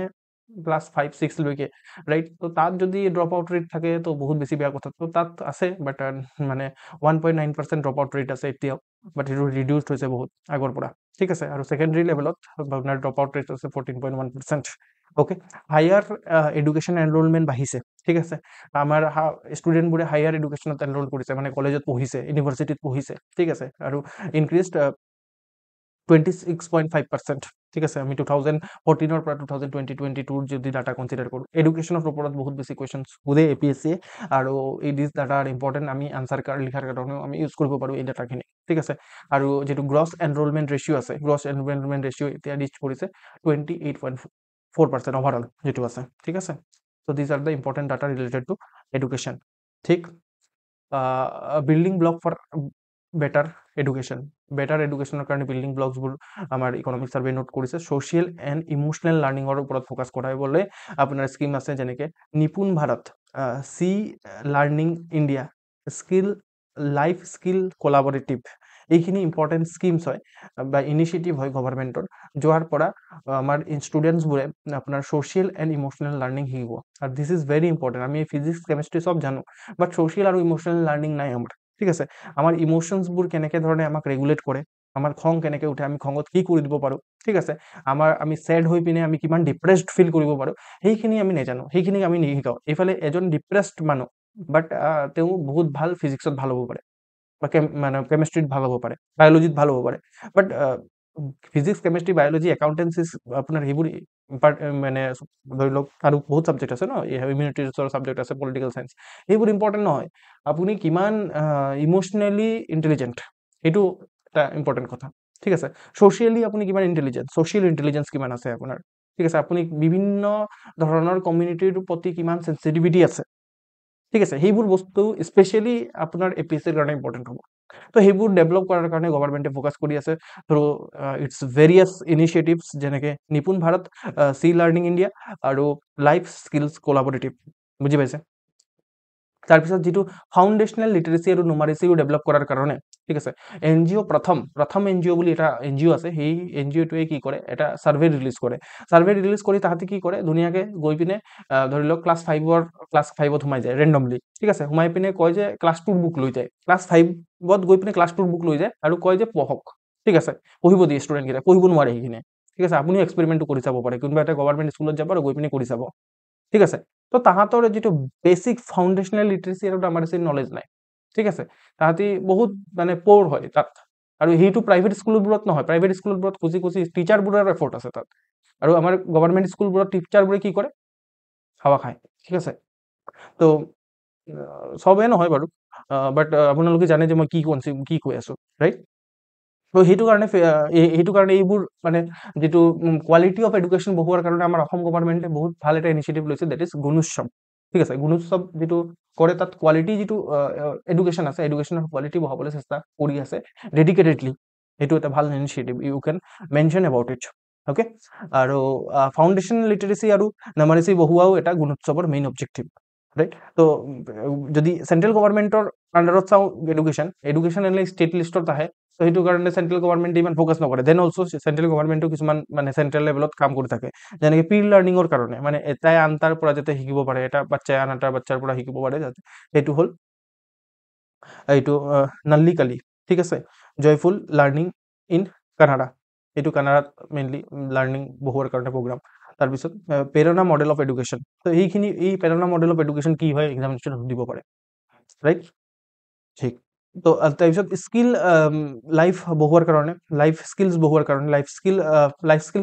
ক্লাছ 5-6 লৈকে ৰাইট তো তাত যদি ড্ৰপ আউট ৰেট থাকে তো বহুত বেছি বেয়া কথা তো তাত আছে বাট মানে 1.9% ড্ৰপ আউট ৰেট আছে এতিয়াও বাট সেইটো ৰিডিউচড হৈছে বহুত আগৰ পৰা ঠিক আছে আৰু ছেকেণ্ডেৰী লেভেলত আপোনাৰ ড্ৰপ আউট ৰেট আছে 14.1% ওকে হায়াৰ এডুকেশ্যন এনৰলমেণ্ট বাঢ়িছে ঠিক আছে আমাৰ ষ্টুডেণ্টবোৰে হায়াৰ এডুকেশ্যনত এনৰল কৰিছে মানে কলেজত পঢ়িছে ইউনিভাৰ্চিটিত পঢ়িছে ঠিক আছে আৰু ইনক্ৰিজড 26.5% ঠিক আছে আমি 2014 পৰা 2022 যদি ডাটা কনচিডাৰ কৰোঁ এডুকেশ্যনৰ ওপৰত বহুত বেছি কুৱেশ্যনছ সোধে APSC আৰু এই দিছ ডাটা আৰ ইম্পৰ্টেণ্ট আমি আনচাৰ কাৰ্ড লিখাৰ কাৰণেও আমি ইউজ কৰিব পাৰোঁ এই ডাটাখিনি ঠিক আছে আৰু যিটো গ্ৰছ এনৰলমেণ্ট ৰেচিঅ' আছে গ্ৰছ এনৰলমেণ্ট ৰেচিঅ' এতিয়া ৰিচ কৰিছে 28.4% ওভাৰঅল যিটো আছে ঠিক আছে so' these are the important data related to education ঠিক বিল্ডিং ব্লক ফৰ বেটাৰ এডুকেশ্যনৰ কাৰণে বিল্ডিং ব্লকছবোৰ আমাৰ ইকনমিক ছাৰ্ভে নোট কৰিছে ছ'চিয়েল এণ্ড ইম'চনেল লাৰ্ণিঙৰ ওপৰত ফ'কাছ কৰাবলৈ আপোনাৰ স্কিম আছে যেনেকৈ নিপুণ ভাৰত চি learning India skill life skill collaborative এইখিনি ইম্পৰ্টেণ্ট স্কিমছ হয় বা ইনিচিয়েটিভ হয় গভৰ্ণমেণ্টৰ যোৱাৰ পৰা আমাৰ ষ্টুডেণ্টছবোৰে আপোনাৰ ছ'চিয়েল এণ্ড ইম'চনেল লাৰ্ণিং শিকিব আৰু দিছ ইজ ভেৰি ইম্পৰ্টেণ্ট আমি ফিজিক্স কেমেষ্ট্ৰি চব জানো বাট ছ'চিয়েল আৰু ইম'চনেল লাৰ্ণিং নাই আমাৰ ঠিক আছে আমাৰ ইম'শ্যনছবোৰ কেনেকৈ ধৰণে আমাক ৰেগুলেট কৰে আমাৰ খং কেনেকৈ উঠে আমি খঙত কি কৰি দিব পাৰোঁ ঠিক আছে আমি ছেড হৈ পিনে আমি কিমান ডিপ্ৰেছড ফিল কৰিব পাৰোঁ সেইখিনি আমি নাজানো সেইখিনিক আমি নিশিকাওঁ এইফালে এজন ডিপ্ৰেছড মানুহ বাট তেওঁ বহুত ভাল ফিজিক্সত ভাল হ'ব পাৰে বা মানে কেমেষ্ট্ৰিত ভাল হ'ব পাৰে বায়'লজিত ভাল হ'ব পাৰে বাট ফিজিক্স কেমেষ্ট্ৰি বায়'লজি একাউণ্টেঞ্চি আপোনাৰ সেইবোৰ মানে ধৰি লওক আৰু বহুত ছাবজেক্ট আছে ন ইমিউনিটি ৰিচৰ ছাবজেক্ট আছে পলিটিকেল চায়েন্স সেইবোৰ ইম্পৰ্টেণ্ট নহয় আপুনি কিমান ইম'চনেলি ইণ্টেলিজেণ্ট সেইটো এটা ইম্পৰ্টেণ্ট কথা ঠিক আছে ছ'চিয়েলি আপুনি কিমান ইণ্টেলিজেণ্ট ছ'চিয়েল ইণ্টেলিজেঞ্চ কিমান আছে আপোনাৰ ঠিক আছে আপুনি বিভিন্ন ধৰণৰ কমিউনিটিৰ প্ৰতি কিমান চেঞ্চিটিভিটি আছে ঠিক আছে সেইবোৰ বস্তু স্পেচিয়েলি আপোনাৰ APSCৰ কাৰণে ইম্পৰ্টেণ্ট হ'ব তো সেইবোৰ ডেভেলপ কৰাৰ কাৰণে গভৰ্ণমেণ্টে ফ'কাছ কৰি আছে থ্ৰু ইটছ ভেৰিয়াছ ইনিচিয়েটিভছ যেনেকৈ নিপুণ ভাৰত চি লাৰ্ণিং ইণ্ডিয়া আৰু লাইফ স্কিলছ কোলাবৰেটিভ বুজি পাইছে তাৰপিছত যিটো ফাউণ্ডেশ্যনেল লিটাৰেচি আৰু নুমাৰেচিও ডেভেলপ কৰাৰ কাৰণে ঠিক আছে NGO প্ৰথম NGO বুলি এটা NGO আছে সেই NGOটোৱে কি কৰে এটা ছাৰ্ভে ৰিলিজ কৰি তাহাঁতে কি কৰে ধুনীয়াকৈ গৈ পিনে ধৰি লওক ক্লাছ 5ত সোমাই যায় ৰেণ্ডমলি ঠিক আছে সোমাই পিনে কয় যে ক্লাছ 2ৰ বুক লৈ যায় ক্লাছ 5ত গৈ পিনে ক্লাছ 2ৰ বুক লৈ যায় আৰু কয় যে পঢ়ক ঠিক আছে পঢ়িব দিয়ে ষ্টুডেণ্টকেইটা পঢ়িব নোৱাৰে সেইখিনি ঠিক আছে আপুনিও এক্সপেৰিমেণ্টটো কৰি চাব পাৰে কোনোবা এটা গভৰ্ণমেণ্ট স্কুলত যাব আৰু গৈ পিনে কৰি চাব ঠিক আছে তো তাহাঁতৰ যিটো বেচিক ফাউণ্ডেশ্যনেল লিটাৰেচি আৰু নামাৰেচি নলেজ নাই ঠিক আছে তাহাঁতি বহুত মানে প'ৰ হয় তাত আৰু সেইটো প্ৰাইভেট স্কুলবোৰত নহয় প্ৰাইভেট স্কুলবোৰত খুচি টিচাৰবোৰৰ এফৰ্ট আছে তাত আৰু আমাৰ গভৰ্ণমেণ্ট স্কুলবোৰত টিচাৰবোৰে কি কৰে হাৱা খায় ঠিক আছে তো চবেই নহয় বাৰু বাট আপোনালোকে জানে যে মই কি কৈ আছোঁ ৰাইট তো সেইটো কাৰণে এইবোৰ মানে যিটো কোৱালিটি অফ এডুকেশ্যন বঢ়োৱাৰ কাৰণে আমাৰ অসম গভৰ্ণমেণ্টে বহুত ভাল এটা ইনিচিয়েটিভ লৈছে ডেট ইজ গুণোৎসৱ ঠিক আছে গুণোৎসৱ যিটো কৰে তাত কোৱালিটি যিটো এডুকেশ্যন আছে এডুকেশ্যনৰ কোৱালিটি বঢ়াবলৈ চেষ্টা কৰি আছে ডেডিকেটেডলি সেইটো এটা ভাল initiative you can mention about it okay আৰু ফাউণ্ডেশ্যন লিটাৰেচি আৰু নামাৰেচি বঢ়োৱাও এটা গুণোৎসৱৰ মেইন অবজেক্টিভ ৰাইট তো যদি চেণ্ট্ৰেল গভৰ্ণমেণ্টৰ আণ্ডাৰত চাওঁ এডুকেশ্যন এনে ষ্টেট লিষ্টত আহে তো সেইটো কাৰণে চেণ্ট্ৰেল গভৰ্ণমেণ্টে ইমান ফ'কাছ নকৰে দেন অলছ' চেণ্ট্ৰেল গভৰ্ণমেণ্টেও কিছুমান মানে চেণ্ট্ৰেল লেভেলত কাম কৰি থাকে যেনেকৈ পিৰ লাৰ্ণিঙৰ কাৰণে মানে এটাই আনটাৰ পৰা যাতে শিকিব পাৰে এটা বাচ্চাই আন এটা বাচ্চাৰ পৰা শিকিব পাৰে যাতে সেইটো হ'ল এইটো নাল্লিকালি ঠিক আছে জয়ফুল লাৰ্ণিং ইন কানাডা এইটো কানাডাত মেইনলি লাৰ্ণিং বঢ়োৱাৰ কাৰণে প্ৰগ্ৰাম তাৰপিছত প্ৰেৰণা মডেল অফ এডুকেশ্যন তো এই প্ৰেৰণা মডেল অফ এডুকেশ্যন কি হয় এক্সামিনেশ্যন দিব পাৰে ৰাইট ঠিক তো তাৰপিছত স্কিল লাইফ বঢ়োৱাৰ কাৰণে লাইফ স্কিলছ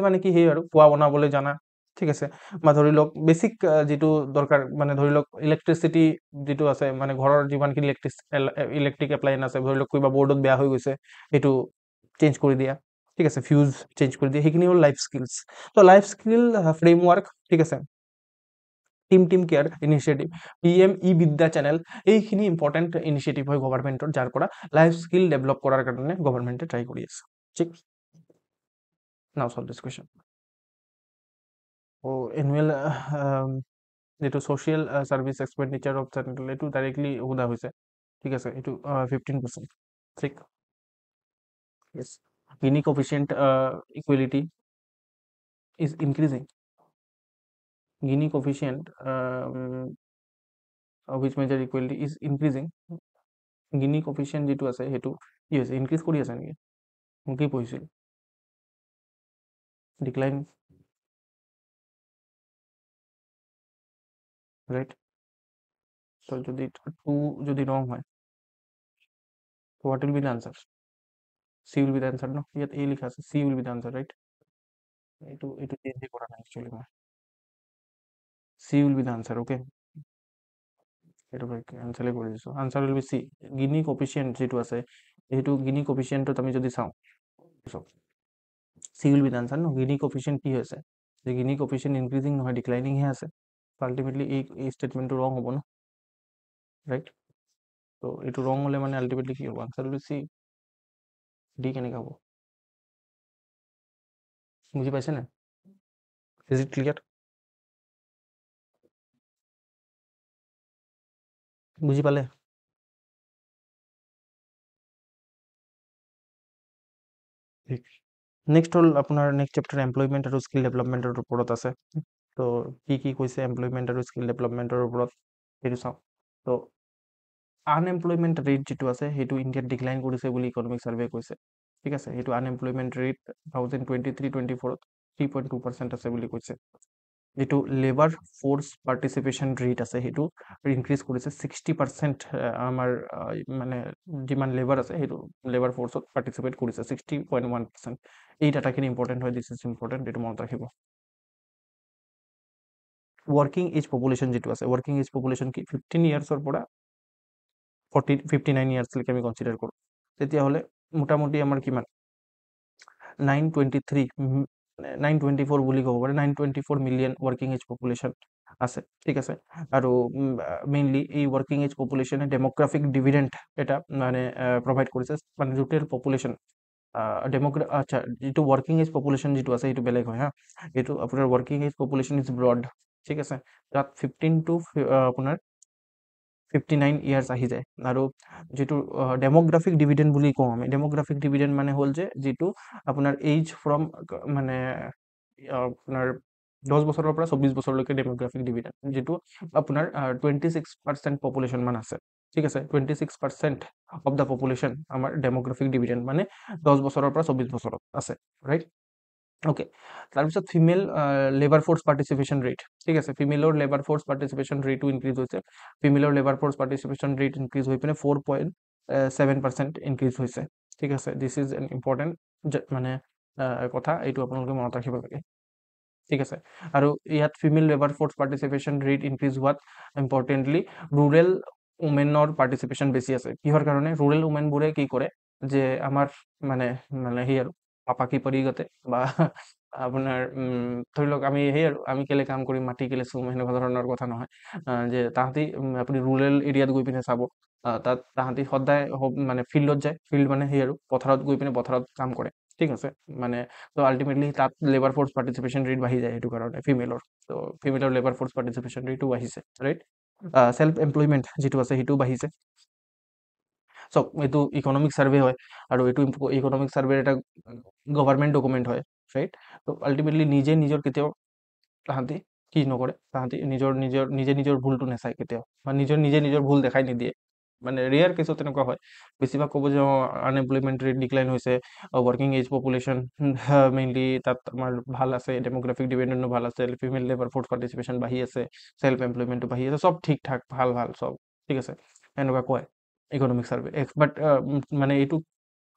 মানে কি সেই আৰু খোৱা বনাবলৈ জানা ঠিক আছে, বা ধৰি লওক বেছিক যিটো দৰকাৰ মানে ধৰি লওক ইলেক্ট্ৰিচিটি যিটো আছে মানে ঘৰৰ যিমানখিনি ইলেক্ট্ৰিক এপ্লায়েন্স আছে, ধৰি লওক কিবা বৰ্ডত বেয়া হৈ গৈছে সেইটো চেঞ্জ কৰি দিয়া, ঠিক আছে, ফিউজ চেঞ্জ কৰি দিয়া, সেইখিনি হ'ল লাইফ স্কিলছ। তো লাইফ স্কিল ফ্ৰেমৱৰ্ক, ঠিক আছে, টিম কেয়াৰ ইনিচিয়েটিভ, PM ই বিদ্যা চেনেল, এইখিনি ইম্পৰ্টেণ্ট ইনিচিয়েটিভ হয় গভৰ্ণমেণ্টৰ, যাৰ পৰা লাইফ স্কিল ডেভেলপ কৰাৰ কাৰণে গভৰ্ণমেণ্টে ট্ৰাই কৰি আছে। ঠিক, now solve this question. Annual যিটো social service expenditure of central, এইটো ডাইৰেক্টলি সোধা হৈছে, ঠিক আছে, এইটো 15%। ঠিক, yes. Gini coefficient equality is increasing. Gini coefficient which measure equality is increasing. Gini coefficient যিটো আছে সেইটো কি হৈছে, ইনক্ৰিজ কৰি আছে নেকি? মই কি পঢ়িছিলোঁ, ডিক্লাইন, ৰাইট? তো যদি 2 যদি ৰং হয়, what will be the answer? C will be the answer ন, ইয়াত এ লিখা আছে, C will be the answer, right? এইটো চেঞ্জ কৰা নাই একচুৱেলি মই, C will be the answer, okay, এইটো কেঞ্চেলে কৰি দিছোঁ, answer will be C. Gini coefficient যিটো আছে সেইটো গিনি কফিচিয়েণ্টত আমি যদি চাওঁ, C will be the answer ন। গিনি কফিচিয়েণ্ট কি হৈছে, যে গিনি কফিচিয়েণ্ট ইনক্ৰিজিং নহয়, ডিক্লাইনিংহে আছে, আল্টিমেটলি এই ষ্টেটমেণ্টটো ৰং হ'ব ন, ৰাইট? তো এইটো ৰং হ'লে মানে আল্টিমেটলি কি হ'ব, answer will be C. D কেনেকৈ হ'ব, বুজি পাইছে নাই? Is it clear? বুজি পালে? নেক্সট হ'ল আপোনাৰ নেক্সট চেপ্টাৰ এমপ্লয়মেণ্ট আৰু স্কিল ডেভেলপমেণ্টৰ ওপৰত আছে। তো কি কৈছে এমপ্লয়মেণ্ট আৰু স্কিল ডেভেলপমেণ্টৰ ওপৰত সেইটো চাওঁ। তো আনএমপ্লয়মেণ্ট ৰেট যিটো আছে সেইটো ইণ্ডিয়াত ডিক্লাইন কৰিছে বুলি ইকনমিক ছাৰ্ভে কৈছে, ঠিক আছে। সেইটো আনএমপ্লয়মেণ্ট ৰেট 2023-24ত 3.2% আছে বুলি কৈছে। যিটো লেবাৰ ফ'ৰ্চ পাৰ্টিচিপেশ্যন ৰেট আছে সেইটো ইনক্ৰিজ কৰিছে 60%। আমাৰ মানে যিমান লেবাৰ আছে সেইটো লেবাৰ ফ'ৰ্চত পাৰ্টিচিপেট কৰিছে 60.1%। এই ডাটাখিনি ইম্পৰ্টেণ্ট হয়, দিছ ইজ ইম্পৰ্টেণ্ট, এইটো মনত ৰাখিব। ৱৰ্কিং এজ পপুলেশ্যন যিটো আছে, ৱৰ্কিং এজ পপুলেশ্যন কি 15 ইয়াৰ্ছৰ পৰা 59 ইয়াৰ্ছলৈকে আমি কনচিডাৰ কৰোঁ, তেতিয়াহ'লে মোটামুটি আমাৰ কিমান 924 বুলি ক'ব পাৰে, 924 মিলিয়ন ৱৰ্কিং এজ পপুলেশ্যন আছে, ঠিক আছে। আৰু মেইনলি এই ৱৰ্কিং এজ পপুলেশ্যনে ডেম'গ্ৰাফিক ডিভিডেণ্ট এটা মানে প্ৰভাইড কৰিছে, মানে টোটেল পপুলেশ্যন আচ্ছা, যিটো ৱৰ্কিং এজ পপুলেশ্যন যিটো আছে সেইটো বেলেগ হয় হা। এইটো আপোনাৰ working age population is broad, ঠিক আছে। তাত 15 to আপোনাৰ 59 ইয়াৰ্ছ আহি যায়। আৰু যিটো ডেম'গ্ৰাফিক ডিভিডেণ্ট বুলি কওঁ আমি, ডেম'গ্ৰাফিক ডিভিডেণ্ট মানে হ'ল যে যিটো আপোনাৰ এইজ ফ্ৰম মানে আপোনাৰ 10 বছৰৰ পৰা 24 বছৰলৈকে ডেম'গ্ৰাফিক ডিভিডেণ্ট, যিটো আপোনাৰ 26% পপুলেশ্যন মান আছে, ঠিক আছে। 26% অফ দ্য পপুলেশ্যন আমাৰ ডেম'গ্ৰাফিক ডিভিডেণ্ট মানে 10 বছৰৰ পৰা 24 বছৰত আছে, ৰাইট? অ'কে, তাৰপিছত female labour force participation rate, ঠিক আছে। ফিমেলৰ লেবাৰ ফ'ৰ্চ পাৰ্টিচিপেশ্যন ৰেটো ইনক্ৰিজ হৈছে, ফিমেলৰ labour force participation rate increase হৈ পিনে 4.7% ইনক্ৰিজ হৈছে, ঠিক আছে। দিছ ইজ এন ইম্পৰ্টেণ্ট মানে কথা, এইটো আপোনালোকে মনত ৰাখিব লাগে, ঠিক আছে। আৰু ইয়াত female labour force participation rate increase হোৱাত ইম্পৰ্টেণ্টলি ৰুৰেল উমেনৰ পাৰ্টিচিপেশ্যন বেছি আছে। কিহৰ কাৰণে? ৰুৰেল উমেনবোৰে কি কৰে যে আমাৰ মানে মানে সেই আৰু পাপাকি পৰি গতে বা আপোনাৰ ধৰি লওক আমি সেই আৰু আমি কেলে কাম কৰিম, মাটি কেলে চুম, সেনেকুৱা ধৰণৰ কথা নহয়। যে তাহাঁতি আপুনি ৰুৰেল এৰিয়াত গৈ পিনে চাব, তাত তাহাঁতি সদায় মানে ফিল্ডত যায়, ফিল্ড মানে সেই আৰু পথাৰত গৈ পিনে পথাৰত কাম কৰে, ঠিক আছে। মানে তো আল্টিমেটলি তাত লেবাৰ ফ'ৰ্চ পাৰ্টিচিপেশ্যন ৰেট বাঢ়ি যায়, সেইটো কাৰণে ফিমেলৰ। তো ফিমেলৰ লেবাৰ ফ'ৰ্চ পাৰ্টিচিপেশ্যন ৰেটো বাঢ়িছে, ৰাইট? চেল্ফ এমপ্লয়মেণ্ট যিটো আছে সেইটোও বাঢ়িছে। চাওক, এইটো ইকনমিক ছাৰ্ভে হয় আৰু এইটো ইকনমিক ছাৰ্ভেৰ এটা গভৰ্ণমেণ্ট ডকুমেণ্ট হয়, ৰাইট? তো আল্টিমেটলি নিজে নিজৰ কেতিয়াও তাহাঁতি কি নকৰে, তাহাঁতি নিজৰ ভুলটো নাচায় কেতিয়াও, বা নিজৰ ভুল দেখাই নিদিয়ে। মানে ৰেয়াৰ কেছত তেনেকুৱা হয়, বেছিভাগ ক'ব যে আনএমপ্লয়মেণ্ট ৰেট ডিক্লাইন হৈছে, ৱৰ্কিং এজ পপুলেশ্যন মেইনলি তাত আমাৰ ভাল আছে, ডেম'গ্ৰাফিক ডিভিডেণ্টো ভাল আছে, ফিমেল লেবাৰ ফ'ৰ্চ পাৰ্টিচিপেশ্যন বাঢ়ি আছে, চেল্ফ এমপ্লয়মেণ্টটো বাঢ়ি আছে, চব ঠিক ঠাক ভাল চব, ঠিক আছে, এনেকুৱা কয় ইকনমিক ছাৰ্ভে। বাট মানে এইটো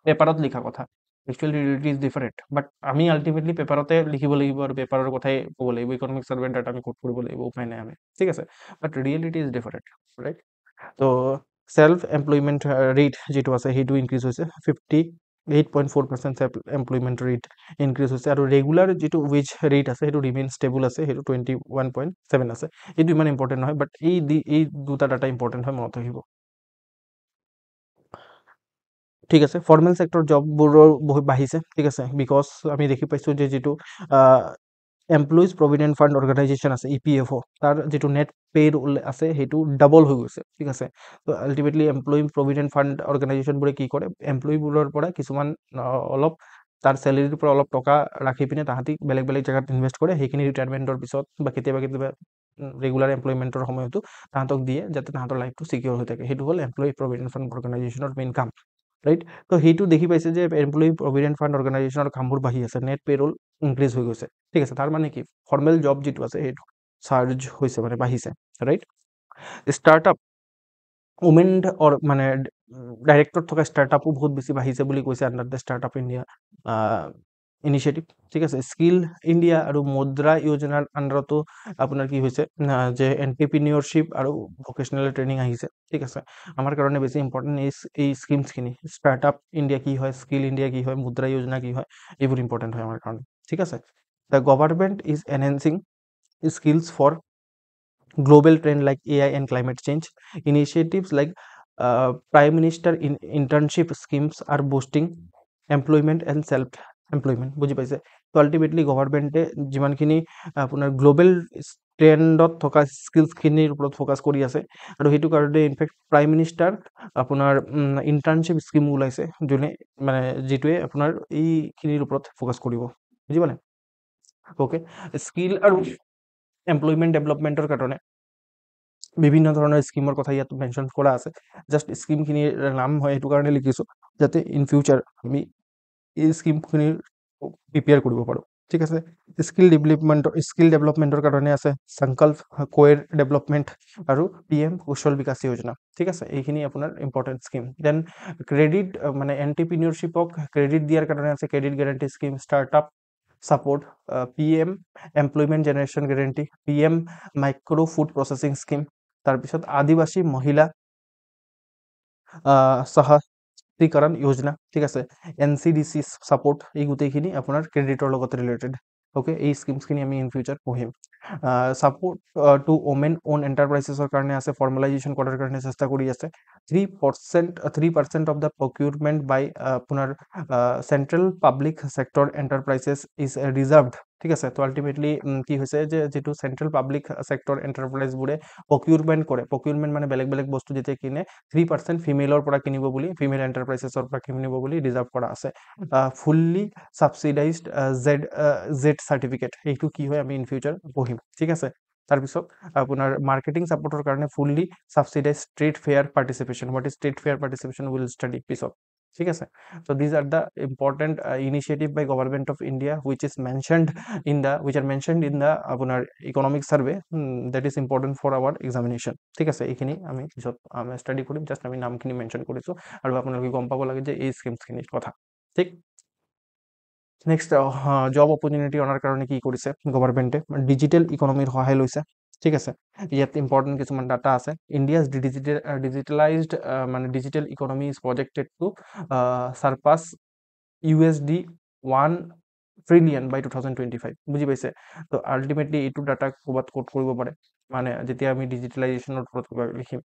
পেপাৰত লিখা কথা, একচুৱেলি ৰিয়েলিটি ইজ ডিফাৰেণ্ট বাট আমি আল্টিমেটলি পেপাৰতে লিখিব লাগিব আৰু পেপাৰৰ কথাই ক'ব লাগিব ইকনমিক সাৰ্ভে ডাটা আমি কোট কৰিব লাগিব উপায় নাই আমি ঠিক আছে বাট ৰিয়েলিটি ইজ ডিফাৰেণ্ট ৰাইট তো সেলফ এমপ্লয়মেণ্ট ৰেট যিটো আছে সেইটো ইনক্ৰিজ হৈছে 58.4% সেলফ এমপ্লয়মেণ্ট ৰেট ইনক্ৰিজ হৈছে আৰু ৰেগুলাৰ যিটো ৱেজ ৰেট আছে সেইটো ৰিমেইন ষ্টেবল আছে সেইটো 21.7 আছে এইটো ইমান ইম্পৰ্টেণ্ট নহয় বাট এই দুটা ডাটা ইম্পৰ্টেণ্ট হয় মনত ৰাখিব ঠিক আছে ফৰ্মেল সেক্টৰ জববোৰৰ বহুত বাঢ়িছে ঠিক আছে বিকজ আমি দেখি পাইছোঁ যে যিটো এমপ্লয়িজ প্ৰভিডেণ্ট ফাণ্ড অৰ্গেনাইজেশ্যন আছে EPFO তাৰ যিটো নেট পে'ড আছে সেইটো ডাবল হৈ গৈছে ঠিক আছে তো আল্টিমেটলি এমপ্লয়ি প্ৰভিডেণ্ট ফাণ্ড অৰ্গেনাইজেশ্যনবোৰে কি কৰে এমপ্লয়িবোৰৰ পৰা কিছুমান অলপ তাৰ চেলেৰিৰ পৰা অলপ টকা ৰাখি পিনে তাহাঁতি বেলেগ বেলেগ জেগাত ইনভেষ্ট কৰে সেইখিনি ৰিটায়াৰমেণ্টৰ পিছত বা কেতিয়াবা ৰেগুলাৰ এমপ্লয়মেণ্টৰ সময়তো তাহাঁতক দিয়ে যাতে তাহাঁতৰ লাইফটো ছিকিউৰ হৈ থাকে সেইটো হ'ল এমপ্লয়ি প্ৰভিডেণ্ট ফাণ্ড অৰ্গেনাইজেশ্যনৰ মেইন কাম ৰাইট তো সেইটো দেখি পাইছে যে এমপ্লয়ি প্ৰভিডেণ্ট ফাণ্ড অৰ্গেনাইজেশ্যনৰ কামবোৰ বাঢ়ি আছে নেট পে'ৰোল ইনক্ৰিজ হৈ গৈছে ঠিক আছে তাৰ মানে কি ফৰ্মেল জব যিটো আছে সেইটো চাৰ্জ হৈছে মানে বাঢ়িছে ৰাইট ষ্টাৰ্টআপ উমেন মানে ডাইৰেক্টত থকা ষ্টাৰ্টআপো বহুত বেছি বাঢ়িছে বুলি কৈছে under the startup India initiative ঠিক আছে স্কিল ইণ্ডিয়া আৰু মুদ্ৰা যোজনাৰ আণ্ডাৰতো আপোনাৰ কি হৈছে যে এণ্টাৰপ্ৰিনিয়ৰশ্বিপ আৰু ভকেশ্যনেল ট্ৰেইনিং আহিছে ঠিক আছে আমাৰ কাৰণে বেছি ইম্পৰ্টেণ্ট এই স্কিমছখিনি ষ্টাৰ্টআপ ইণ্ডিয়া কি হয় স্কিল ইণ্ডিয়া কি হয় মুদ্ৰা যোজনা কি হয় এইবোৰ ইম্পৰ্টেণ্ট হয় আমাৰ কাৰণে ঠিক আছে the government is এনহেন্সিং skills for global trend like AI and climate change. Initiatives like Prime Minister internship schemes are boosting employment and self-employment. বুজি পাইছে তো আল্টিমেটলি গভৰ্ণমেণ্টে যিমানখিনি আপোনাৰ গ্ল'বেল ট্ৰেণ্ডত থকা স্কিলছখিনিৰ ওপৰত ফ'কাছ কৰি আছে আৰু সেইটো কাৰণে ইনফেক্ট প্ৰাইম মিনিষ্টাৰ আপোনাৰ ইণ্টাৰ্ণশ্বিপ স্কিম ওলাইছে যোনে মানে যিটোৱে আপোনাৰ এইখিনিৰ ওপৰত ফ'কাছ কৰিব বুজি পালে অ'কে স্কিল আৰু এমপ্লয়মেণ্ট ডেভেলপমেণ্টৰ কাৰণে বিভিন্ন ধৰণৰ স্কিমৰ কথা ইয়াত মেনশ্যন কৰা আছে জাষ্ট স্কিমখিনিৰ নাম হয় সেইটো কাৰণে লিখিছোঁ যাতে ইন ফিউচাৰ আমি এই স্কিমখিনিৰ প্ৰিপেয়াৰ কৰিব পাৰোঁ ঠিক আছে স্কিল ডেভেলপমেণ্টৰ কাৰণে আছে সংকল্প কোয়েৰ ডেভেলপমেণ্ট আৰু PM কৌশল বিকাশ যোজনা ঠিক আছে এইখিনি আপোনাৰ ইম্পৰ্টেণ্ট স্কিম দেন ক্ৰেডিট মানে এণ্টাৰপ্ৰিনিয়ৰশ্বিপক ক্ৰেডিট দিয়াৰ কাৰণে আছে credit guarantee scheme startup support PM employment generation guarantee PM micro food processing scheme তাৰপিছত আদিবাসী মহিলা সশক্তিকৰণ যোজনা ঠিক আছে NCDC support এই গোটেইখিনি আপোনাৰ ক্ৰেডিটৰ লগত ৰিলেটেড ওকে এই স্কিমছখিনি আমি ইন ফিউচাৰ পঢ়িম সাপোৰ্ট টু ওমেন ওন এণ্টাৰপ্ৰাইজেছৰ কাৰণে আছে ফৰ্মেলাইজেশ্যন কৰাৰ কাৰণে চেষ্টা কৰি আছে 3% অফ দ্য প্ৰকিউৰমেণ্ট বাই আপোনাৰ central public sector enterprises is reserved ঠিক আছে তো আল্টিমেটলি কি হৈছে যে যিটো চেণ্ট্ৰেল পাব্লিক ছেক্টৰ এণ্টাৰপ্ৰাইজবোৰে প্ৰকিউৰমেণ্ট কৰে প্ৰকিউৰমেণ্ট মানে বেলেগ বেলেগ বস্তু যেতিয়া কিনে 3% ফিমেলৰ পৰা কিনিব বুলি ফিমেল এণ্টাৰপ্ৰাইজেছৰ পৰা কিনিব বুলি ৰিজাৰ্ভ কৰা আছে ফুল্লি ছাবচিডাইজড জেড চাৰ্টিফিকেট এইটো কি হয় আমি ইন ফিউচাৰ পঢ়িম ঠিক আছে তাৰপিছত আপোনাৰ মাৰ্কেটিং ছাপোৰ্টৰ কাৰণে fully subsidise trade fair participation what is trade fair participation will study পিছত ঠিক আছে so these are the important initiative by government of India which are mentioned in the আপোনাৰ economic survey that is important for our examination ঠিক আছে এইখিনি আমি পিছত study কৰিম জাষ্ট আমি নামখিনি মেনশ্যন কৰিছোঁ আৰু আপোনালোকে গম পাব লাগে যে এই স্কিমছখিনিৰ কথা ঠিক নেক্সট জব অপৰচুনিটি অনাৰ কাৰণে কি কৰিছে গভৰ্ণমেণ্টে ডিজিটেল ইকনমিৰ সহায় লৈছে ঠিক আছে ইয়াত ইম্পৰ্টেণ্ট কিছুমান ডাটা আছে ইণ্ডিয়াজ ডিজিটেলাইজড মানে digital economy is projected to surpass USD 1 trillion by 2025 বুজি পাইছে তো আল্টিমেটলি এইটো ডাটা ক'ৰবাত কোট কৰিব পাৰে মানে যেতিয়া আমি ডিজিটেলাইজেশ্যনৰ ওপৰত লিখিম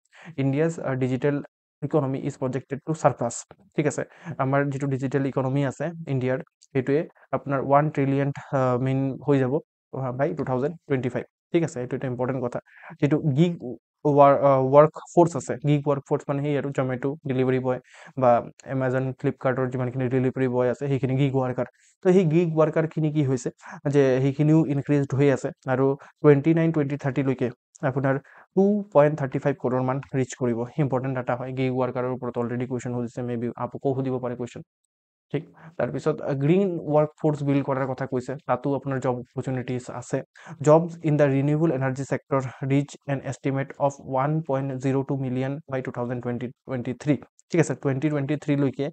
India's digital economy is projected to surpass ঠিক আছে আমাৰ যিটো ডিজিটেল ইকনমি আছে ইণ্ডিয়াৰ সেইটোৱে আপোনাৰ 1 ট্ৰিলিয়ন মেইন হৈ যাব বাই 2025 ঠিক আছে এইটো এটা ইম্পৰ্টেণ্ট কথা যিটো গিগ ৱৰ্ক ফ'ৰ্চ আছে গিগ ৱৰ্ক ফ'ৰ্চ মানে সেই আৰু জমেটো ডেলিভাৰী বয় বা এমাজন ফ্লিপকাৰ্টৰ যিমানখিনি ডেলিভাৰী বয় আছে সেইখিনি গিগ ৱাৰ্কাৰ তো সেই গিগ ৱাৰ্কাৰখিনি কি হৈছে যে সেইখিনিও ইনক্ৰিজড হৈ আছে আৰু 2029-2030লৈকে আপোনাৰ 2.35 crore মান ৰিচ কৰিব ইম্পৰ্টেণ্ট ডাটা হয় গিগ ৱাৰ্কাৰৰ ওপৰত অলৰেডি কুৱেশ্যন সুধিছে মে বি আপোনাকো সুধিব পাৰে কুৱেশ্যন ঠিক তাৰপিছত গ্ৰীণ ৱৰ্ক ফ'ৰ্চ বিল্ড কৰাৰ কথা কৈছে তাতো আপোনাৰ জব অপৰচুনিটিজ আছে jobs in the renewable energy sector reach an estimate of 1.02 million by 2023 ঠিক আছে 2023 লৈকে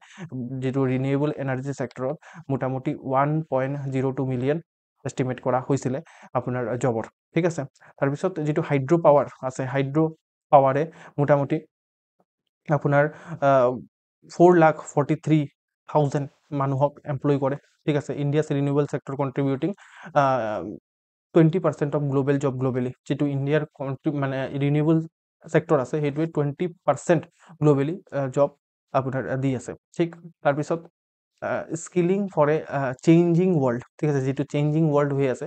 যেটো ৰিনিউৱেবল এনাৰ্জি সেক্টৰত মোটামুটি 1.02 মিলিয়ন এস্টিমেট কৰা হৈছিলে আপোনাৰ জবৰ ঠিক আছে তাৰ পিছত যেটো হাইড্ৰো পাৱাৰ আছে হাইড্ৰো পাৱাৰে মোটামুটি আপোনাৰ 4,43,000 মানুহক এমপ্লয় কৰে ঠিক আছে India's renewable sector contributing 20% of global job globally যেটো ইণ্ডিয়াৰ মানে ৰিনিউৱেবল সেক্টৰ আছে হেতুৱে 20% গ্লোবেলি জব আপোনাৰ দি আছে ঠিক তাৰ পিছত skilling for a changing world ঠিক আছে যেটো চেঞ্জিং ওয়াৰ্ল্ড হৈ আছে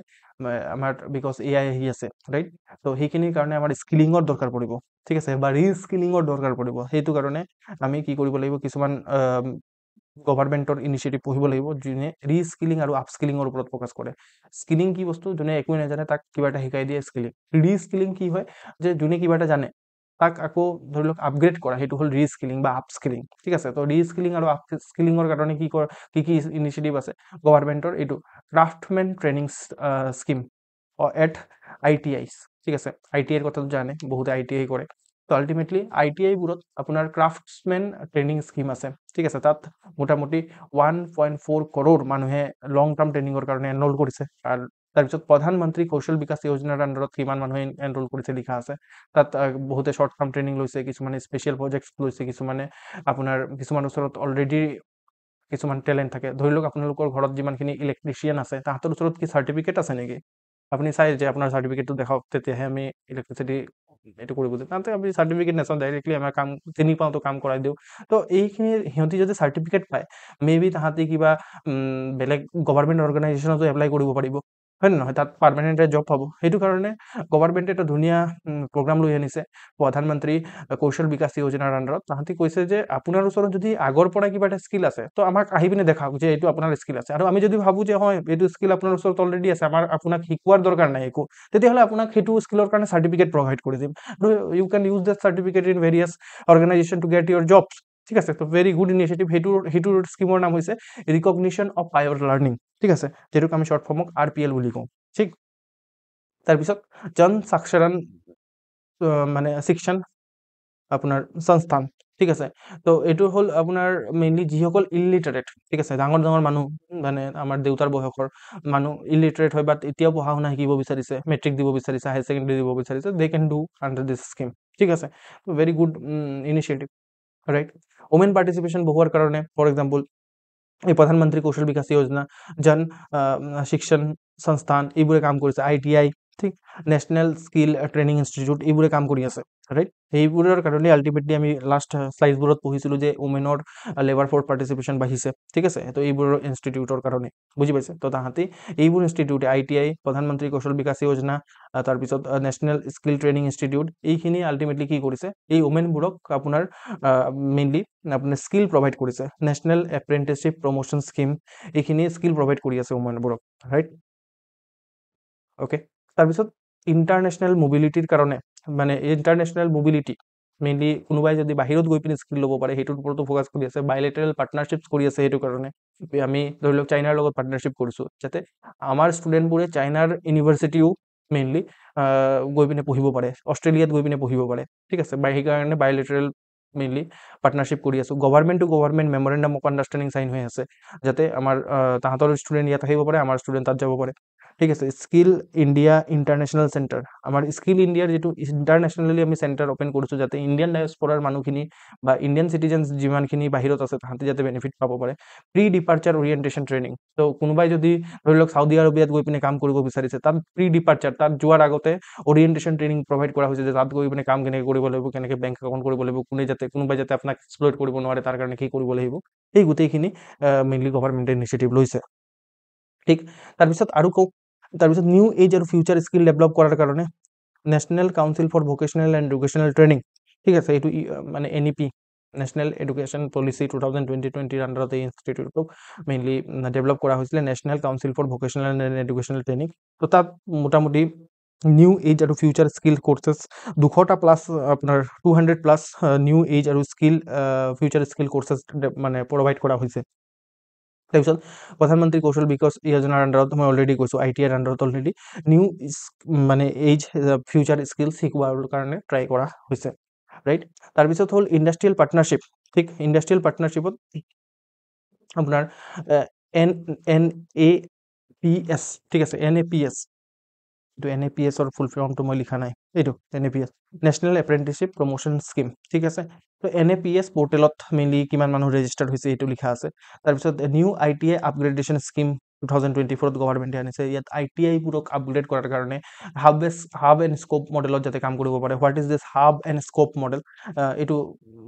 আমাৰ বিকজ এআই আহি আছে ৰাইট তো সেইখিনিৰ কাৰণে আমাৰ স্কিলিঙৰ দৰকাৰ পৰিব ঠিক আছে বা ৰিস্কিলিঙৰ দৰকাৰ পৰিব সেইটো কাৰণে আমি কি কৰিব লাগিব কিছুমান গভৰ্নমেন্টৰ ইনিচিয়েটিভ পঢ়িব লাগিব যোনে ৰিস্কিলিং আৰু আপস্কিলিঙৰ ওপৰত ফোকাস কৰে স্কিলিং কি বস্তু যোনে একো নাজানে তাক কিবা এটা শিকাই দিয়ে স্কিলিং ৰিস্কিলিং কি হয় যে যোনে কিবা এটা জানে তাক আকৌ ধৰি লওক আপগ্ৰেড কৰা সেইটো হল ৰিস্কিলিং বা আপস্কিলিং ঠিক আছে তো ৰিস্কিলিং আৰু আপস্কিলিঙৰ কাৰণে কি ইনিচিয়েটিভ আছে গভৰ্নমেন্টৰ এইটো craftsmen training scheme at ITIs ঠিক আছে ITI এৰ কথা জানে বহুত ITI কৰে তো আলটিমেটলি ITI বোৰত আপোনাৰ ক্ৰাফটসম্যান ট্ৰেনিং স্কিম আছে ঠিক আছে তাত মোটামুটি 1.4 কৰোৰ মানুহে লং টাৰ্ম ট্ৰেনিঙৰ কাৰণে এনৰোল কৰিছে আৰু তাৰপিছত প্ৰধানমন্ত্ৰী কৌশল বিকাশ যোজনাৰ আন্ডাৰত কিমান মানুহে এনৰোল কৰিছে লিখা আছে তাত বহুতে শৰ্ট টাৰ্ম ট্ৰেনিং লৈছে কিছুমানে স্পেশাল প্ৰজেক্টস লৈছে কিছুমানে আপোনাৰ কিছুমান ওচৰত অলৰেডি কিছুমান টেলেন্ট থাকে ধৰি লওক আপোনালোকৰ ঘৰত যিমানখিনি ইলেক্ট্ৰিচিয়ান আছে তাহাঁতৰ ওচৰত কি সাৰ্টিফিকেট আছে নেকি আপনি চাই যে আপনাৰ সাৰ্টিফিকেটটো দেখাওক তেতিয়াহে আমি ইলেক্ট্ৰিচিটি এটো কৰিব যে তাতে আমি সাৰ্টিফিকেট নেচাওঁ ডাইৰেক্টলি আমাৰ কাম চিনি পাওঁ তো কাম কৰাই দিওঁ তো এইখিনি সিহঁতি যদি সাৰ্টিফিকেট পায় মেবি তাহাঁতি কিবা বেলেগ গভৰ্নমেন্ট অৰ্গানাইজেশ্যনতো এপ্লাই কৰিব পাৰিব হয় নহয় তাত পাৰ্মানেন্ট জব পাব সেইটো কাৰণে গভৰ্নমেন্টে এটা ধুনীয়া প্ৰগ্ৰাম লৈ আনিছে প্ৰধানমন্ত্ৰী কৌশল বিকাশ যোজনাৰ আন্ডাৰত তাহাঁতি কৈছে যে আপোনাৰ ওচৰত যদি আগৰ পৰা কিবা এটা স্কিল আছে তো আমাক আহি পিনে দেখাওক যে এইটো আপোনাৰ স্কিল আছে আৰু আমি যদি ভাবো যে হয় এইটো স্কিল আপোনাৰ ওচৰত অলৰেডি আছে আমাৰ আপোনাক শিকোৱাৰ দৰকাৰ নাই একো তেতিয়াহলে আপোনাক সেইটো স্কিলৰ কাৰণে সাৰ্টিফিকেট প্ৰভাইড কৰি দিম you can use that certificate in various organization to get your jobs ঠিক আছে তো ভেরি গুড ইনিচিয়েটিভ হেতুৰ স্কিমৰ নাম হৈছে ৰিকগনিশ্যন অফ প্ৰায়ৰ লাৰ্নিং ঠিক আছে যেটোক আমি শৰ্ট ফৰ্মক RPL বুলি কওঁ ঠিক তাৰপিছত জন সাক্ষৰণ মানে শিক্ষণ আপোনাৰ সংস্থান ঠিক আছে তো এইটো হল আপোনাৰ মেইনলি যিসকল ইলিটাৰেট ঠিক আছে ডাঙৰ ডাঙৰ মানুহ মানে আমাৰ দেউতাৰ বয়সৰ মানুহ ইলিটাৰেট হয় বাট এতিয়াও পঢ়া শুনা শিকিব বিচাৰিছে মেট্ৰিক দিব বিচাৰিছে হায়াৰ সেকেন্ডাৰী দিব বিচাৰিছে they can do under this scheme ঠিক আছে তো very good initiative right women participation বহুৱাৰ কাৰণে ফৰ এক্সাম্পল এই প্ৰধানমন্ত্ৰী কৌশল বিকাশ যোজনা জন শিক্ষণ সংস্থান এইবোৰে কাম কৰিছে ITI ঠিক নেশনাল স্কিল ট্ৰেনিং ইনষ্টিটিউট এইবোৰে কাম কৰি আছে ৰাইট এইবোৰৰ কাৰণে আলটিমেটলি আমি লাষ্ট স্লাইডবোৰত পঢ়িছিলো যে ওমেনৰ লেবাৰ ফোৰ্স পাৰ্টিসিপেশন বাঢ়িছে ঠিক আছে তো এইবোৰৰ ইনষ্টিটিউটৰ কাৰণে বুজি পাইছে তো তাহাঁতি এইবোৰ ইনষ্টিটিউটে ITI প্ৰধানমন্ত্ৰী কৌশল বিকাশ যোজনা তাৰপিছত নেশনাল স্কিল ট্ৰেনিং ইনষ্টিটিউট এইখিনি আলটিমেটলি কি কৰিছে এই ওমেনবোৰক আপোনাৰ মেইনলি আপোনাৰ স্কিল প্ৰভাইড কৰিছে নেশনাল এপ্ৰেন্টিসশিপ প্ৰমোশন স্কিম এইখিনি স্কিল প্ৰভাইড কৰি আছে ওমেনবোৰক ৰাইট ওকে তাৰপিছত ইন্টাৰনেশনাল মোবিলিটিৰ কাৰণে মানে ইন্টাৰনেশনাল মোবিলিটি মেইনলি কোনোবাই যদি বাহিৰত গৈ পিনে স্কিল ল'ব পাৰে সেইটোৰ ওপৰতো ফোকাস কৰি আছে বাইলেটাৰেল পাৰ্টনাৰশ্বিপছ কৰি আছে সেইটো কাৰণে আমি ধৰি লওক চাইনাৰ লগত পাৰ্টনাৰশ্বিপ কৰিছো যাতে আমাৰ ষ্টুডেণ্টবোৰে চাইনাৰ ইউনিভাৰ্চিটিও মেইনলি গৈ পিনে পঢ়িব পাৰে অষ্ট্ৰেলিয়াত গৈ পিনে পঢ়িব পাৰে ঠিক আছে বাই সেইকাৰণে বাইলেটাৰেল মেইনলি পাৰ্টনাৰশ্বিপ কৰি আছো government to government memorandum of understanding sign হৈ আছে যাতে আমাৰ তাহাঁতৰ ষ্টুডেণ্ট ইয়াত আহিব পাৰে আমাৰ ষ্টুডেণ্ট তাত যাব পাৰে ঠিক আছে স্কিল ইণ্ডিয়া ইণ্টাৰনেশ্যনেল চেণ্টাৰ আমাৰ স্কিল ইণ্ডিয়াৰ যেটো ইণ্টাৰনেশ্যনেলি আমি চেণ্টাৰ ওপেন কৰিছো যাতে ইণ্ডিয়ান ডায়াস্পৰাৰ মানুহখিনি বা ইণ্ডিয়ান সিটিজেনছ যিমানখিনি বাহিৰত আছে তাহাঁতি যাতে বেনিফিট পাব পাৰে প্ৰি ডিপাৰ্চাৰ ওৰিয়েণ্টেশ্যন ট্ৰেইনিং তো কোনোবাই যদি ধৰি লওক সাউদি আৰবিয়াত গৈ পিনে কাম কৰিব বিচাৰিছে তাত প্ৰি ডিপাৰ্চাৰ তাত যোৱাৰ আগতে ওৰিয়েণ্টেশ্যন ট্ৰেইনিং প্ৰভাইড কৰা হৈছে যে তাত গৈ পিনে কাম কেনেকৈ কৰিব লাগিব কেনেকৈ বেংক একাউণ্ট কৰিব লাগিব কোনোবাই যাতে আপোনাক এক্সপ্লইট কৰিব নোৱাৰে তাৰ কাৰণে কি কৰিব লাগিব এই গোটেইখিনি মেইনলি গভৰ্নমেণ্টে ইনিচিয়েটিভ লৈছে ঠিক তাৰপিছত আৰু কওক তাৰপিছত নিউ এজ আৰু ফিউচাৰ স্কিল ডেভেলপ কৰাৰ কাৰণে national council for vocational and educational training ঠিক আছে এইটো মানে NEP নেশনাল এডুকেশন পলিসি 2020-20 আন্ডাৰত এই ইনষ্টিটিউটক মেইনলি ডেভেলপ কৰা হৈছিলে national council for vocational and educational training তো তাত মোটামুটি নিউ এজ আৰু ফিউচাৰ স্কিল কোৰ্সেছ 200টা প্লাস আপোনাৰ 200 প্লাস নিউ এজ আৰু স্কিল ফিউচাৰ স্কিল কোৰ্সেছ মানে প্ৰভাইড কৰা হৈছে তাৰপিছত প্ৰধানমন্ত্ৰী কৌশল বিকাশ যোজনাৰ আন্ডাৰত মই অলৰেডি কৈছো ITIৰ আন্ডাৰত অলৰেডি নিউ মানে এজ ফিউচাৰ স্কিল শিকোৱাৰ কাৰণে ট্ৰাই কৰা হৈছে ৰাইট। তাৰপিছত হ'ল ইণ্ডাষ্ট্ৰিয়েল পাৰ্টনাৰশ্বিপ, ঠিক, ইণ্ডাষ্ট্ৰিয়েল পাৰ্টনাৰশ্বিপত আপোনাৰ N N A P S, ঠিক আছে, এন এ পি এছ, এইটো এন এ পি এছৰ ফুল ফৰ্মটো মই লিখা নাই, এইটো N A P S, national apprenticeship promotion scheme, ঠিক আছে। তো এন এ পি এছ পৰ্টেলত মেইনলি কিমান মানুহ ৰেজিষ্টাৰ্ড হৈছে এইটো লিখা আছে। তাৰপিছত new I T I upgradation scheme 2024 গভৰ্ণমেণ্টে আনিছে। ইয়াত আই টি আইবোৰক আপগ্ৰেড কৰাৰ কাৰণে হাব এণ্ড স্কোপ মডেলত যাতে কাম কৰিব পাৰে। What is this hub and scope model? এইটো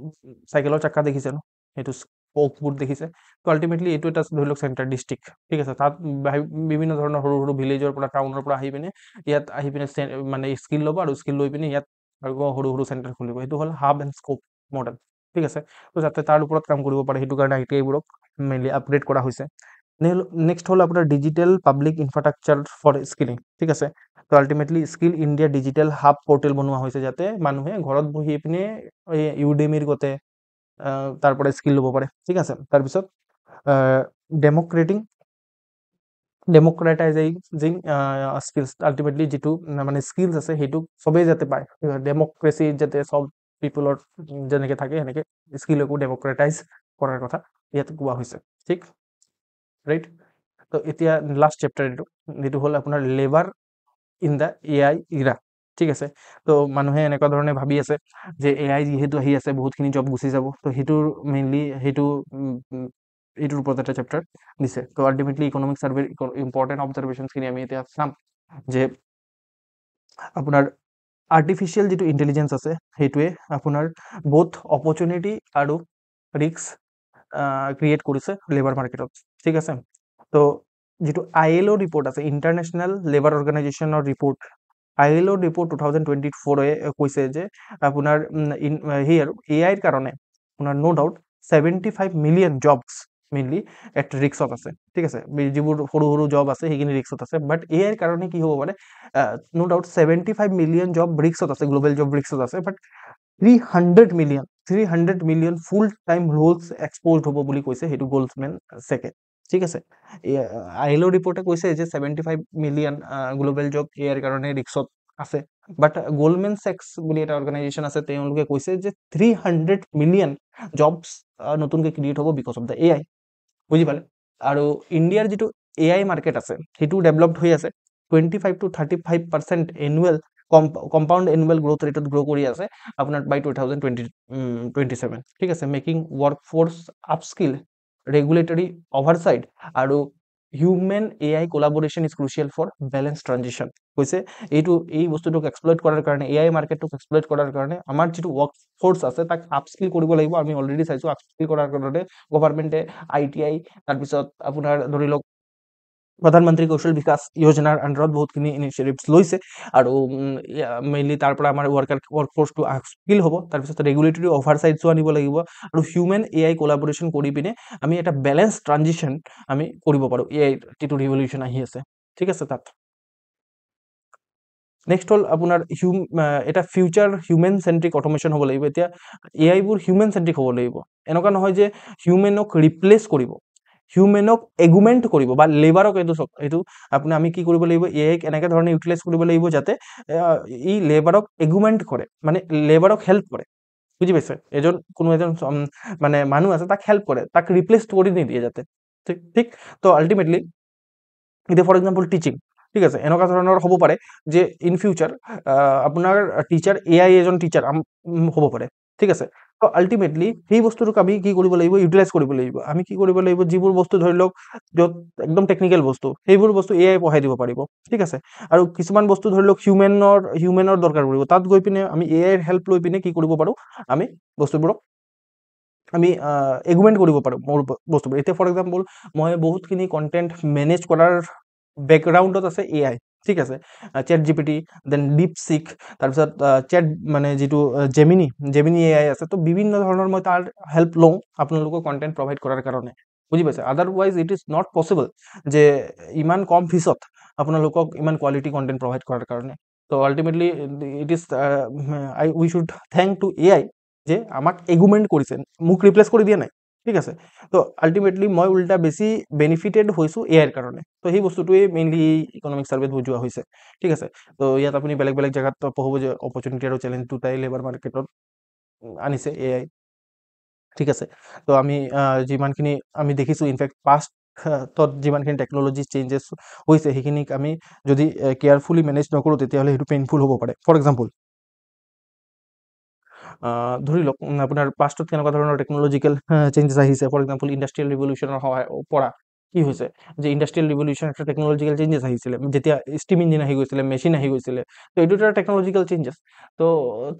চাইকেলৰ চাক্কা দেখিছে ন, সেইটো স্পোকবোৰ দেখিছে। তো আল্টিমেটলি এইটো এটা ধৰি লওক চেণ্টাৰ ডিষ্ট্ৰিক্ট, ঠিক আছে, তাত বিভিন্ন ধৰণৰ সৰু সৰু ভিলেজৰ পৰা টাউনৰ পৰা আহি পিনে ইয়াত আহি পিনে মানে স্কিল ল'ব, আৰু স্কিল লৈ পিনে ইয়াত আৰু সৰু সৰু চেণ্টাৰ খুলিব। সেইটো হ'ল হাব এণ্ড স্কোপ মডেল, ঠিক আছে। তো যাতে তাৰ ওপৰত কাম কৰিব পাৰে, সেইটো কাৰণে আই টি আইবোৰক মেইনলি আপগ্ৰেড কৰা হৈছে। নেক্সট হ'ল আপোনাৰ digital public infrastructure for skilling, ঠিক আছে। তো ultimately skill India digital hub portal বনোৱা হৈছে, যাতে মানুহে ঘৰত বহি পিনে ইউডেমিৰ গতে তাৰ পৰা স্কিল ল'ব পাৰে, ঠিক আছে। তাৰপিছত ডেম'ক্ৰেটাইজিং স্কিলছ, আল্টিমেটলি যিটো মানে স্কিলছ আছে সেইটো চবেই যাতে পায়, ডেম'ক্ৰেচি যাতে চব পিপুলৰ যেনেকৈ থাকে সেনেকৈ স্কিলকো ডেম'ক্ৰেটাইজ কৰাৰ কথা ইয়াত কোৱা হৈছে, ঠিক, ৰাইট। তো এতিয়া লাষ্ট চেপ্টাৰ এইটো হ'ল আপোনাৰ labour in the A I era, ঠিক আছে। তো মানুহে এনেকুৱা ধৰণে ভাবি আছে যে এ আই যিহেতু আহি আছে বহুতখিনি জব গুচি যাব, তো সেইটোৰ মেইনলি এইটোৰ ওপৰত এটা চেপ্টাৰ দিছে। তো আল্টিমেটলি ইকনমিক ছাৰ্ভেৰ ইম্পৰ্টেণ্ট অবজাৰভেশ্যনছখিনি আমি এতিয়া চাম, যে আপোনাৰ আৰ্টিফিচিয়েল যিটো ইণ্টেলিজেঞ্চ আছে সেইটোৱে আপোনাৰ বহুত অপৰচুনিটি আৰু ৰিস্ক ক্ৰিয়েট কৰিছে লেবাৰ মাৰ্কেটত, ঠিক আছে। তো যিটো ILO ৰিপৰ্ট আছে, ইণ্টাৰনেশ্যনেল লেবাৰ অৰ্গেনাইজেশ্যনৰ ৰিপৰ্ট, ILO ৰিপৰ্ট 2024 কৈছে যে আপোনাৰ সেই আৰু এ আইৰ কাৰণে আপোনাৰ no' doubt 75 million jobs mainly at ৰিক্সত আছে, ঠিক আছে। যিবোৰ সৰু সৰু জব আছে সেইখিনি ৰিক্সত আছে, বাট এ আইৰ কাৰণে কি হ'ব পাৰে, ন' ডাউট 75 মিলিয়ন জব ৰিক্সত আছে, গ্ল'বেল জব ৰিক্সত আছে, বাট 300 million full time Rolls expose হ'ব বুলি কৈছে, সেইটো গোল্ডমেন ছেকে, ঠিক আছে। ILO ৰিপৰ্টে কৈছে যে 75 মিলিয়ন গ্ল'বেল জব এ আইৰ কাৰণে ৰিক্সত আছে, বাট গোল্ডমেন ছেক্স বুলি এটা অৰ্গেনাইজেশ্যন আছে, তেওঁলোকে কৈছে যে 300 মিলিয়ন জবছ নতুনকৈ ক্ৰিয়েট হ'ব because of the A I, বুজি পালে। আৰু ইণ্ডিয়াৰ যিটো এ আই মাৰ্কেট আছে সেইটো ডেভেলপড হৈ আছে, 25 to 35% annual compound annual growth ৰেটত গ্ৰ' কৰি আছে আপোনাৰ বাই 2027, ঠিক আছে। Making workforce upskill, regulatory oversight আৰু human A I collaboration is crucial for balance transition. কৈছে এই বস্তুটোক এক্সপ্লইট কৰাৰ কাৰণে, এ আই মাৰ্কেটটোক এক্সপ্লইট কৰাৰ কাৰণে আমাৰ যিটো ৱৰ্ক ফ'ৰ্চ আছে তাক আপস্কিল কৰিব লাগিব। আমি অলৰেডি চাইছোঁ আপস্কিল কৰাৰ কাৰণে গভৰ্ণমেণ্টে ITI, তাৰপিছত আপোনাৰ ধৰি লওক প্ৰধানমন্ত্ৰী কৌশল বিকাশ যোজনাৰ আণ্ডাৰত বহুতখিনি ইনিচিয়েটিভছ লৈছে, আৰু মেইনলি তাৰ পৰা আমাৰ ৱৰ্ক ফ'ৰ্চটো আপস্কিল হ'ব। তাৰপিছত ৰেগুলেটৰী অভাৰচাইটছো আনিব লাগিব, আৰু হিউমেন এ আই কোলাবৰেশ্যন কৰি পিনে আমি এটা বেলেঞ্চ ট্ৰানজিশ্যন আমি কৰিব পাৰোঁ। এ আই যিটো ৰিভলিউশ্যন আহি আছে, ঠিক আছে। তাত নেক্সট হ'ল আপোনাৰ এটা ফিউচাৰ হিউমেন চেণ্ট্ৰিক অট'মেশ্যন হ'ব লাগিব। এতিয়া এ আইবোৰ হিউমেন চেণ্ট্ৰিক হ'ব লাগিব, এনেকুৱা নহয় যে হিউমেনক ৰিপ্লেচ কৰিব, হিউমেনক এগুমেণ্ট কৰিব, বা লেবাৰক এইটো আমি কি কৰিব লাগিব, এ আইক এনেকৈ ধৰণে ইউটিলাইজ কৰিব লাগিব যাতে ই লেবাৰক এগুমেণ্ট কৰে, মানে লেবাৰক হেল্প কৰে, বুজি পাইছে। কোনো এজন মানে মানুহ আছে তাক হেল্প কৰে, তাক ৰিপ্লেচ কৰি নিদিয়ে যাতে, ঠিক ঠিক। তো আল্টিমেটলি এতিয়া ফৰ এক্সাম্পল টিচিং, ঠিক আছে, এনেকুৱা ধৰণৰ হ'ব পাৰে যে ইন ফিউচাৰ আপোনাৰ টিচাৰ এ আই এজন টিচাৰ হ'ব পাৰে, ঠিক আছে। তো আল্টিমেটলি সেই বস্তুটোক আমি কি কৰিব লাগিব, ইউটিলাইজ কৰিব লাগিব। আমি কি কৰিব লাগিব, যিবোৰ বস্তু ধৰি লওক য'ত একদম টেকনিকেল বস্তু, সেইবোৰ বস্তু এ আই পঢ়াই দিব পাৰিব, ঠিক আছে। আৰু কিছুমান বস্তু ধৰি লওক হিউমেনৰ দৰকাৰ পৰিব, তাত গৈ পিনে আমি এ আইৰ হেল্প লৈ পিনে কি কৰিব পাৰোঁ, আমি বস্তুবোৰক আমি এগুমেণ্ট কৰিব পাৰোঁ মোৰ বস্তুবোৰ। এতিয়া ফৰ এক্সাম্পল মই বহুতখিনি কণ্টেণ্ট মেনেজ কৰাৰ বেকগ্ৰাউণ্ডত আছে এ আই, ঠিক আছে। চেট জিপিটি, দেন ডিপছিক, তাৰপিছত চেট মানে যিটো জেমিনি এ আই আছে। তো বিভিন্ন ধৰণৰ মই তাৰ হেল্প লওঁ আপোনালোকক কণ্টেণ্ট প্ৰভাইড কৰাৰ কাৰণে, বুজি পাইছে। Otherwise it is not possible যে ইমান কম ফিজত আপোনালোকক ইমান কোৱালিটি কণ্টেণ্ট প্ৰভাইড কৰাৰ কাৰণে। তো ultimately it is we should thank to A I যে আমাক এগুমেণ্ট কৰিছে, মোক ৰিপ্লেচ কৰি দিয়া নাই, ঠিক আছে। তো আল্টিমেটলি মই উল্টা বেছি বেনিফিটেড হৈছোঁ এ আইৰ কাৰণে। তো সেই বস্তুটোৱে মেইনলি ইকনমিক ছাৰ্ভেত বুজোৱা হৈছে, ঠিক আছে। তো ইয়াত আপুনি বেলেগ বেলেগ জেগাত পঢ়িব যে অপৰচুনিটি আৰু চেলেঞ্জ দুটাই লেবাৰ মাৰ্কেটত আনিছে এআই, ঠিক আছে। তো আমি যিমানখিনি আমি দেখিছোঁ ইনফেক্ট পাষ্টত যিমানখিনি টেকন'লজি চেঞ্জেছ হৈছে সেইখিনিক আমি যদি কেয়াৰফুলি মেনেজ নকৰোঁ তেতিয়াহ'লে সেইটো পেইনফুল হ'ব পাৰে। ফৰ এক্সাম্পল ধৰি লওক আপোনাৰ পাষ্টত কেনেকুৱা ধৰণৰ টেকন'লজিকেল চেঞ্জেছ আহিছে। ফৰ এক্সাম্পল ইণ্ডাষ্ট্ৰিয়েল ৰিভলিউশ্যনৰ পৰা কি হৈছে যে ইণ্ডাষ্ট্ৰিয়েল ৰিভলিউশ্যন একটা টেকন'লজিকেল চেঞ্জেছ আহিছিলে, যেতিয়া ষ্টিম ইঞ্জিন আহি গৈছিলে, মেচিন আহি গৈছিলে। তো এইটো এটা টেকন'লজিকেল চেঞ্জেছ। তো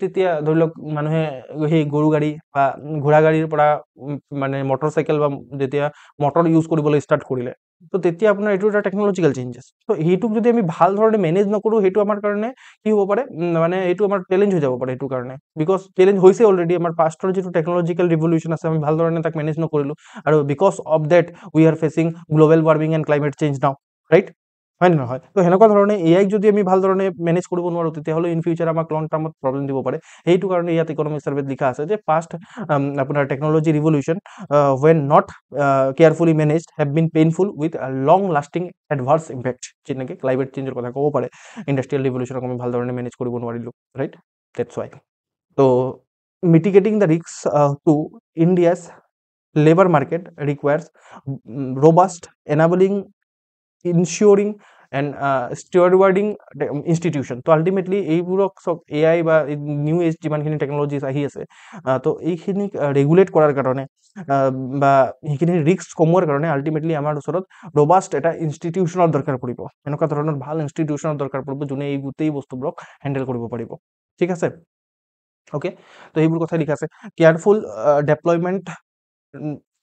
তেতিয়া ধৰি লওক মানুহে সেই গৰু গাড়ী বা ঘোঁৰা গাড়ীৰ পৰা মানে মটৰ চাইকেল বা যেতিয়া মটৰ ইউজ কৰিবলৈ ষ্টাৰ্ট কৰিলে, তো তেতিয়া আপোনাৰ এইটো এটা টেকন'লজিকেল চেঞ্জেছ। তো সেইটোক যদি আমি ভাল ধৰণে মেনেজ নকৰোঁ সেইটো আমাৰ কাৰণে কি হ'ব পাৰে, মানে এইটো আমাৰ চেলেঞ্জ হৈ যাব পাৰে এইটো কাৰণে, বিকজ চেলেঞ্জ হৈছে অলৰেডি। আমাৰ পাষ্টৰ যিটো টেকন'লজিকেল ৰিভলিউশ্যন আছে আমি ভাল ধৰণে তাক মেনেজ নকৰিলোঁ, আৰু because of that we are fetching global warming and climate change নাও, ৰাইট? হয় নে নহয়? তো সেনেকুৱা ধৰণে এআইক যদি আমি ভাল ধৰণে মেনেজ কৰিব নোৱাৰোঁ তেতিয়াহ'লে ইন ফিউচাৰ আমাক লং টাৰ্মত প্ৰব্লেম দিব পাৰে। সেইটো কাৰণে ইয়াত ইকনমিক ছাৰ্ভেত লিখা আছে যে পাষ্ট আপোনাৰ technology revolution when not carefully managed have been painful with a long lasting adverse impact, যেনেকৈ ক্লাইমেট চেঞ্জৰ কথা ক'ব পাৰে। ইণ্ডাষ্ট্ৰিয়েল ৰিভলিউশ্যনক আমি ভাল ধৰণে মেনেজ কৰিব নোৱাৰিলোঁ, right? That's why. So mitigating the risks to India's labor market requires robust, enabling, ensuring and stewarding institution. তো আল্টিমেটলি এইবোৰক চব এআই বা নিউ এজ যিমানখিনি টেকন'লজিজ আহি আছে, তো এইখিনিক ৰেগুলেট কৰাৰ কাৰণে বা সেইখিনি ৰিস্ক কমোৱাৰ কাৰণে আল্টিমেটলি আমাৰ ওচৰত ৰবাষ্ট এটা ইনষ্টিটিউশ্যনৰ দৰকাৰ পৰিব। এনেকুৱা ধৰণৰ ভাল ইনষ্টিটিউশ্যনৰ দৰকাৰ পৰিব যোনে এই গোটেই বস্তুবোৰক হেণ্ডেল কৰিব পাৰিব, ঠিক আছে? ওকে, তো এইবোৰ কথা লিখা আছে। Careful deployment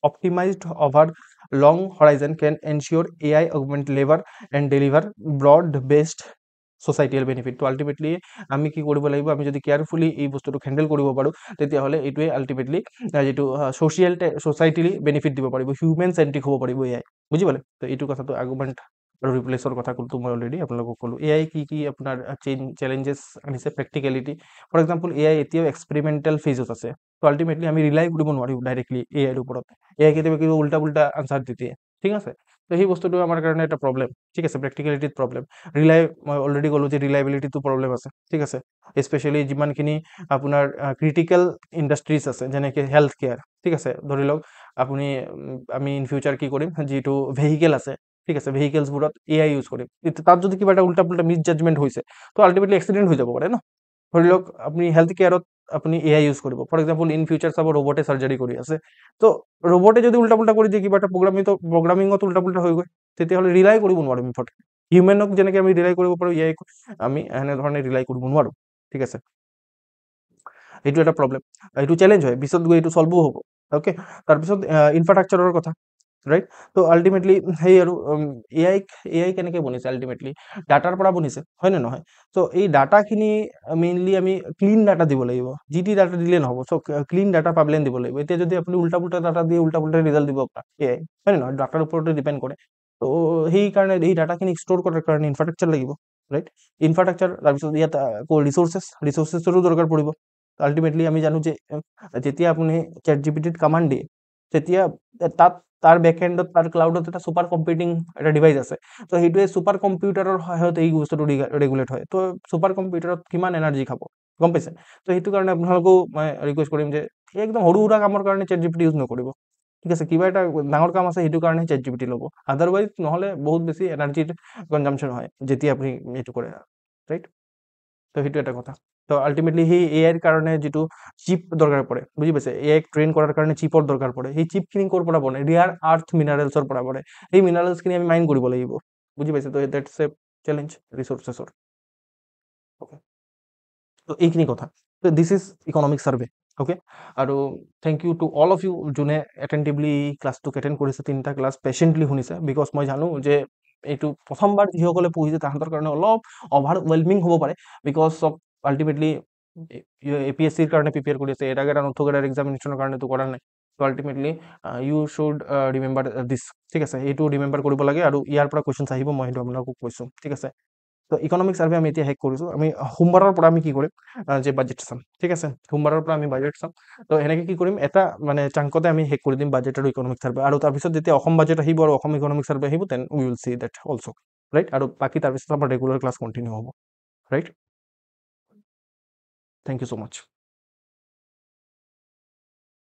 optimized over long horizon can ensure AI augment labor and deliver broad based societal benefit. তো আল্টিমেটলি আমি কি কৰিব লাগিব, আমি যদি কেয়াৰফুলি এই বস্তুটোক হেণ্ডেল কৰিব পাৰোঁ তেতিয়াহ'লে এইটোৱে আল্টিমেটলি যিটো ছ'চাইটিলি বেনিফিট দিব পাৰিব, হিউমেন চেণ্ট্ৰিক হ'ব পাৰিব এআই, বুজি পালে? তো এইটো কথাটো আৰ্গুমেণ্ট আৰু ৰিপ্লেচৰ কথা ক'লো মই অলৰেডি আপোনালোকক ক'লোঁ। এআই কি আপোনাৰ চেলেঞ্জেছ আনিছে, প্ৰেক্টিকেলিটি। ফৰ এক্সাম্পল এআই এতিয়াও এক্সপেৰিমেণ্টেল ফেজত আছে। তো আল্টিমেটলি আমি ৰিলাই কৰিব নোৱাৰিম ডাইৰেক্টলি এআইৰ ওপৰত। এআই কেতিয়াবা কিবা উল্টা পুল্টা আনচাৰ দি দিয়ে, ঠিক আছে? তো সেই বস্তুটো আমাৰ কাৰণে এটা প্ৰব্লেম, ঠিক আছে? প্ৰেক্টিকেলিটিত প্ৰব্লেম। মই অলৰেডি ক'লোঁ যে ৰিলাইবিলিটিটো প্ৰব্লেম আছে, ঠিক আছে? স্পেচিয়েলি যিমানখিনি আপোনাৰ ক্ৰিটিকেল ইণ্ডাষ্ট্ৰিজ আছে যেনেকৈ হেল্থ কেয়াৰ, ঠিক আছে? ধৰি লওক আপুনি আমি ইন ফিউচাৰ কি কৰিম, যিটো ভেহিকেল আছে, ঠিক আছে, ভেহিকেলছবোৰত এআই ইউজ কৰিম। তাত যদি কিবা এটা উল্টা পুল্টা মিছ জাজমেণ্ট হৈছে তো আল্টিমেটলি এক্সিডেণ্ট হৈ যাব পাৰে ন? ধৰি লওক আপুনি হেল্থ কেয়াৰত আপুনি এআই ইউজ কৰিব। ফৰ এক্সাম্পল ইন ফিউচাৰ চাব ৰবটে চাৰ্জাৰী কৰি আছে, তো ৰবটে যদি উল্টা পুল্টা কৰি দিয়ে কিবা এটা প্ৰগ্ৰামিঙত উল্টা পুল্টা হৈ গৈ, তেতিয়াহ'লে ৰিলাই কৰিব নোৱাৰিম মুঠতে। হিউমেনক যেনেকৈ আমি ৰিলাই কৰিব পাৰোঁ এআইক আমি এনেধৰণে ৰিলাই কৰিব নোৱাৰোঁ, ঠিক আছে? এইটো এটা প্ৰব্লেম, এইটো চেলেঞ্জ হয়, পিছত গৈ এইটো চল্ভো হ'ব। অ'কে, তাৰপিছত ইনফ্ৰাষ্ট্ৰাকচাৰৰ কথা, ৰাইট? তো আল্টিমেটলি সেই আৰু এআই কেনেকৈ বনিছে, আল্টিমেটলি ডাটাৰ পৰা বনিছে, হয় নে নহয়? চ' এই ডাটাখিনি মেইনলি আমি ক্লিন ডাটা দিব লাগিব, যি টি ডাটা দিলে নহ'ব। চ' ক্লিন ডাটা পাবলেন দিব লাগিব। এতিয়া যদি আপুনি উল্টা পুল্টা ডাটা দিয়ে উল্টা পুল্টা ৰিজাল্ট দিব আপোনাক এআই, হয় নে নহয়? ডাটাৰ ওপৰতে ডিপেণ্ড কৰে। তো সেইকাৰণে এই ডাটাখিনি ষ্ট'ৰ কৰাৰ কাৰণে ইনফ্ৰাষ্ট্ৰাকচাৰ লাগিব, ৰাইট? ইনফ্ৰাষ্ট্ৰাকচাৰ, তাৰপিছত ইয়াত আকৌ ৰিচোৰ্চেছৰো দৰকাৰ পৰিব। আল্টিমেটলি আমি জানো যে যেতিয়া আপুনি ChatGPT-ত কমাণ্ড দিয়ে তেতিয়া তাত তাৰ বেকএণ্ডত তাৰ ক্লাউডত এটা ছুপাৰ কম্পিউটিং এটা ডিভাইচ আছে। তো সেইটোৱে ছুপাৰ কম্পিউটাৰৰ সহায়ত এই বস্তুটো ৰেগুলেট হয়। তো ছুপাৰ কম্পিউটাৰত কিমান এনাৰ্জি খাব, গম পাইছে? তো সেইটো কাৰণে আপোনালোকেও মই ৰিকুৱেষ্ট কৰিম যে একদম সৰু সুৰা কামৰ কাৰণে ChatGPT ইউজ নকৰিব, ঠিক আছে? কিবা এটা ডাঙৰ কাম আছে সেইটো কাৰণে ChatGPT ল'ব, আদাৰৱাইজ নহ'লে বহুত বেছি এনাৰ্জিৰ কনজাম্পশ্যন হয় যেতিয়া আপুনি এইটো কৰে, ৰাইট? তো সেইটো এটা কথা। তো আল্টিমেটলি সেই এআইৰ কাৰণে যিটো চিপ দৰকাৰ পৰে, বুজি পাইছে? এআইক ট্ৰেইন কৰাৰ কাৰণে চিপৰ দৰকাৰ পৰে। সেই চিপখিনি ক'ৰ পৰা বনে? ৰিয়াৰ আৰ্থ মিনাৰেলছৰ পৰা বনে। সেই মিনাৰেলছখিনি আমি মাইন কৰিব লাগিব, বুজি পাইছে? তো ডেটছ এ চেলেঞ্জ ৰিচোৰ্চেছৰ। অ'কে, তো এইখিনি কথা। তো this is economic survey, okay? আৰু thank you to all of you যোনে এটেণ্টিভলি ক্লাছটোক এটেণ্ড কৰিছে, 3টা ক্লাছ পেচেণ্টলি শুনিছে, বিকজ মই জানো যে এইটো প্ৰথমবাৰ যিসকলে পঢ়িছে তাহাঁতৰ কাৰণে অলপ অভাৰৱেলমিং হ'ব পাৰে, বিকজ অফ আল্টিমেটলি APSCৰ কাৰণে প্ৰিপেয়াৰ কৰি আছে, এটা নথুকেইটাৰ এক্সামিনেশ্যনৰ কাৰণেতো কৰা নাই। তো আল্টিমেটলি ইউ শুড ৰিমেম্বাৰ দিছ, ঠিক আছে? এইটো ৰিমেম্বাৰ কৰিব লাগে আৰু ইয়াৰ পৰা কুৱেশ্যনছ আহিব, মই সেইটো আপোনালোকক কৈছোঁ, ঠিক আছে? তো ইকনমিক ছাৰ্ভে আমি এতিয়া শেষ কৰিছোঁ। আমি সোমবাৰৰ পৰা আমি কি কৰিম যে বাজেট চাম, ঠিক আছে? সোমবাৰৰ পৰা আমি বাজেট চাম। তো এনেকৈ কি কৰিম, এটা মানে চাংকতে আমি শেষ কৰি দিম বাজেট আৰু ইকনমিক ছাৰ্ভে, আৰু তাৰপিছত যেতিয়া অসম বাজেট আহিব আৰু অসম ইকনমিক ছাৰ্ভে আহিব, then we will see that also', right? আৰু বাকী তাৰপিছত আমাৰ ৰেগুলাৰ ক্লাছ কণ্টিনিউ হ'ব, right? Thank you so' much.